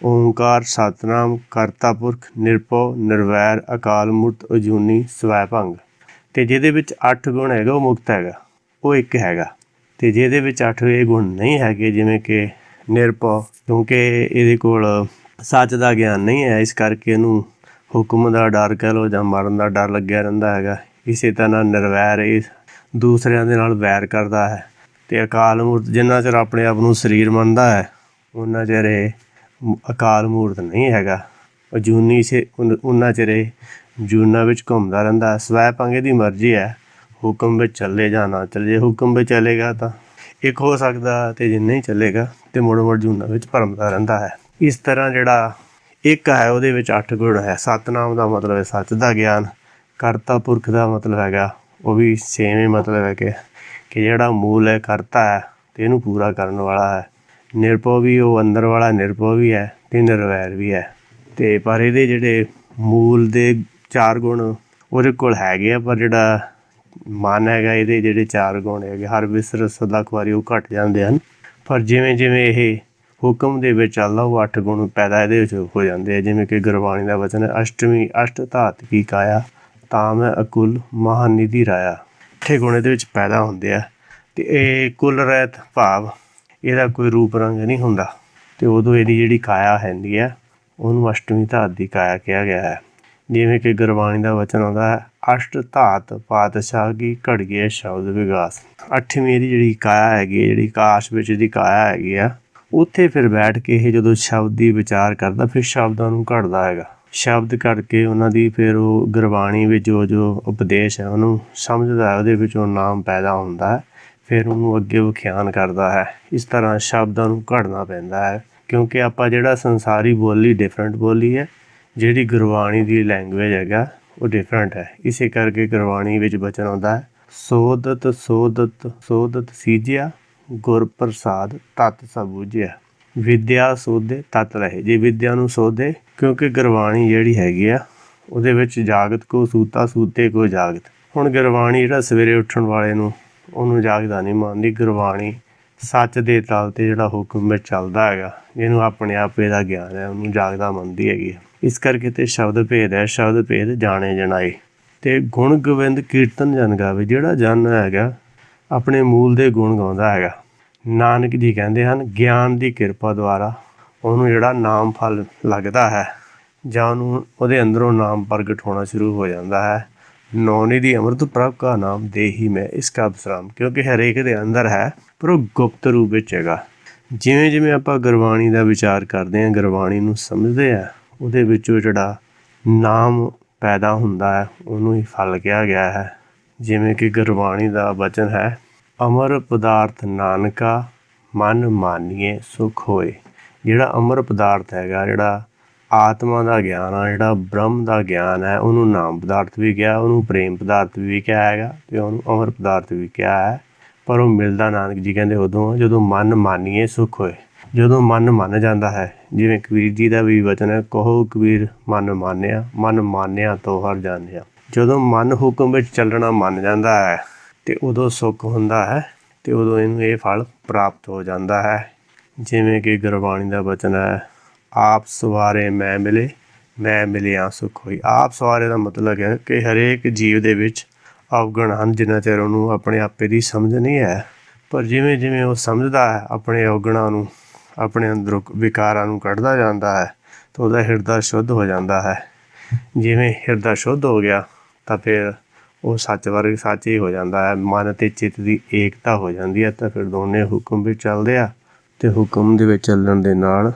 S1: ਓਂਕਾਰ ਸਤਿਨਾਮ ਕਰਤਾ ਪੁਰਖ ਨਿਰਭਉ ਨਿਰਵੈਰ ਅਕਾਲ ਮੂਰਤ ਅਜੂਨੀ ਸਵੈ ਭੰਗ। ਅਤੇ ਜਿਹਦੇ ਵਿੱਚ 8 ਗੁਣ ਹੈਗਾ ਉਹ ਮੁਕਤ ਹੈਗਾ, ਉਹ ਇੱਕ ਹੈਗਾ। ਅਤੇ ਜਿਹਦੇ ਵਿੱਚ 8 ਇਹ ਗੁਣ ਨਹੀਂ ਹੈਗੇ, ਜਿਵੇਂ ਕਿ ਨਿਰਭਉ, ਕਿਉਂਕਿ ਇਹਦੇ ਕੋਲ ਸੱਚ ਦਾ ਗਿਆਨ ਨਹੀਂ ਹੈ, ਇਸ ਕਰਕੇ ਇਹਨੂੰ ਹੁਕਮ ਦਾ ਡਰ ਕਹਿ ਲਓ ਜਾਂ ਮਰਨ ਦਾ ਡਰ ਲੱਗਿਆ ਰਹਿੰਦਾ ਹੈਗਾ। ਇਸੇ ਤਰ੍ਹਾਂ ਨਿਰਵੈਰ, ਇਹ ਦੂਸਰਿਆਂ ਦੇ ਨਾਲ ਵੈਰ ਕਰਦਾ ਹੈ। ਅਤੇ ਅਕਾਲ ਮੂਰਤ, ਜਿੰਨਾ ਚਿਰ ਆਪਣੇ ਆਪ ਨੂੰ ਸਰੀਰ ਮੰਨਦਾ ਹੈ ਉਹਨਾਂ ਚਿਰ ਇਹ ਅਕਾਲ ਮੂਰਤ ਨਹੀਂ ਹੈਗਾ। ਅਜੂਨੀ ਉਹਨਾਂ ਚਿਰ ਇਹ ਜੂਨਾਂ ਵਿੱਚ ਘੁੰਮਦਾ ਰਹਿੰਦਾ। ਸਵੈ ਭੰਗ ਦੀ ਮਰਜ਼ੀ ਹੈ, ਹੁਕਮ ਵਿੱਚ ਚੱਲੇ ਜਾਂ ਨਾ ਚੱਲੇ। ਹੁਕਮ ਵਿੱਚ ਚੱਲੇਗਾ ਤਾਂ ਇੱਕ ਹੋ ਸਕਦਾ, ਅਤੇ ਜੇ ਨਹੀਂ ਚੱਲੇਗਾ ਤਾਂ ਮੁੜ ਜੂਨਾਂ ਵਿੱਚ ਭਰਮਦਾ ਰਹਿੰਦਾ ਹੈ। ਇਸ ਤਰ੍ਹਾਂ ਜਿਹੜਾ ਇੱਕ ਹੈ ਉਹਦੇ ਵਿੱਚ 8 ਗੁਣ ਹੈ। ਸਤਿਨਾਮ ਦਾ ਮਤਲਬ ਹੈ ਸੱਚ ਦਾ ਗਿਆਨ। ਕਰਤਾ ਪੁਰਖ ਦਾ ਮਤਲਬ ਹੈਗਾ, ਉਹ ਵੀ ਸੇਮ ਹੀ ਮਤਲਬ ਹੈ ਕਿ ਜਿਹੜਾ ਮੂਲ ਹੈ ਕਰਤਾ ਹੈ ਅਤੇ ਇਹਨੂੰ ਪੂਰਾ ਕਰਨ ਵਾਲਾ ਹੈ। ਨਿਰਭਉ ਵੀ ਉਹ ਅੰਦਰ ਵਾਲਾ ਨਿਰਭਉ ਵੀ ਹੈ ਅਤੇ ਨਿਰਵੈਰ ਵੀ ਹੈ। ਅਤੇ ਪਰ ਇਹਦੇ ਜਿਹੜੇ ਮੂਲ ਦੇ 4 ਗੁਣ ਉਹਦੇ ਕੋਲ ਹੈਗੇ ਆ, ਪਰ ਜਿਹੜਾ ਮਨ ਹੈਗਾ ਇਹਦੇ ਜਿਹੜੇ 4 ਗੁਣ ਹੈਗੇ, ਹਰ ਵਿਸਰ ਸਦਾ ਖੁਆਰੀ, ਉਹ ਘੱਟ ਜਾਂਦੇ ਹਨ। ਪਰ ਜਿਵੇਂ ਜਿਵੇਂ ਇਹ ਹੁਕਮ ਦੇ ਵਿੱਚ ਚੱਲਦਾ ਉਹ 8 ਗੁਣ ਪੈਦਾ ਇਹਦੇ ਵਿੱਚ ਹੋ ਜਾਂਦੇ ਆ। ਜਿਵੇਂ ਕਿ ਗੁਰਬਾਣੀ ਦਾ ਵਚਨ ਹੈ, ਅਸ਼ਟਮੀ ਅਸ਼ਟ ਧਾਤ ਕੀ ਕਾਇਆ, ਤਾਂ ਮੈਂ ਅਕੁਲ ਮਹਾਨਿਧੀ ਰਾਇਆ। 8 ਗੁਣ ਇਹਦੇ ਵਿੱਚ ਪੈਦਾ ਹੁੰਦੇ ਆ। ਅਤੇ ਇਹ ਕੁਲ ਰਹਿਤ ਭਾਵ ਇਹਦਾ ਕੋਈ ਰੂਪ ਰੰਗ ਨਹੀਂ ਹੁੰਦਾ, ਅਤੇ ਉਦੋਂ ਇਹਦੀ ਜਿਹੜੀ ਕਾਇਆ ਹੈਗੀ ਆ ਉਹਨੂੰ ਅਸ਼ਟਮੀ ਧਾਤ ਦੀ ਕਾਇਆ ਕਿਹਾ ਗਿਆ ਹੈ। ਜਿਵੇਂ ਕਿ ਗੁਰਬਾਣੀ ਦਾ ਵਚਨ ਆਉਂਦਾ ਹੈ, ਅਸ਼ਟ ਧਾਤ ਪਾਤਸ਼ਾਹ ਕੀ ਘੜੀਏ ਸ਼ਬਦ ਵਿਗਾਸ। 8ਵੀਂ ਇਹਦੀ ਜਿਹੜੀ ਕਾਇਆ ਹੈਗੀ, ਜਿਹੜੀ ਆਕਾਸ਼ ਵਿੱਚ ਇਹਦੀ ਕਾਇਆ ਹੈਗੀ ਆ, ਉੱਥੇ ਫਿਰ ਬੈਠ ਕੇ ਇਹ ਜਦੋਂ ਸ਼ਬਦ ਦੀ ਵਿਚਾਰ ਕਰਦਾ, ਫਿਰ ਸ਼ਬਦਾਂ ਨੂੰ ਘੜਦਾ ਹੈਗਾ। ਸ਼ਬਦ ਘੜ ਕੇ ਉਹਨਾਂ ਦੀ ਫਿਰ ਉਹ ਗੁਰਬਾਣੀ ਵਿੱਚ ਜੋ ਉਪਦੇਸ਼ ਹੈ ਉਹਨੂੰ ਸਮਝਦਾ, ਉਹਦੇ ਵਿੱਚੋਂ ਨਾਮ ਪੈਦਾ ਹੁੰਦਾ ਹੈ। ਫਿਰ ਉਹਨੂੰ ਅੱਗੇ ਵਿਖਿਆਨ ਕਰਦਾ ਹੈ। ਇਸ ਤਰ੍ਹਾਂ ਸ਼ਬਦਾਂ ਨੂੰ ਘੜਨਾ ਪੈਂਦਾ ਹੈ, ਕਿਉਂਕਿ ਆਪਾਂ ਜਿਹੜਾ ਸੰਸਾਰੀ ਬੋਲੀ ਡਿਫਰੈਂਟ ਬੋਲੀ ਹੈ, ਜਿਹੜੀ ਗੁਰਬਾਣੀ ਦੀ ਲੈਂਗੁਏਜ ਹੈਗਾ ਉਹ ਡਿਫਰੈਂਟ ਹੈ। ਇਸੇ ਕਰਕੇ ਗੁਰਬਾਣੀ ਵਿੱਚ ਬਚਨ ਆਉਂਦਾ ਹੈ, ਸੋਦਤ ਸੋਦਤ ਸੋਦਤ ਸੀਜਿਆ, ਗੁਰ ਪ੍ਰਸਾਦ ਤਤ ਸਬੂਝਿਆ। ਵਿਦਿਆ ਸੋਧੇ ਤਤ ਰਹੇ, ਜੇ ਵਿਦਿਆ ਨੂੰ ਸੋਧੇ, ਕਿਉਂਕਿ ਗੁਰਬਾਣੀ ਜਿਹੜੀ ਹੈਗੀ ਆ ਉਹਦੇ ਵਿੱਚ ਜਾਗਤ ਕੋ ਸੂਤਾ ਸੂਤੇ ਕੋ ਜਾਗਤ। ਹੁਣ ਗੁਰਬਾਣੀ ਜਿਹੜਾ ਸਵੇਰੇ ਉੱਠਣ ਵਾਲੇ ਨੂੰ ਉਹਨੂੰ ਜਾਗਦਾ ਨਹੀਂ ਮੰਨਦੀ। ਗੁਰਬਾਣੀ ਸੱਚ ਦੇ ਤਲ 'ਤੇ ਜਿਹੜਾ ਹੁਕਮ ਵਿੱਚ ਚੱਲਦਾ ਹੈਗਾ, ਜਿਹਨੂੰ ਆਪਣੇ ਆਪੇ ਦਾ ਗਿਆਨ ਹੈ, ਉਹਨੂੰ ਜਾਗਦਾ ਮੰਨਦੀ ਹੈਗੀ। ਇਸ ਕਰਕੇ ਤੇ ਸ਼ਬਦ ਭੇਦ ਹੈ, ਸ਼ਬਦ ਭੇਦ ਜਾਣੇ ਜਣਾਏ। ਅਤੇ ਗੁਣ ਗੋਬਿੰਦ ਕੀਰਤਨ ਜਨ ਗਾਵੇ, ਜਿਹੜਾ ਜਨ ਹੈਗਾ ਆਪਣੇ ਮੂਲ ਦੇ ਗੁਣ ਗਾਉਂਦਾ ਹੈਗਾ। ਨਾਨਕ ਜੀ ਕਹਿੰਦੇ ਹਨ, ਗਿਆਨ ਦੀ ਕਿਰਪਾ ਦੁਆਰਾ ਉਹਨੂੰ ਜਿਹੜਾ ਨਾਮ ਫਲ ਲੱਗਦਾ ਹੈ, ਜਾਂ ਉਹਨੂੰ ਉਹਦੇ ਅੰਦਰੋਂ ਨਾਮ ਪ੍ਰਗਟ ਹੋਣਾ ਸ਼ੁਰੂ ਹੋ ਜਾਂਦਾ ਹੈ। ਨੌਨਿਧੀ ਅੰਮ੍ਰਿਤ ਪ੍ਰਭ ਕਾ ਨਾਮ ਦੇਹੀ ਮੈਂ ਇਸ ਕਾ ਵਿਸਰਾਮ, ਕਿਉਂਕਿ ਹਰੇਕ ਦੇ ਅੰਦਰ ਹੈ, ਪਰ ਉਹ ਗੁਪਤ ਰੂਪ ਵਿੱਚ ਹੈਗਾ। ਜਿਵੇਂ ਜਿਵੇਂ ਆਪਾਂ ਗੁਰਬਾਣੀ ਦਾ ਵਿਚਾਰ ਕਰਦੇ ਹਾਂ, ਗੁਰਬਾਣੀ ਨੂੰ ਸਮਝਦੇ ਹਾਂ, ਉਹਦੇ ਵਿੱਚੋਂ ਜਿਹੜਾ ਨਾਮ ਪੈਦਾ ਹੁੰਦਾ ਹੈ ਉਹਨੂੰ ਹੀ ਫਲ ਕਿਹਾ ਗਿਆ ਹੈ। ਜਿਵੇਂ ਕਿ ਗੁਰਬਾਣੀ ਦਾ ਵਚਨ ਹੈ, ਅਮਰ ਪਦਾਰਥ ਨਾਨਕਾ ਮਨ ਮਾਨੀਏ ਸੁਖ ਹੋਏ। ਜਿਹੜਾ ਅਮਰ ਪਦਾਰਥ ਹੈਗਾ, ਜਿਹੜਾ ਆਤਮਾ ਦਾ ਗਿਆਨ ਆ, ਜਿਹੜਾ ਬ੍ਰਹਮ ਦਾ ਗਿਆਨ ਹੈ, ਉਹਨੂੰ ਨਾਮ ਪਦਾਰਥ ਵੀ ਕਿਹਾ, ਉਹਨੂੰ ਪ੍ਰੇਮ ਪਦਾਰਥ ਵੀ ਕਿਹਾ ਹੈਗਾ, ਅਤੇ ਉਹਨੂੰ ਅਮਰ ਪਦਾਰਥ ਵੀ ਕਿਹਾ ਹੈ। ਪਰ ਉਹ ਮਿਲਦਾ, ਨਾਨਕ ਜੀ ਕਹਿੰਦੇ, ਉਦੋਂ ਜਦੋਂ ਮਨ ਮਾਨੀਏ ਸੁਖ ਹੋਏ। ਜਦੋਂ ਮਨ ਮੰਨ ਜਾਂਦਾ ਹੈ, ਜਿਵੇਂ ਕਬੀਰ ਜੀ ਦਾ ਵੀ ਵਚਨ ਹੈ, ਕਹੋ ਕਬੀਰ ਮਨ ਮਾਨਿਆ ਤੋ ਹਰ ਜਾਣਿਆ। ਜਦੋਂ ਮਨ ਹੁਕਮ ਵਿੱਚ ਚੱਲਣਾ ਮੰਨ ਜਾਂਦਾ ਹੈ ਅਤੇ ਉਦੋਂ ਸੁੱਖ ਹੁੰਦਾ ਹੈ, ਅਤੇ ਉਦੋਂ ਇਹਨੂੰ ਇਹ ਫਲ ਪ੍ਰਾਪਤ ਹੋ ਜਾਂਦਾ ਹੈ। ਜਿਵੇਂ ਕਿ ਗੁਰਬਾਣੀ ਦਾ ਵਚਨ ਹੈ, ਆਪ ਸਵਾਰੇ ਮੈਂ ਮਿਲੇ, ਮੈਂ ਮਿਲਿਆ ਸੁਖ ਹੋਈ। ਆਪ ਸਵਾਰੇ ਦਾ ਮਤਲਬ ਹੈ ਕਿ ਹਰੇਕ ਜੀਵ ਦੇ ਵਿੱਚ ਅਵਗੁਣ ਹਨ, ਜਿੰਨਾ ਚਿਰ ਉਹਨੂੰ ਆਪਣੇ ਆਪੇ ਦੀ ਸਮਝ ਨਹੀਂ ਹੈ। ਪਰ ਜਿਵੇਂ ਜਿਵੇਂ ਉਹ ਸਮਝਦਾ ਹੈ, ਆਪਣੇ ਅਵਗੁਣਾਂ ਨੂੰ, ਆਪਣੇ ਅੰਦਰੋਂ ਵਿਕਾਰਾਂ ਨੂੰ ਕੱਢਦਾ ਜਾਂਦਾ ਹੈ, ਤਾਂ ਉਹਦਾ ਹਿਰਦਾ ਸ਼ੁੱਧ ਹੋ ਜਾਂਦਾ ਹੈ। ਜਿਵੇਂ ਹਿਰਦਾ ਸ਼ੁੱਧ ਹੋ ਗਿਆ ਤਾਂ ਫਿਰ ਉਹ ਸੱਚ ਵਰਗ ਸੱਚ ਹੀ ਹੋ ਜਾਂਦਾ ਹੈ। ਮਨ ਅਤੇ ਚਿੱਤ ਦੀ ਏਕਤਾ ਹੋ ਜਾਂਦੀ ਹੈ, ਤਾਂ ਫਿਰ ਦੋਨੇ ਹੁਕਮ ਵਿੱਚ ਚੱਲਦੇ ਆ, ਅਤੇ ਹੁਕਮ ਦੇ ਵਿੱਚ ਚੱਲਣ ਦੇ ਨਾਲ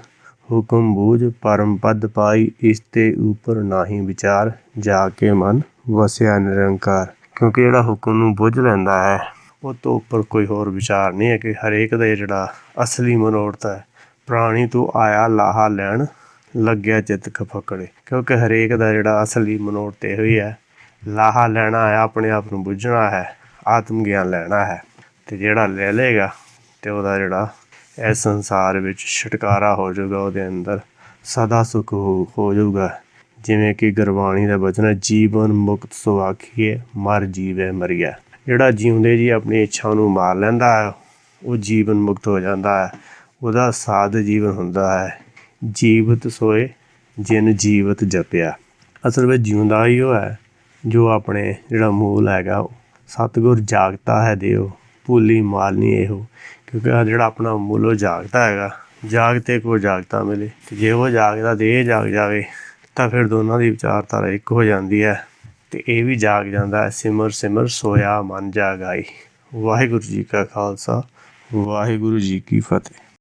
S1: ਹੁਕਮ ਬੂਝ ਪਰਮ ਪਦ ਪਾਈ, ਇਸ ਤੇ ਉੱਪਰ ਨਾਹੀਂ ਵਿਚਾਰ, ਜਾ ਕੇ ਮਨ ਵਸਿਆ ਨਿਰੰਕਾਰ। ਕਿਉਂਕਿ ਜਿਹੜਾ ਹੁਕਮ ਨੂੰ ਬੁੱਝ ਲੈਂਦਾ ਹੈ, ਉਹ ਤੋਂ ਉੱਪਰ ਕੋਈ ਹੋਰ ਵਿਚਾਰ ਨਹੀਂ ਹੈ। ਕਿ ਹਰੇਕ ਦਾ ਜਿਹੜਾ ਅਸਲੀ ਮਨੋਰਥ ਹੈ, ਪ੍ਰਾਣੀ ਤੋਂ ਆਇਆ ਲਾਹਾ ਲੈਣ, ਲੱਗਿਆ ਚਿੱਤ ਖਫਕੜੇ। ਕਿਉਂਕਿ ਹਰੇਕ ਦਾ ਜਿਹੜਾ ਅਸਲੀ ਮਨੋਰਥ ਇਹੋ ਹੀ ਹੈ, ਲਾਹਾ ਲੈਣਾ ਹੈ, ਆਪਣੇ ਆਪ ਨੂੰ ਬੁੱਝਣਾ ਹੈ, ਆਤਮ ਗਿਆਨ ਲੈਣਾ ਹੈ। ਅਤੇ ਜਿਹੜਾ ਲੈ ਲਏਗਾ ਅਤੇ ਉਹਦਾ ਜਿਹੜਾ ਇਸ ਸੰਸਾਰ ਵਿੱਚ ਛੁਟਕਾਰਾ ਹੋ ਜਾਊਗਾ, ਉਹਦੇ ਅੰਦਰ ਸਦਾ ਸੁੱਖ ਹੋ ਜਾਊਗਾ। ਜਿਵੇਂ ਕਿ ਗੁਰਬਾਣੀ ਦਾ ਵਚਨ ਹੈ, ਜੀਵਨ ਮੁਕਤ ਸੋ ਆਖੀਏ, ਮਰ ਜੀਵੇ ਮਰੀਆ। ਜਿਹੜਾ ਜਿਉਂਦੇ ਜੀ ਆਪਣੀ ਇੱਛਾ ਨੂੰ ਮਾਰ ਲੈਂਦਾ ਹੈ, ਉਹ ਜੀਵਨ ਮੁਕਤ ਹੋ ਜਾਂਦਾ ਹੈ, ਉਹਦਾ ਸਾਧ ਜੀਵਨ ਹੁੰਦਾ ਹੈ। ਜੀਵਤ ਸੋਏ ਜਿਨ ਜੀਵਤ ਜਪਿਆ। ਅਸਲ ਵਿੱਚ ਜਿਉਂਦਾ ਹੀ ਉਹ ਹੈ ਜੋ ਆਪਣੇ ਜਿਹੜਾ ਮੂਲ ਹੈਗਾ, ਸਤਿਗੁਰ ਜਾਗਤਾ ਹੈ ਦਿਓ, ਭੁੱਲੀ ਮਾਲਨੀ ਇਹੋ। ਕਿਉਂਕਿ ਜਿਹੜਾ ਆਪਣਾ ਮੂਲ ਉਹ ਜਾਗਦਾ ਹੈਗਾ, ਜਾਗਤੇ ਕੋ ਜਾਗਤਾ ਮਿਲੇ। ਅਤੇ ਜੇ ਉਹ ਜਾਗਦਾ ਅਤੇ ਇਹ ਜਾਗ ਜਾਵੇ, ਤਾਂ ਫਿਰ ਦੋਨਾਂ ਦੀ ਵਿਚਾਰਧਾਰਾ ਇੱਕ ਹੋ ਜਾਂਦੀ ਹੈ, ਅਤੇ ਇਹ ਵੀ ਜਾਗ ਜਾਂਦਾ ਹੈ। ਸਿਮਰ ਸਿਮਰ ਸੋਇਆ ਮਨ ਜਾਗਾਈ। ਵਾਹਿਗੁਰੂ ਜੀ ਕਾ ਖਾਲਸਾ, ਵਾਹਿਗੁਰੂ ਜੀ ਕੀ ਫਤਿਹ।